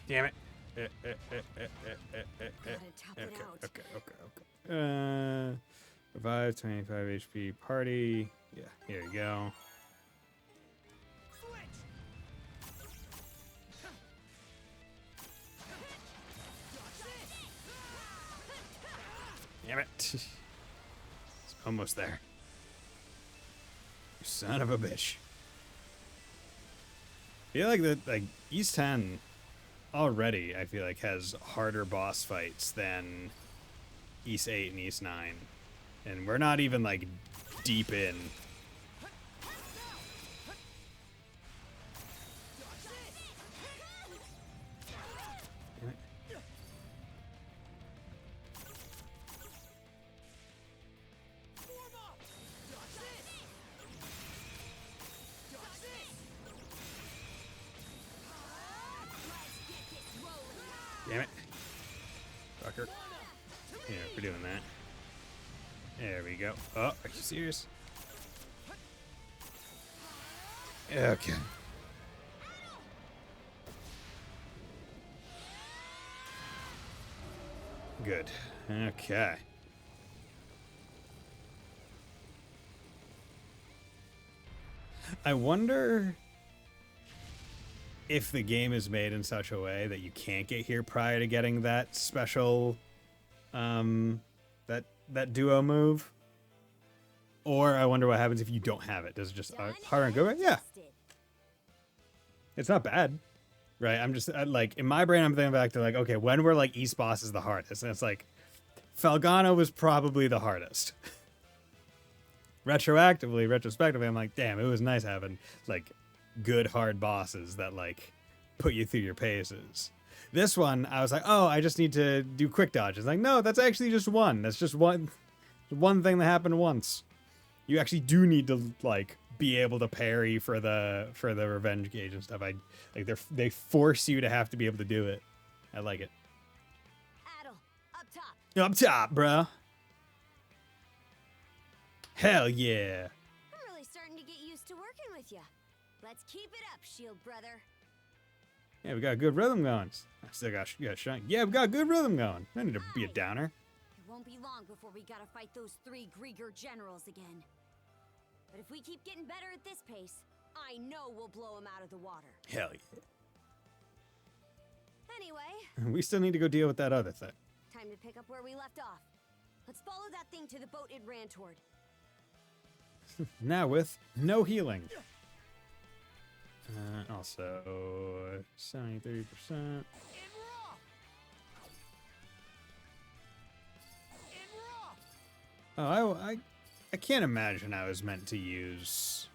Damn it. Okay. Revive 25 HP party. Yeah, here you go. Damn it. It's almost there. You son of a bitch. I feel like East 10 already, I feel like, has harder boss fights than East 8 and East 9. And we're not even, like, deep in. motherfucker. Yeah, we're doing that. There we go. Oh, are you serious? Okay. Good. Okay. I wonder if the game is made in such a way that you can't get here prior to getting that special, that duo move. Or I wonder what happens if you don't have it. Does it just hard and go back? Yeah. It's not bad. Right? I'm just like, in my brain, I'm thinking back to like, okay, when were like East bosses the hardest? And it's like, Falgana was probably the hardest. Retrospectively, I'm like, damn, it was nice having like good hard bosses that like put you through your paces. This one, I was like, oh, I just need to do quick dodge. It's like, no, that's actually just one. That's just one thing that happened once. You actually do need to like be able to parry for the revenge gauge and stuff. They force you to have to be able to do it. I like it. Adol, up top. Up top, bro. Hell yeah. I'm really starting to get used to working with you. Let's keep it up, shield brother. Yeah, we got a good rhythm going. I still got Shanty. Yeah, we got a good rhythm going. I need to be a downer. It won't be long before we gotta fight those 3 Grieger generals again. But if we keep getting better at this pace, I know we'll blow them out of the water. Hell yeah. Anyway, We still need to go deal with that other thing. time to pick up where we left off. Let's follow that thing to the boat it ran toward. Now with no healing. Also, 73%. Oh, I can't imagine I was meant to use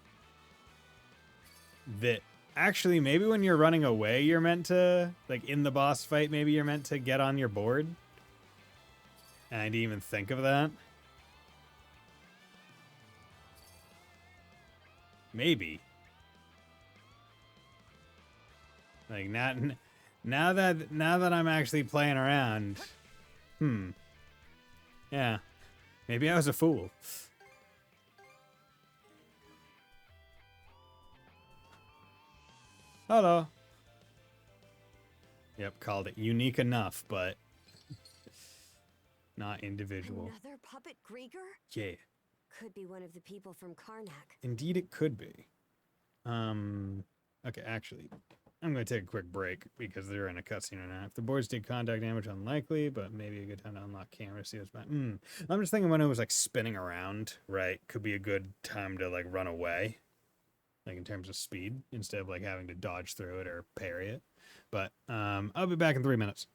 that. Actually, maybe when you're running away, you're meant to, like in the boss fight, maybe you're meant to get on your board. And I didn't even think of that. Maybe. Like now that I'm actually playing around, yeah, maybe I was a fool. Hello. Yep, called it unique enough, but not individual. Another puppet Grieger? Yeah, Could be one of the people from Karnak. indeed it could be. Okay, actually, I'm going to take a quick break because they're in a cutscene right now. If the boards did contact damage, unlikely, but maybe a good time to unlock camera, see what's back. I'm just thinking when it was like spinning around, right? Could be a good time to like run away, like in terms of speed, instead of like having to dodge through it or parry it. But I'll be back in 3 minutes.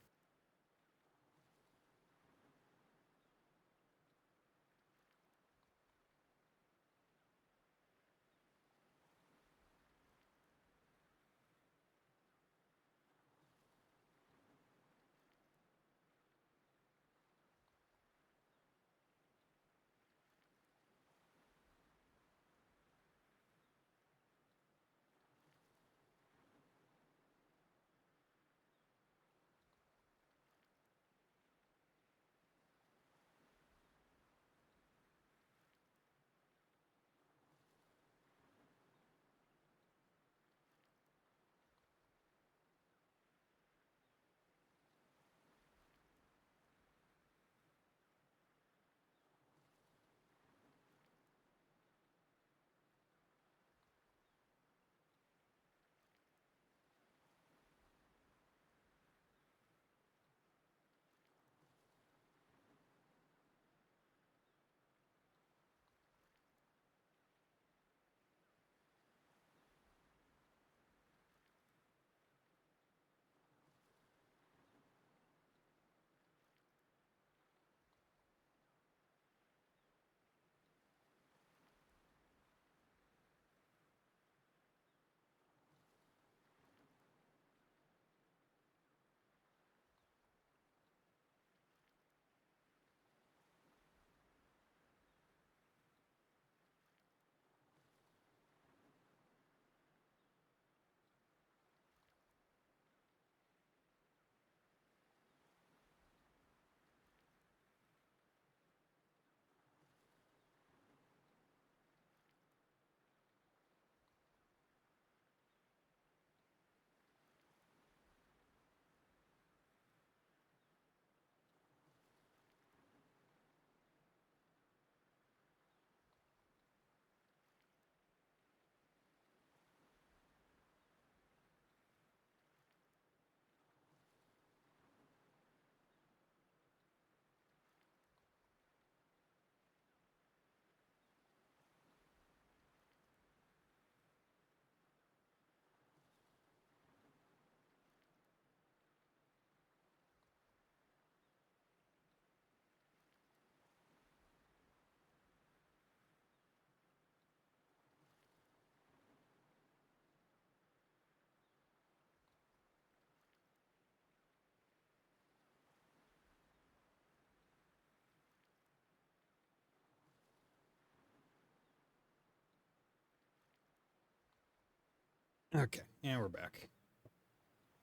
Okay, and we're back.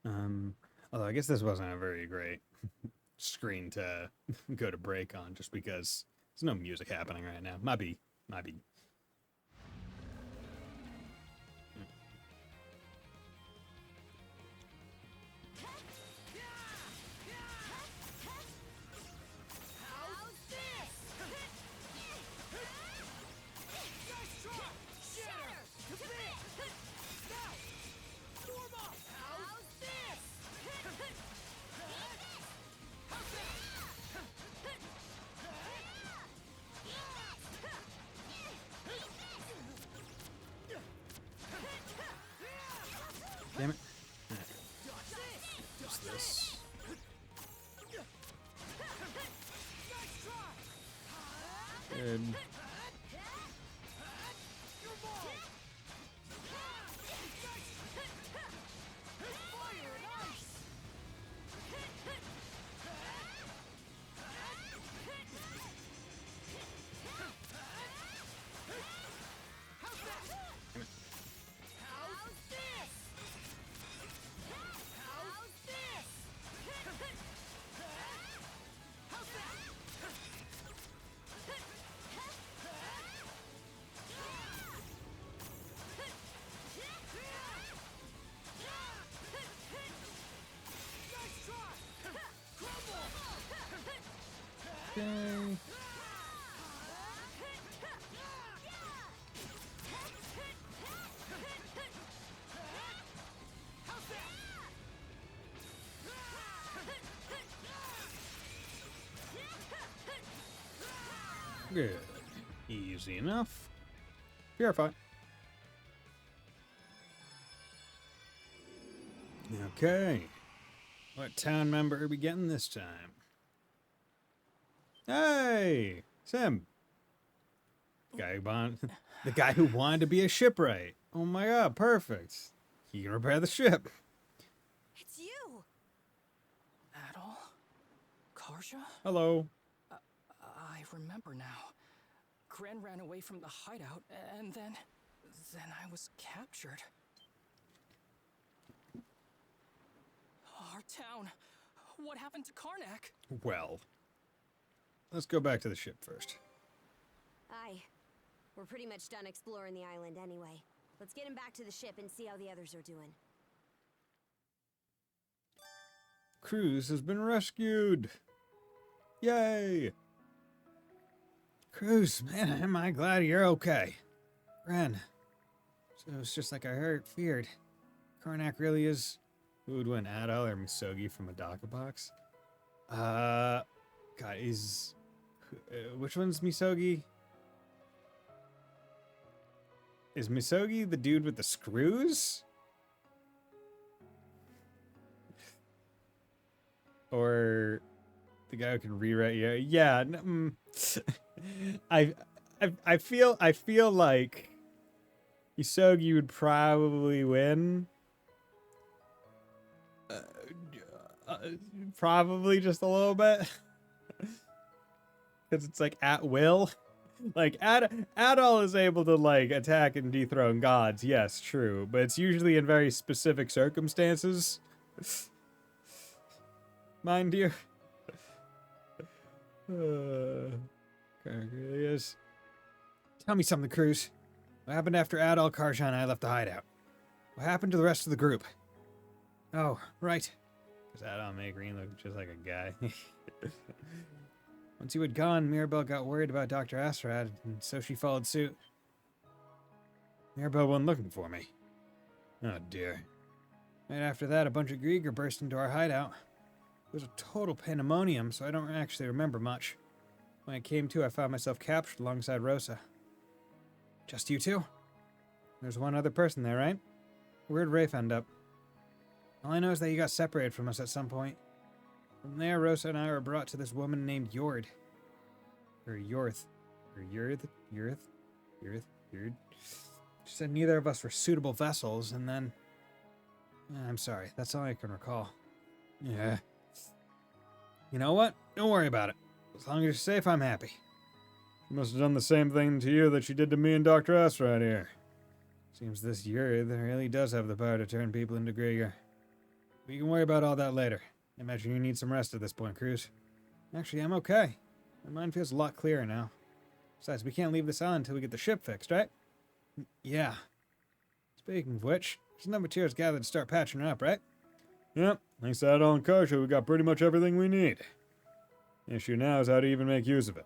Although I guess this wasn't a very great screen to go to break on, just because there's no music happening right now. Might be. Damn it. Just this. Good. Okay. Good. Easy enough. Purify. Okay. What town member are we getting this time? Hey, Sim. The guy who wanted to be a shipwright. Oh my god, perfect. He can repair the ship. It's you! Adol? Karja? Hello. I remember now. Gren ran away from the hideout, and then I was captured. Our town. What happened to Karnak? Well, let's go back to the ship first. Aye. We're pretty much done exploring the island anyway. Let's get him back to the ship and see how the others are doing. Cruz has been rescued. Yay! Cruz, man, am I glad you're okay. Ren, so it's just like I feared. Karnak really is... Who would win, Adol or Misogi from a Daka box? God, which one's Misogi? Is Misogi the dude with the screws? Or the guy who can rewrite? Yeah. I feel like Misogi would probably win. Probably just a little bit. Because it's like at will. Like Adol is able to like attack and dethrone gods, yes, true. But it's usually in very specific circumstances. Mind you. Okay, really is. Tell me something, Cruz. What happened after Adol, Karja, and I left the hideout? What happened to the rest of the group? Oh, right. Because Adol made Green look just like a guy. Once you had gone, Mirabelle got worried about Dr. Astrad, and so she followed suit. Mirabelle wasn't looking for me. Oh dear. Right after that, a bunch of Grieger burst into our hideout. It was a total pandemonium, so I don't actually remember much. When I came to, I found myself captured alongside Rosa. Just you two? There's one other person there, right? Where'd Rafe end up? All I know is that you got separated from us at some point. From there, Rosa and I were brought to this woman named Yord. Or Yorth. Or Yurth. She said neither of us were suitable vessels, and then... I'm sorry, that's all I can recall. Yeah. You know what? Don't worry about it. As long as you're safe, I'm happy. She must have done the same thing to you that she did to me and Dr. Astrad here. Seems this Yuri really does have the power to turn people into Grieger. We can worry about all that later. I imagine you need some rest at this point, Cruz. Actually, I'm okay. My mind feels a lot clearer now. Besides, we can't leave this on until we get the ship fixed, right? Yeah. Speaking of which, there's enough materials gathered to start patching it up, right? Yep, thanks to Adol and Karja, we got pretty much everything we need. The issue now is how to even make use of it.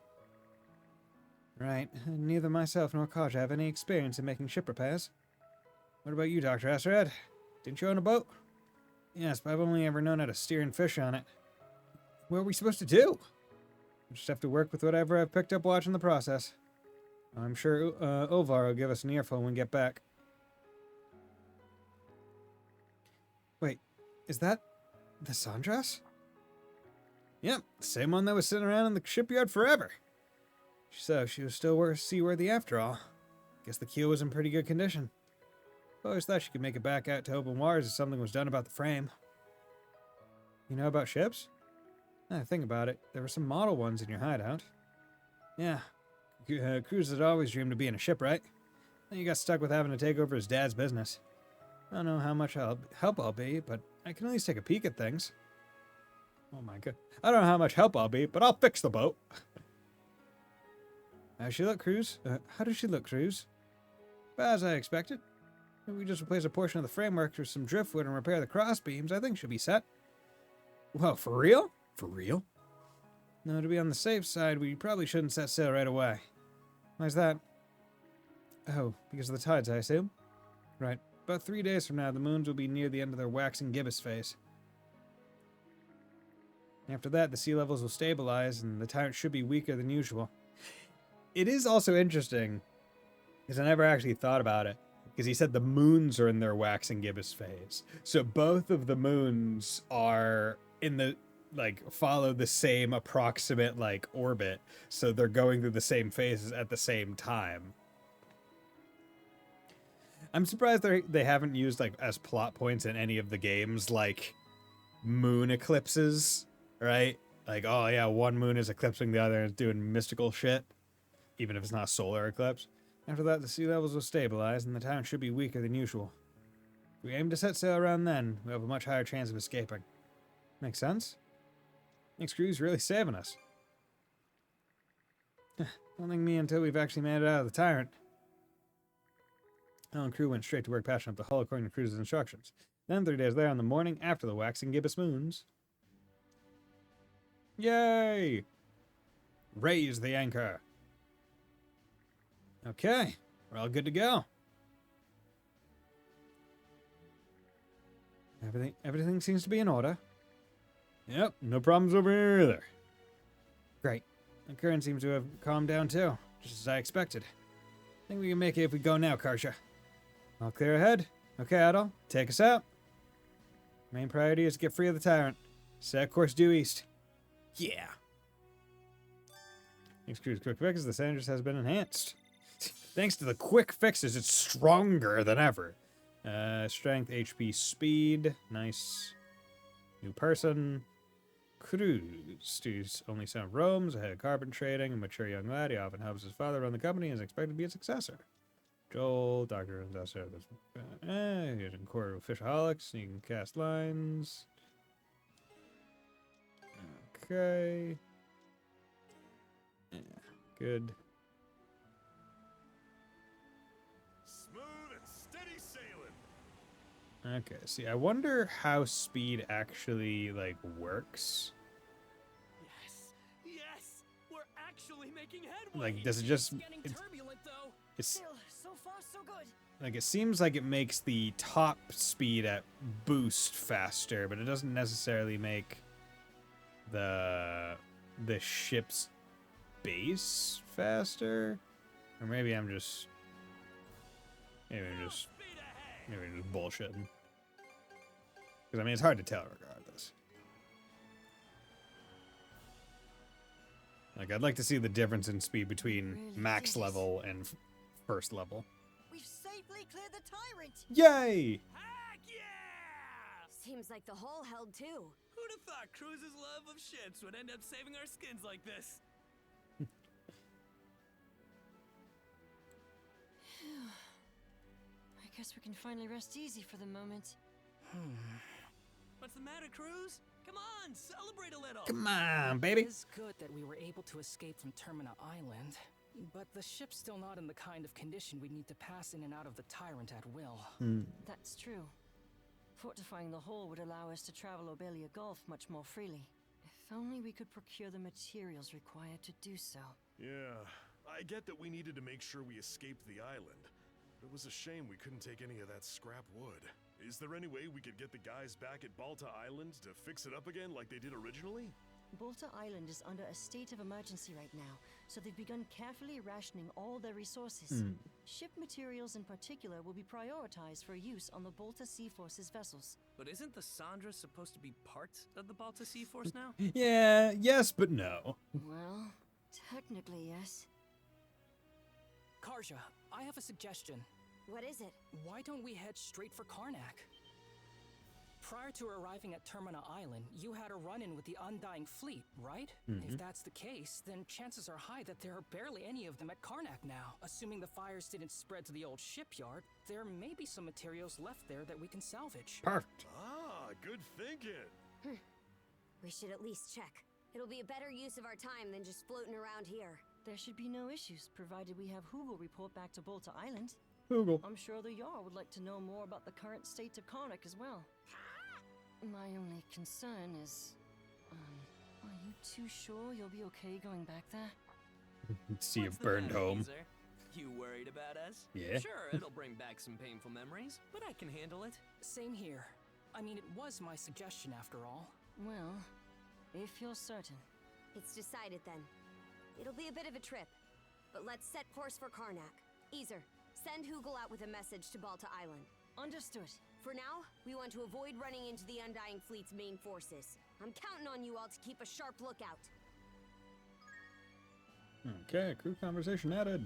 Right. Neither myself nor Kaj have any experience in making ship repairs. What about you, Dr. Asteroid? Didn't you own a boat? Yes, but I've only ever known how to steer and fish on it. What are we supposed to do? We just have to work with whatever I've picked up watching the process. I'm sure Ovar will give us an earful when we get back. Wait, is that the Sandras? Yep, the same one that was sitting around in the shipyard forever. So she was still seaworthy after all. Guess the keel was in pretty good condition. I always thought she could make it back out to open waters if something was done about the frame. You know about ships? Now think about it, there were some model ones in your hideout. Yeah, Cruz had always dreamed of being a shipwright. Then he got stuck with having to take over his dad's business. I don't know how much help I'll be, but I can at least take a peek at things. Oh my god. I don't know how much help I'll be, but I'll fix the boat. How's she look, Cruz? How does she look, Cruz? About as I expected. If we just replace a portion of the framework with some driftwood and repair the cross beams, I think she'll be set. Whoa, for real? For real? No, to be on the safe side, we probably shouldn't set sail right away. Why's that? Oh, because of the tides, I assume? Right. About 3 days from now, the moons will be near the end of their waxing gibbous phase. After that, the sea levels will stabilize, and the tyrant should be weaker than usual. It is also interesting, because I never actually thought about it, because he said the moons are in their waxing gibbous phase. So both of the moons are in the, follow the same approximate, orbit. So they're going through the same phases at the same time. I'm surprised they haven't used, as plot points in any of the games, moon eclipses, right? Oh yeah, one moon is eclipsing the other and it's doing mystical shit. Even if it's not a solar eclipse. After that, the sea levels will stabilize, and the town should be weaker than usual. If we aim to set sail around then, we have a much higher chance of escaping. Makes sense? Thanks, Crew's really saving us. Don't think me until we've actually made it out of the tyrant. Al and Crew went straight to work patching up the hull according to Crew's instructions. Then 3 days later on the morning after the waxing gibbous moons. Yay! Raise the anchor! Okay, we're all good to go. Everything seems to be in order. Yep, no problems over here either. Great. The current seems to have calmed down too, just as I expected. I think we can make it if we go now, Karja. All clear ahead? Okay, Adol, take us out. Main priority is to get free of the tyrant. Set course due east. Yeah. Thanks, Crew's quick fixes. The Sanders has been enhanced. Thanks to the quick fixes, it's stronger than ever. Strength, HP, speed. Nice. New person. Cruz. Dude's only son of roams, ahead of carbon trading, a mature young lad. He often helps his father run the company and is expected to be a successor. Joel, Doctor, Industrial. He's in core of Fishaholics. You can cast lines. Okay. Yeah, good. Smooth and steady sailing. Okay, see, I wonder how speed actually, works. Yes, we're actually making headway. Does it just... It's getting turbulent, though. It's, Still, so far so good. it seems like it makes the top speed at boost faster, but it doesn't necessarily make the ship's base faster. Or maybe I'm just... Maybe I'm just bullshitting. Because, it's hard to tell regardless. I'd like to see the difference in speed between Really max is. level and first level. We've safely cleared the tyrant. Yay! Heck yeah! Seems like the hole held too. Who'd have thought Cruz's love of ships would end up saving our skins like this? Guess we can finally rest easy for the moment. What's the matter, Cruz? Come on, celebrate a little. Come on, It baby. is good that we were able to escape from Termina Island, but the ship's still not in the kind of condition we'd need to pass in and out of the Tyrant at will. That's true. Fortifying the hull would allow us to travel Obelia Gulf much more freely. If only we could procure the materials required to do so. Yeah, I get that we needed to make sure we escaped the island. It was a shame we couldn't take any of that scrap wood. Is there any way we could get the guys back at Balta Island to fix it up again like they did originally? Balta Island is under a state of emergency right now, so they've begun carefully rationing all their resources. Ship materials in particular will be prioritized for use on the Balta Sea Force's vessels. But isn't the Sandra supposed to be part of the Balta Sea Force now? Yeah, yes, but no. Well, technically, yes. Karja, I have a suggestion. What is it? Why don't we head straight for Karnak? Prior to arriving at Termina Island, you had a run-in with the Undying Fleet, right? If that's the case, then chances are high that there are barely any of them at Karnak now. Assuming the fires didn't spread to the old shipyard, there may be some materials left there that we can salvage. Perfect. Ah, good thinking. We should at least check. It'll be a better use of our time than just floating around here. There should be no issues, provided we have Hugel report back to Balta Island. Google. I'm sure the Jarl would like to know more about the current state of Karnak as well. My only concern is, are you too sure you'll be okay going back there? See you What's the burned matter, home. Geezer? You worried about us? Yeah. Sure, it'll bring back some painful memories, but I can handle it. Same here. I mean, it was my suggestion after all. Well, if you're certain. It's decided then. It'll be a bit of a trip, but let's set course for Karnak. Easer, send Hugel out with a message to Balta Island. Understood. For now, we want to avoid running into the Undying Fleet's main forces. I'm counting on you all to keep a sharp lookout. Okay, crew conversation added.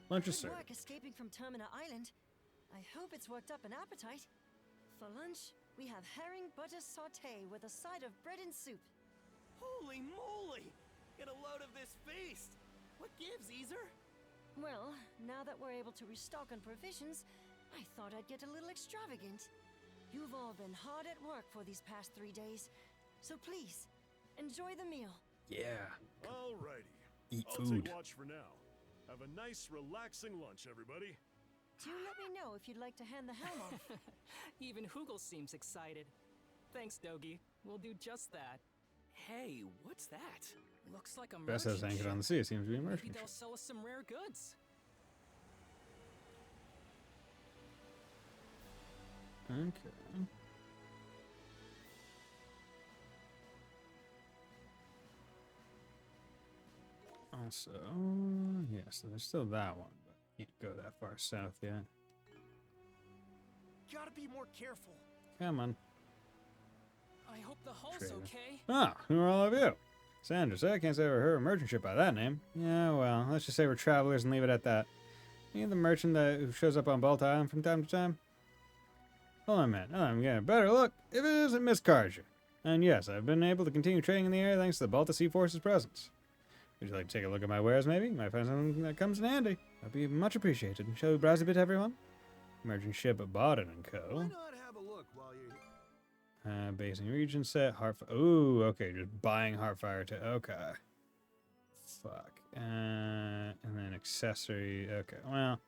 Lunch is Good served. work escaping from Termina Island. I hope it's worked up an appetite. For lunch, we have herring butter sauté with a side of bread and soup. Holy moly! Get a load of this feast! What gives, Easer? Well, now that we're able to restock on provisions, I thought I'd get a little extravagant. You've all been hard at work for these past 3 days, so please, enjoy the meal. Yeah. Alrighty. Eat I'll food. take watch for now. Have a nice, relaxing lunch, everybody. Do let me know if you'd like to hand the helm off. Even Hugel seems excited. Thanks, Dogi. We'll do just that. Hey, what's that? Looks like a Vessels merchant anchored on the ship. sea. It seems to be a Maybe merchant they'll ship. sell us some rare goods. Okay. Also, yeah, so there's still that one, but can't go that far south yet. Gotta be more careful. Come on. I hope the hull's Trader. okay. Ah, who are all of you? Sandra, say I can't say I ever heard of a merchant ship by that name. Yeah, well, let's just say we're travelers and leave it at that. You the merchant who shows up on Balta Island from time to time? Hold on a minute. I'm getting a better look. If it isn't Miss Karja. And yes, I've been able to continue trading in the area thanks to the Balta Sea Force's presence. Would you like to take a look at my wares, maybe? Might find something that comes in handy. That'd be much appreciated. Shall we browse a bit, everyone? Merchant ship at Baden & Co. Why not have a look while you're here? Basing region set. Ooh, okay. Just buying Heartfire to. Okay. Fuck. And then accessory. Okay, well.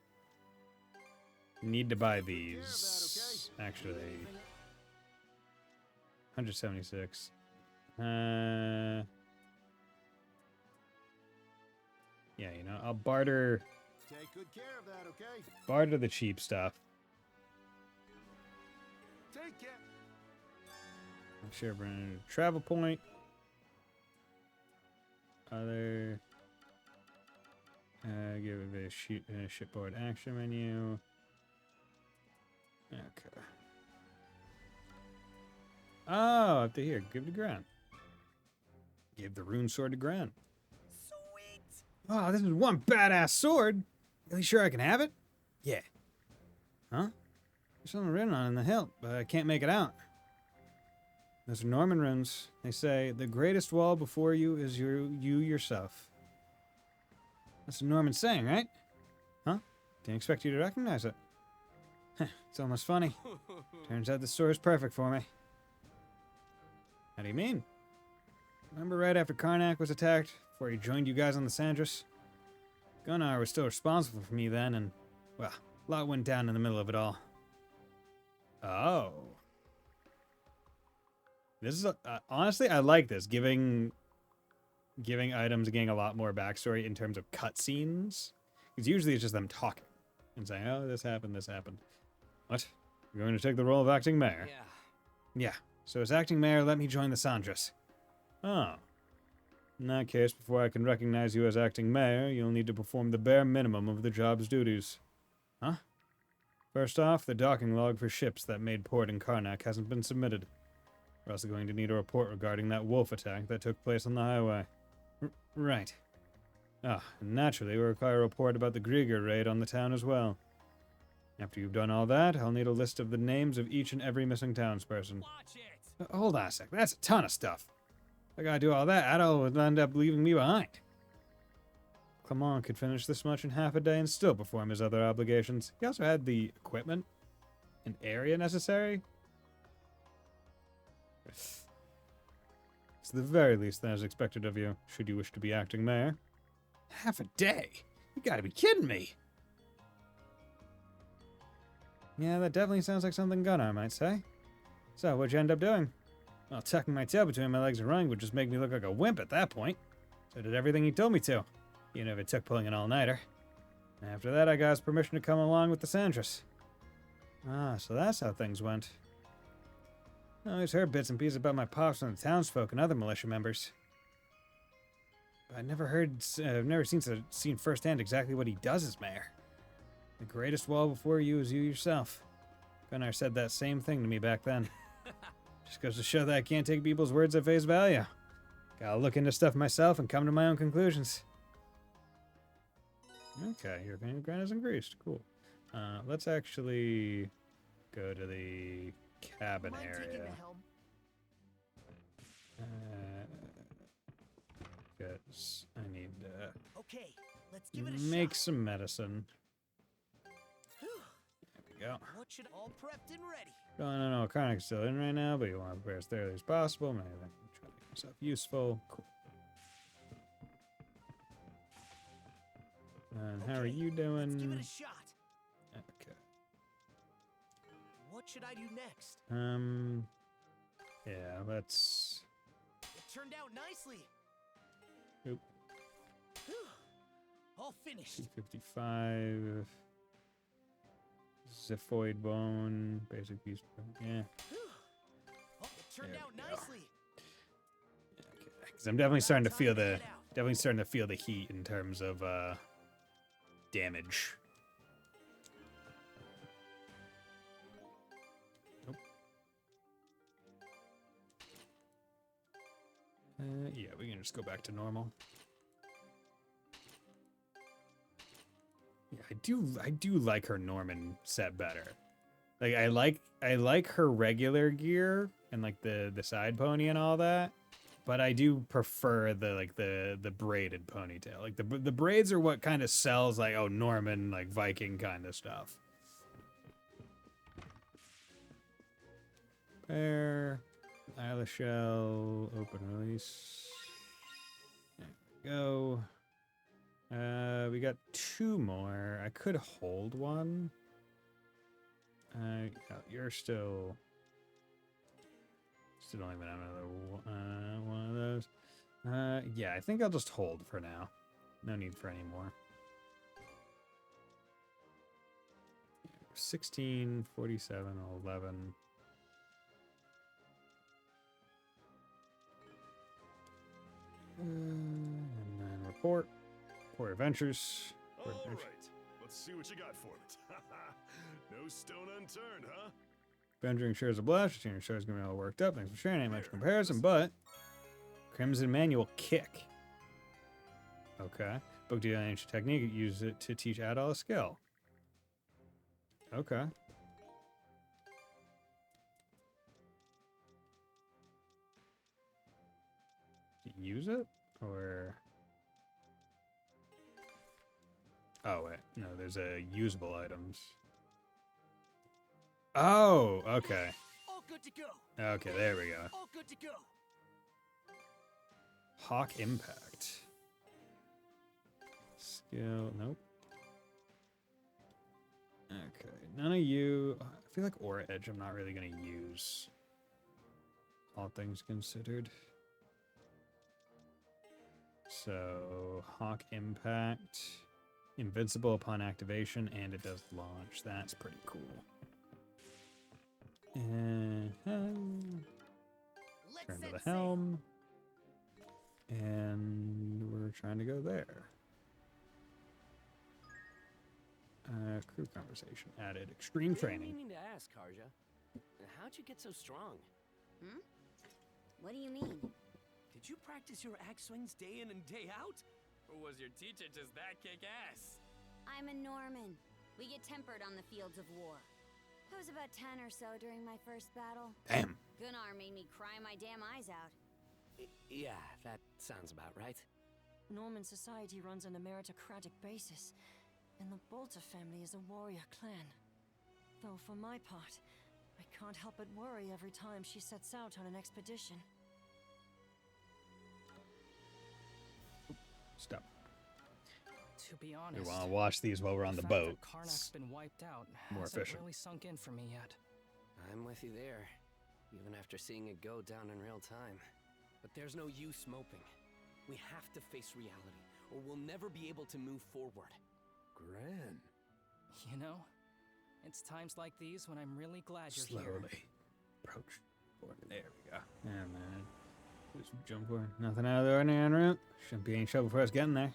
Need to buy these. Actually. 176. Yeah, you know, I'll barter. Take good care of that, okay? Barter the cheap stuff. Take care. I'm sure Brennan travel point. Other. Give it a shipboard action menu. Okay. Oh, up to here. Give it to Gran. Give the rune sword to Gran. Sweet! Oh, this is one badass sword. Really sure I can have it? Yeah. Huh? There's something written on it in the hilt, but I can't make it out. Those are Norman runes. They say, the greatest wall before you is you yourself. That's a Norman saying, right? Huh? Didn't expect you to recognize it. It's almost funny. Turns out the store is perfect for me. How do you mean? Remember right after Karnak was attacked, before he joined you guys on the Sandras? Gunnar was still responsible for me then, and, well, a lot went down in the middle of it all. Oh. This is, honestly, I like this, giving items and getting a lot more backstory in terms of cutscenes. Because usually it's just them talking and saying, oh, this happened, this happened. What? You're going to take the role of acting mayor? Yeah. So as acting mayor, let me join the Sandras. Oh. In that case, before I can recognize you as acting mayor, you'll need to perform the bare minimum of the job's duties. Huh? First off, the docking log for ships that made port in Karnak hasn't been submitted. We're also going to need a report regarding that wolf attack that took place on the highway. Right. Ah, and naturally, we require a report about the Grieger raid on the town as well. After you've done all that, I'll need a list of the names of each and every missing townsperson. Hold on a sec, that's a ton of stuff. If I gotta do all that, Adol would end up leaving me behind. Clement could finish this much in half a day and still perform his other obligations. He also had the equipment and area necessary. It's the very least that is expected of you, should you wish to be acting mayor. Half a day? You gotta be kidding me! Yeah, that definitely sounds like something Gunnar might say. So, what'd you end up doing? Well, tucking my tail between my legs and running would just make me look like a wimp at that point. So I did everything he told me to, even if it took pulling an all-nighter. After that, I got his permission to come along with the Sandras. Ah, so that's how things went. I always heard bits and pieces about my pops from the townsfolk and other militia members. But I've never seen firsthand exactly what he does as mayor. The greatest wall before you is you yourself. Gunnar said that same thing to me back then. Just goes to show that I can't take people's words at face value. Gotta look into stuff myself and come to my own conclusions. Okay, your opinion of Grant is increased. Cool. Let's actually go to the cabin area. Because I need to let's give it a make shot. some medicine. There we go. What should all prepped and ready? I don't know, Karnak's still in right now, but you want to prepare as thoroughly as possible. Maybe I can try to make myself useful. Cool. And how are you doing? Let's give it a shot. Okay. What should I do next? Yeah, let's... It turned out nicely. Oop. All finished. 255. Ziphoid bone. Basic piece. Yeah. Oh, it turned There out we go. nicely. Okay. Because I'm definitely starting to feel the heat in terms of damage. Nope. Yeah, we can just go back to normal. Yeah, I do like her Norman set better. Like I like her regular gear and like the side pony and all that, but I do prefer the braided ponytail. Like the braids are what kind of sells like, oh, Norman, like Viking kind of stuff. Pair, Isla Shell, open release. There we go. We got 2 more. I could hold one. Yeah, you're still don't even have another one of those. Yeah, I think I'll just hold for now. No need for any more. 16, 47, 11. And then report adventures. All right, let's see what you got for it. No stone unturned, huh? Venturing shares a blast. Your show's gonna be all worked up. Thanks for sharing. Ain't much comparison, but Crimson Manual Kick. Okay. Book deal ancient technique. Use it to teach Adol a skill. Okay. Use it or? Oh wait, no. There's a usable items. Oh, okay. All good to go. Okay, there we go. All good to go. Hawk Impact. Skill, nope. Okay, none of you. I feel like Aura Edge I'm not really going to use. All things considered. So, Hawk Impact. Invincible upon activation, and it does launch. That's pretty cool. And Let's turn to set the sail. helm. And we're trying to go there. Crew conversation added. Extreme training. Meaning to ask, Karja, how'd you get so strong? Hmm? What do you mean? Did you practice your axe swings day in and day out? Or was your teacher just that kick-ass? I'm a Norman. We get tempered on the fields of war. I was about 10 or so during my first battle. Damn. Gunnar made me cry my damn eyes out. Yeah, that sounds about right. Norman society runs on a meritocratic basis, and the Bolter family is a warrior clan. Though for my part, I can't help but worry every time she sets out on an expedition. Stop. To be We honest, want to watch these while we're on the fact boat. that Karnak's been wiped out more hasn't efficient. really sunk in for me yet. I'm with you there, even after seeing it go down in real time. But there's no use moping. We have to face reality, or we'll never be able to move forward. Gran. You know, it's times like these when I'm really glad you're Slowly here. approach. Forward. There we go. And then just jump forward. Nothing out of the ordinary en route. Shouldn't be any trouble for us getting there.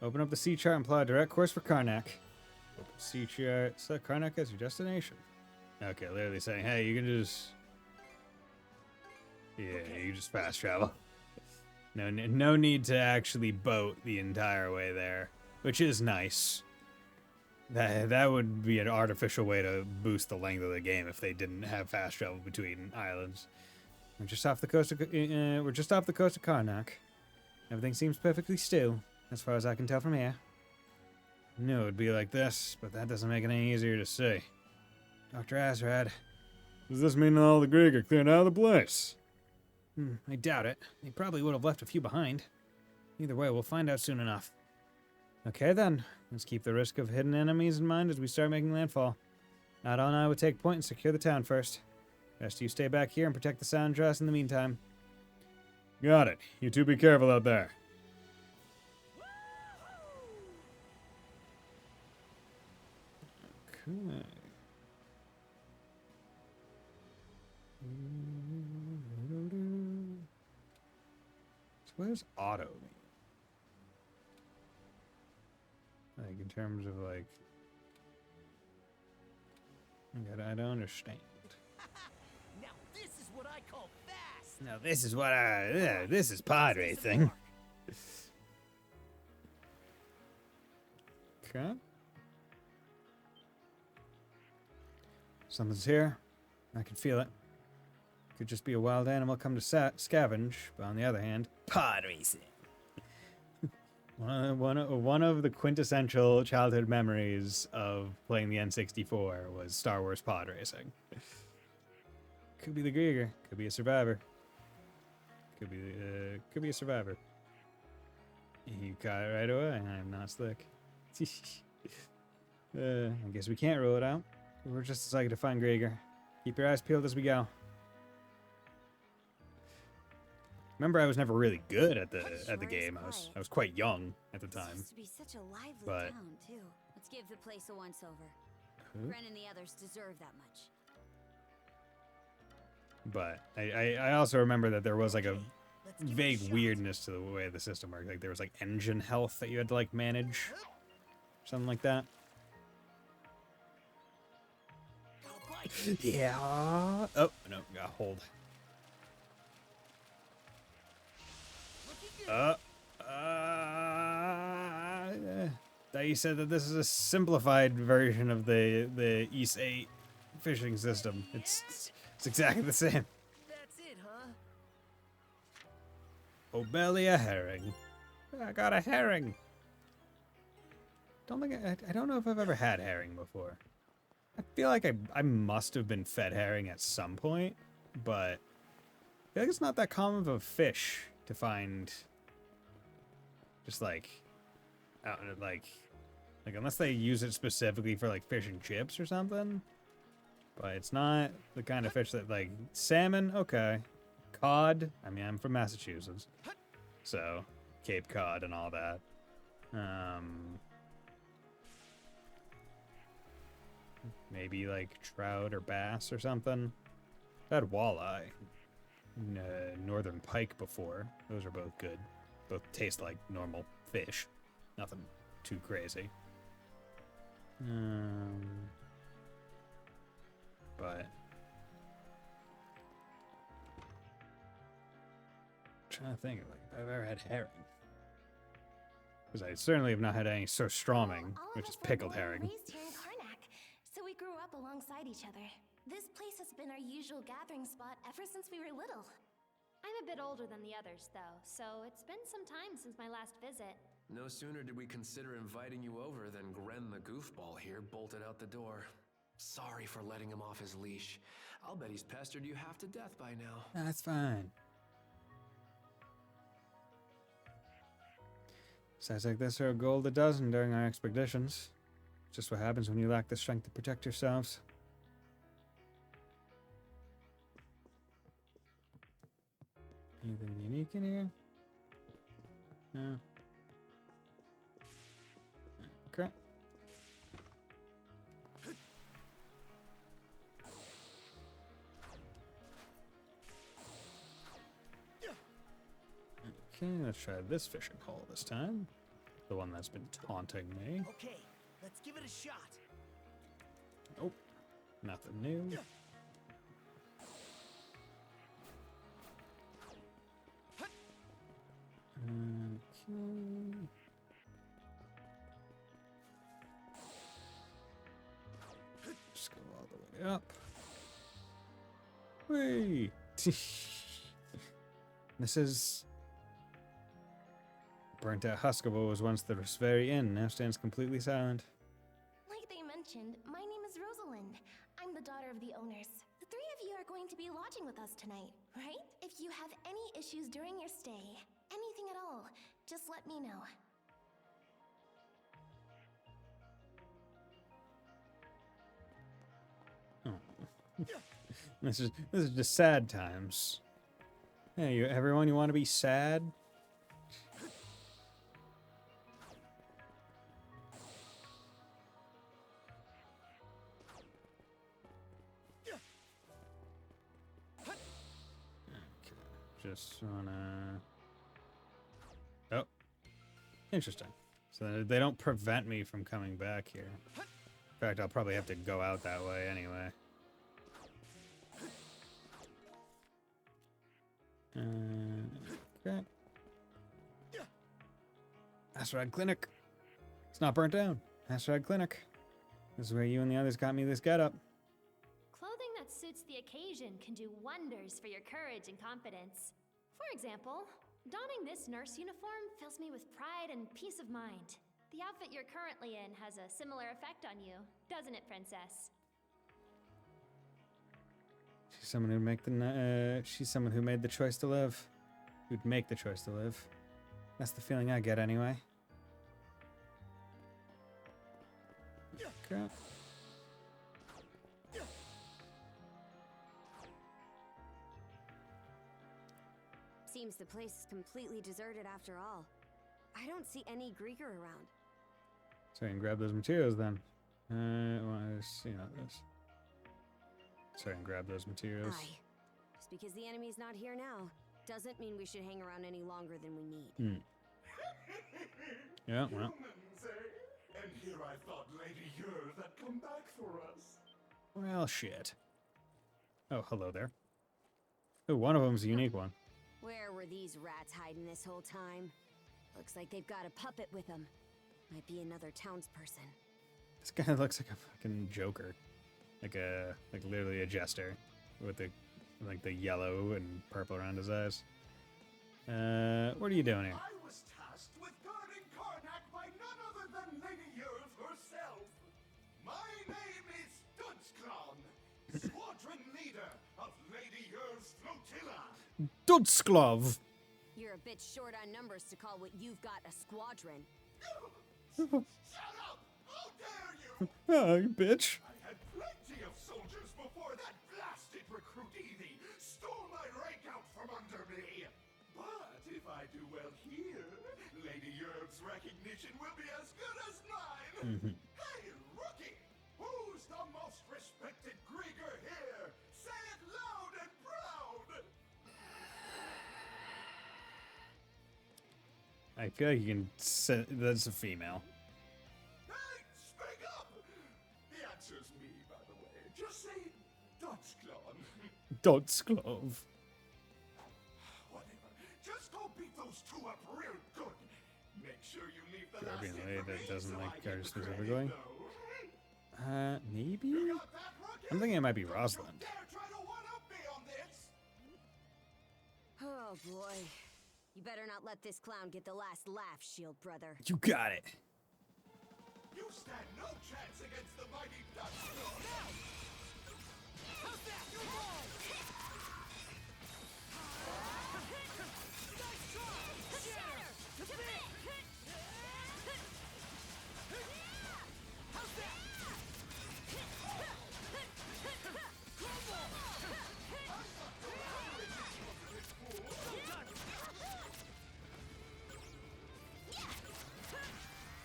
Open up the sea chart and plot a direct course for Karnak. Open sea chart. Select Karnak as your destination. Okay, literally saying, hey, you can just. Yeah, you can just fast travel. No need to actually boat the entire way there, which is nice. That would be an artificial way to boost the length of the game if they didn't have fast travel between islands. We're just off the coast of Karnak. Everything seems perfectly still, as far as I can tell from here. I knew it would be like this, but that doesn't make it any easier to see. Dr. Azrad. Does this mean all the Greek are cleared out of the place? I doubt it. They probably would have left a few behind. Either way, we'll find out soon enough. Okay then, let's keep the risk of hidden enemies in mind as we start making landfall. Adol and I would take point and secure the town first. Rest of you stay back here and protect the sound dress in the meantime. Got it. You two be careful out there. Okay. So where's auto mean? Like in terms of like, I don't understand. Now this is what I call fast. Now this is what this is pod racing. Okay. Something's here. I can feel it. Could just be a wild animal come to scavenge, but on the other hand, pod racing. One of the quintessential childhood memories of playing the N64 was Star Wars pod racing. Could be the Grieger. Could be a survivor. Could be a survivor. You got it right away. I'm not slick. I guess we can't rule it out. We're just excited to find Grieger. Keep your eyes peeled as we go. Remember, I was never really good at the game. I was quite young at the time. Used to be such a lively But- town too. Let's give the place a once over. Who? Bren and the others deserve that much. But I also remember that there was like a Let's give it a vague shot. weirdness to the way the system worked. Like there was like engine health that you had to like manage, something like that. Got a bite. Yeah. Oh no, got hold. Looking good. That you said that this is a simplified version of the East 8 fishing system. It's exactly the same. That's it, huh? Oh, belly a herring. I got a herring. I don't know if I've ever had herring before. I feel like I must have been fed herring at some point, but I feel like it's not that common of a fish to find. Just like, out like unless they use it specifically for like fish and chips or something. But it's not the kind of fish that like salmon. Okay, cod. I mean, I'm from Massachusetts, so Cape Cod and all that. Maybe like trout or bass or something. I had walleye, northern pike before. Those are both good. Both taste like normal fish. Nothing too crazy. But I'm trying to think of like if I've ever had herring. Because I certainly have not had any surströmming, which is pickled herring. Raised here in Karnak, so we grew up alongside each other. This place has been our usual gathering spot ever since we were little. I'm a bit older than the others, though, so it's been some time since my last visit. No sooner did we consider inviting you over than Gren the goofball here bolted out the door. Sorry for letting him off his leash. I'll bet he's pestered you half to death by now. That's fine. Sounds like this are a gold a dozen during our expeditions. Just what happens when you lack the strength to protect yourselves. Anything unique in here? No. Okay. Okay, let's try this fishing hole this time. The one that's been taunting me. Okay, let's give it a shot. Nope. Nothing new. Okay. Just go all the way up. Whee! This is... Burnt out Huskable was once the very inn, now stands completely silent. Like they mentioned, my name is Rosalind. I'm the daughter of the owners. The three of you are going to be lodging with us tonight, right? If you have any issues during your stay, anything at all, just let me know. This is just sad times. Hey, everyone, you want to be sad? Just wanna... Oh. Interesting. So they don't prevent me from coming back here. In fact, I'll probably have to go out that way anyway. Okay. Asteroid Clinic. It's not burnt down. Asteroid Clinic. This is where you and the others got me this getup. Clothing that suits the occasion can do wonders for your courage and confidence. For example, donning this nurse uniform fills me with pride and peace of mind. The outfit you're currently in has a similar effect on you, doesn't it, Princess? She's someone who made the choice to live. Who'd make the choice to live. That's the feeling I get anyway. Okay. Seems the place is completely deserted after all. I don't see any Greeker around. So I can grab those materials then. Well, see how this. So I can grab those materials. Aye. Just because the enemy's not here now, doesn't mean we should hang around any longer than we need. Yeah, well. Humans, eh? And here I thought Lady Yer had come back for us. Well, shit. Oh, hello there. Oh, one of them's a unique one. Where were these rats hiding this whole time? Looks like they've got a puppet with them. Might be another townsperson. This guy looks like a fucking Joker. Like literally a jester. With the yellow and purple around his eyes. What are you doing here? I was tasked with guarding Karnak by none other than Lady Yer herself. My name is Dudsklov. You're a bit short on numbers to call what you've got a squadron. Shut up! How dare you! Oh, you bitch. I had plenty of soldiers before that blasted recruit Evie stole my rank out from under me. But if I do well here, Lady Yerb's recognition will be as good as mine. Hey, rookie! Who's the most respected Grieger here? Say it loud and proud! I feel like you can say that's a female. Hey, speak up! The answer's me, by the way. Just say Dutchclaw. Dudsklov. Whatever. Just go beat those two up real good. Make sure you leave the Sure, last being a hit lady for that me doesn't so like I get cars the specifically. credit, though. Maybe? You got that, Rookie? I'm thinking it might be Don't Rosalind. you dare try to one-up me on this! Oh boy. You better not let this clown get the last laugh, Shield brother. You got it. You stand no chance against the mighty Dutchclaw. How's that? You roll! Nice try! Shatter! To fit! How's that? Crumble!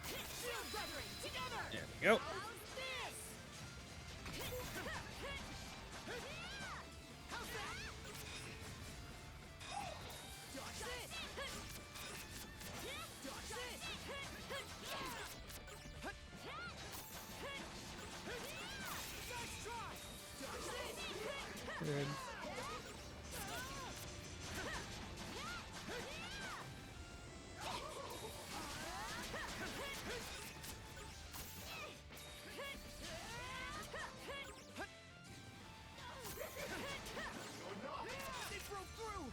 Shield brethren, together! There we go. Good. They broke through!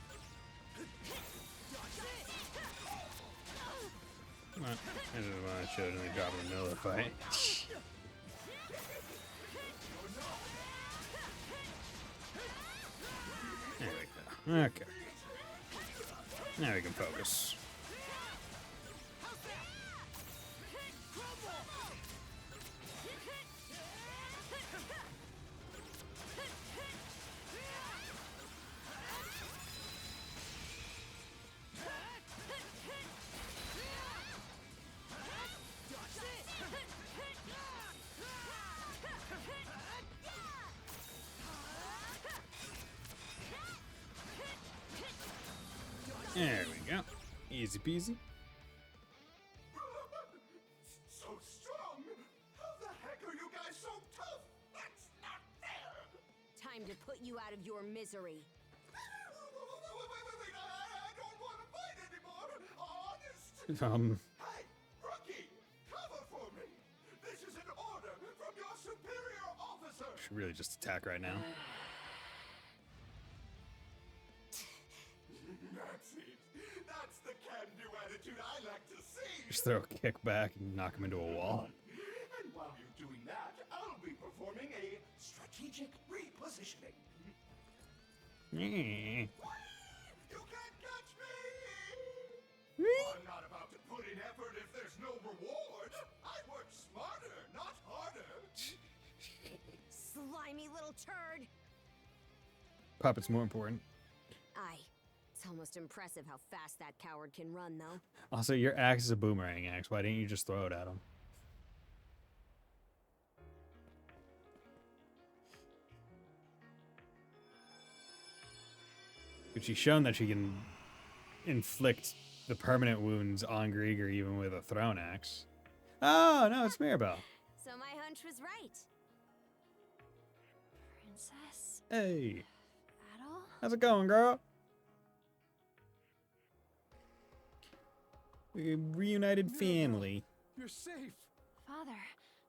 Come on. I just want to show it and they drop it in the middle of the fight. There we go. Okay. Now we can focus. There we go. Easy peasy. So strong! How the heck are you guys so tough? That's not fair! Time to put you out of your misery. Wait, I don't want to fight anymore! Honest! Hey, rookie! Cover for me! This is an order from your superior officer! Should really just attack right now. That's it! That's the can-do attitude I like to see! Just throw a kick back and knock him into a wall. And while you're doing that, I'll be performing a strategic repositioning. Yeah. You can't catch me! I'm not about to put in effort if there's no reward. I work smarter, not harder. Slimy little turd. Puppet's more important. Aye. It's almost impressive how fast that coward can run, though. Also, your axe is a boomerang axe. Why didn't you just throw it at him? But she's shown that she can inflict the permanent wounds on Grieger even with a thrown axe. Oh, no, it's Mirabelle. So my hunch was right. Princess Hey, Adol? how's it going, girl? We reunited family. You're safe. Father,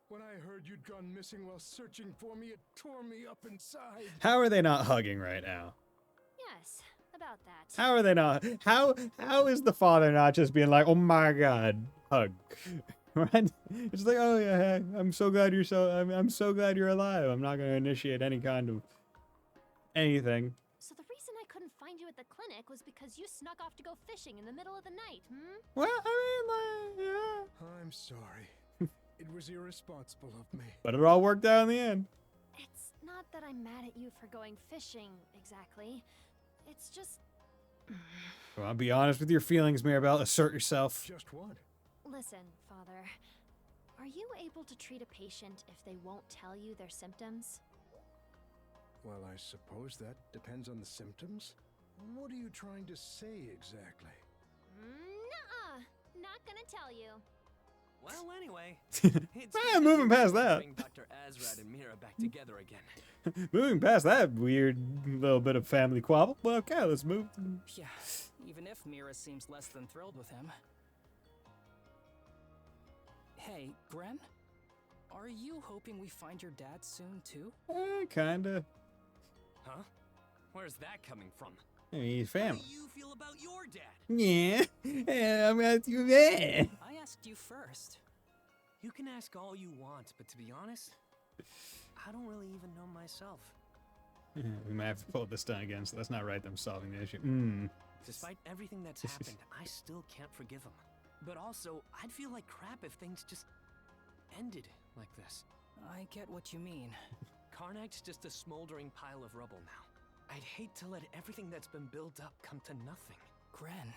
When I heard you'd gone missing while searching for me, it tore me up inside. How are they not hugging right now? yes, about that. How are they not? How is the father not just being like, oh my god, hug? Right? It's like, oh yeah, hey, I'm so glad I'm so glad you're alive. I'm not gonna initiate any kind of anything. So the reason I couldn't find you at the clinic panic was because you snuck off to go fishing in the middle of the night, hmm? Well, I mean, like, yeah. I'm sorry. It was irresponsible of me. But it all worked out in the end. It's not that I'm mad at you for going fishing, exactly. It's just... Well, I'll be honest with your feelings, Mirabelle. Assert yourself. Just what? Listen, Father. Are you able to treat a patient if they won't tell you their symptoms? Well, I suppose that depends on the symptoms. What are you trying to say exactly? Nuh-uh. Not gonna tell you. Well, anyway, it's Moving past that. bring Dr. Azrad and Mira back together again. Moving past that weird little bit of family quabble. Well, okay, let's move. Yeah, even if Mira seems less than thrilled with him. Hey, Gren? Are you hoping we find your dad soon, too? Kinda. Huh? Where's that coming from? I mean, he's How family. do you feel about your dad? Yeah. Yeah, I'm at you there. I asked you first. You can ask all you want, but to be honest, I don't really even know myself. We might have to pull this down again, so that's not right. Them solving the issue. Despite everything that's happened, I still can't forgive him. But also, I'd feel like crap if things just ended like this. I get what you mean. Karnak's just a smoldering pile of rubble now. I'd hate to let everything that's been built up come to nothing. Gren.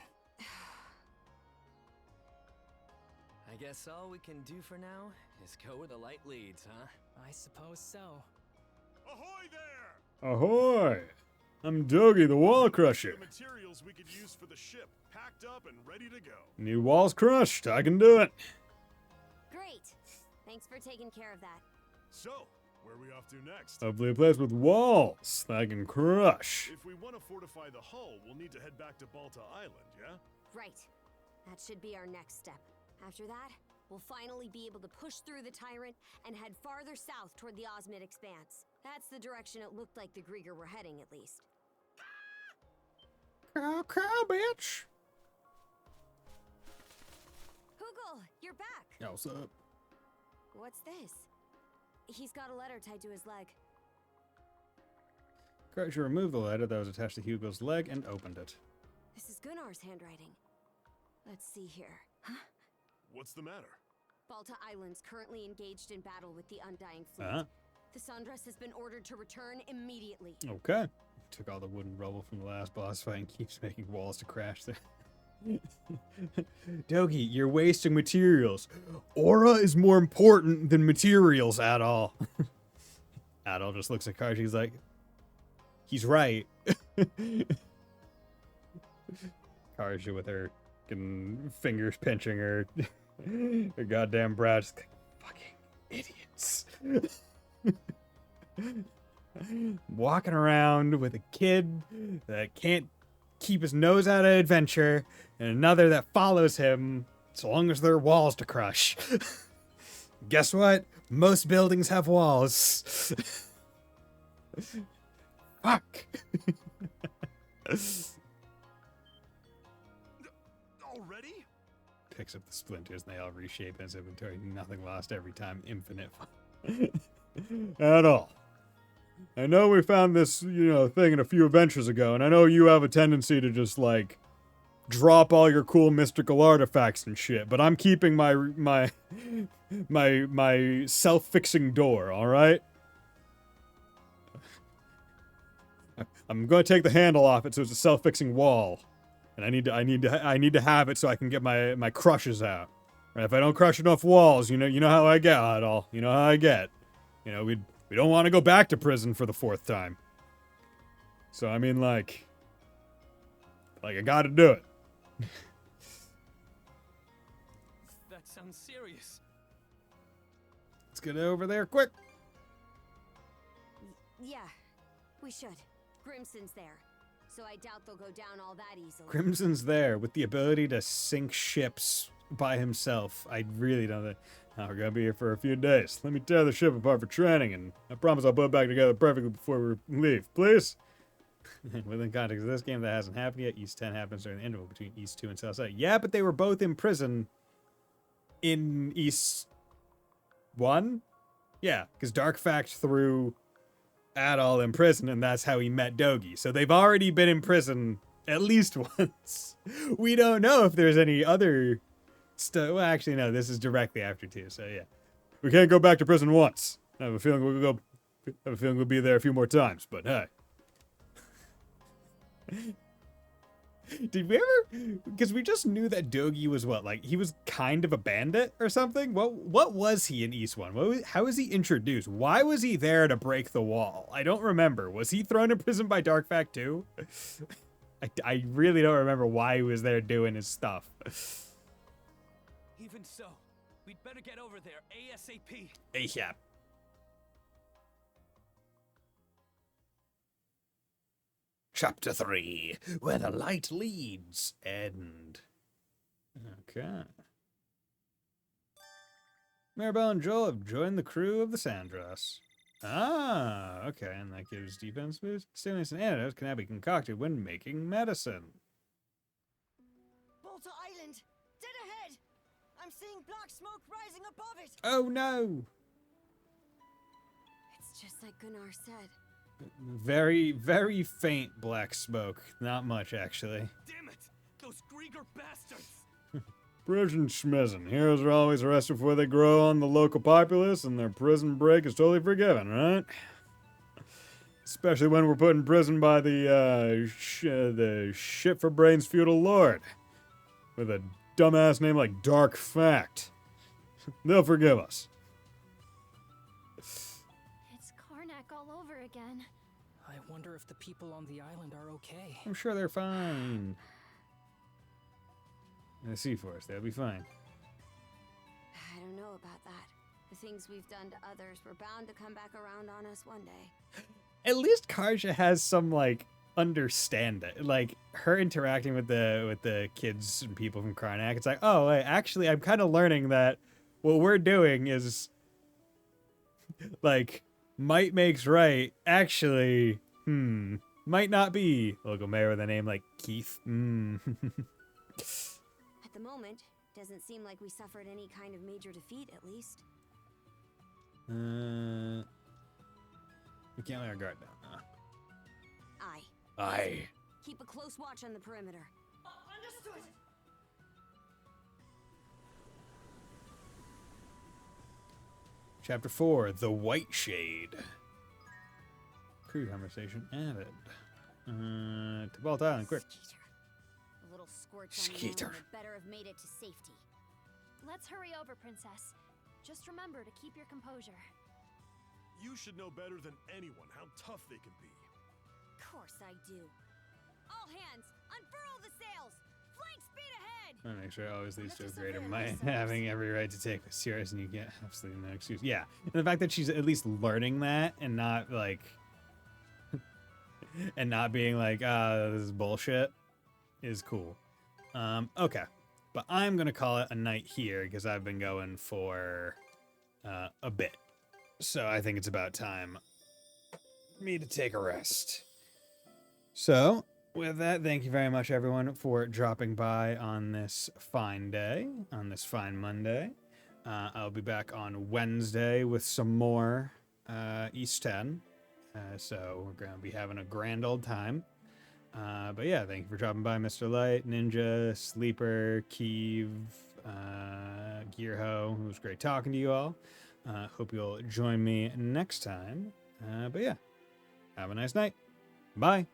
I guess all we can do for now is go where the light leads, huh? I suppose so. Ahoy there! Ahoy! I'm Dogie, the wall crusher. The materials we could use for the ship, packed up and ready to go. New walls crushed. I can do it. Great. Thanks for taking care of that. So, where are we off to next? Hopefully a place with walls that I can crush. If we want to fortify the hull, we'll need to head back to Balta Island, yeah? Right. That should be our next step. After that, we'll finally be able to push through the Tyrant and head farther south toward the Osmid Expanse. That's the direction it looked like the Grieger were heading, at least. Cow, bitch. Hugel, you're back! Yo, what's up? What's this? He's got a letter tied to his leg. Crusher removed the letter that was attached to Hugo's leg and opened it. This is Gunnar's handwriting. Let's see here. What's the matter? Balta Island's currently engaged in battle with the Undying Fleet. The Sundress has been ordered to return immediately. Okay. Took all the wooden rubble from the last boss fight and keeps making walls to crash there. Dogie, you're wasting materials. Aura is more important than materials at all. Adol just looks at Karji, he's like, he's right. Karji with her fingers pinching her goddamn brow, just like, fucking idiots. Walking around with a kid that can't keep his nose out of adventure and another that follows him so long as there are walls to crush. Guess what? Most buildings have walls. Fuck. Already? Picks up the splinters and they all reshape in his inventory. Nothing lost every time. Infinite At all. I know we found this, thing a few adventures ago, and I know you have a tendency to just, drop all your cool mystical artifacts and shit, but I'm keeping my self-fixing door, alright? I'm gonna take the handle off it so it's a self-fixing wall. And I need to have it so I can get my crushes out. And if I don't crush enough walls, you know how I get, Adol. You know how I get. We don't want to go back to prison for the 4th time. So, I mean, I gotta do it. That sounds serious. Let's get over there quick. Yeah, we should. Grimson's there, so I doubt they'll go down all that easily. Crimson's there with the ability to sink ships by himself. I really don't think... We're gonna be here for a few days. Let me tear the ship apart for training, and I promise I'll put it back together perfectly before we leave. Please? Within context of this game, that hasn't happened yet. East 10 happens during the interval between East 2 and South Side. Yeah, but they were both in prison in East 1? Yeah, because Darkfact threw Adol in prison, and that's how he met Dogie. So they've already been in prison At least once. We don't know if there's any other stuff. Well, actually, no, this is directly after 2, so yeah. We can't go back to prison once. I have a feeling we'll be there a few more times, but hey. Did we ever? Because we just knew that Dogi was what? Like, he was kind of a bandit or something? What was he in East 1? How was he introduced? Why was he there to break the wall? I don't remember. Was he thrown in prison by Darkfact too? I really don't remember why he was there doing his stuff. Even so, we'd better get over there ASAP. ASAP. Chapter 3, Where the Light Leads, End. Okay. Maribel and Joel have joined the crew of the Sandros. Ah, okay, and that gives defense boost. Stimulants and antidotes can now be concocted when making medicine. Bolter Island! Dead ahead! I'm seeing black smoke rising above it! Oh no! It's just like Gunnar said. Very, very faint black smoke. Not much, actually. Damn it! Those Grieger bastards! Prison schmizzin'. Heroes are always arrested before they grow on the local populace, and their prison break is totally forgiven, right? Especially when we're put in prison by the shit for brains feudal lord. With a dumbass name like Dark Fact. They'll forgive us. It's Karnak all over again. I wonder if the people on the island are okay. I'm sure they're fine. In the Sea Force, they'll be fine. I don't know about that. The things we've done to others were bound to come back around on us one day. At least Karja has some, like, understanding. Like, her interacting with the kids and people from Karnak, it's like, oh, wait, actually, I'm kind of learning that what we're doing is, like, might makes right. Actually, might not be. Local mayor with a name like Keith. At the moment, doesn't seem like we suffered any kind of major defeat, at least. We can't let our guard down, huh? Aye. Aye. Keep a close watch on the perimeter. Understood! Chapter 4, The White Shade. Crew conversation added. To Balt Island, quick. Skeeter. A little squirts on the Skeeter. island had better have made it to safety. Let's hurry over, Princess. Just remember to keep your composure. You should know better than anyone how tough they can be. Of course I do. All hands, unfurl the sails! Flank speed ahead! That makes sure it always leads to a Let's greater just might, avail ourselves. having every right to take this serious, and you get absolutely no excuse. Yeah, and the fact that she's at least learning that and not like, and not being like, this is bullshit, is cool. Okay, but I'm gonna call it a night here because I've been going for a bit, so I think it's about time for me to take a rest. So, with that, thank you very much, everyone, for dropping by on this fine day, on this fine Monday. I'll be back on Wednesday with some more East 10. So we're going to be having a grand old time. But yeah, thank you for dropping by, Mr. Light, Ninja, Sleeper, Keeve, Gearho. It was great talking to you all. Hope you'll join me next time. But yeah, have a nice night. Bye.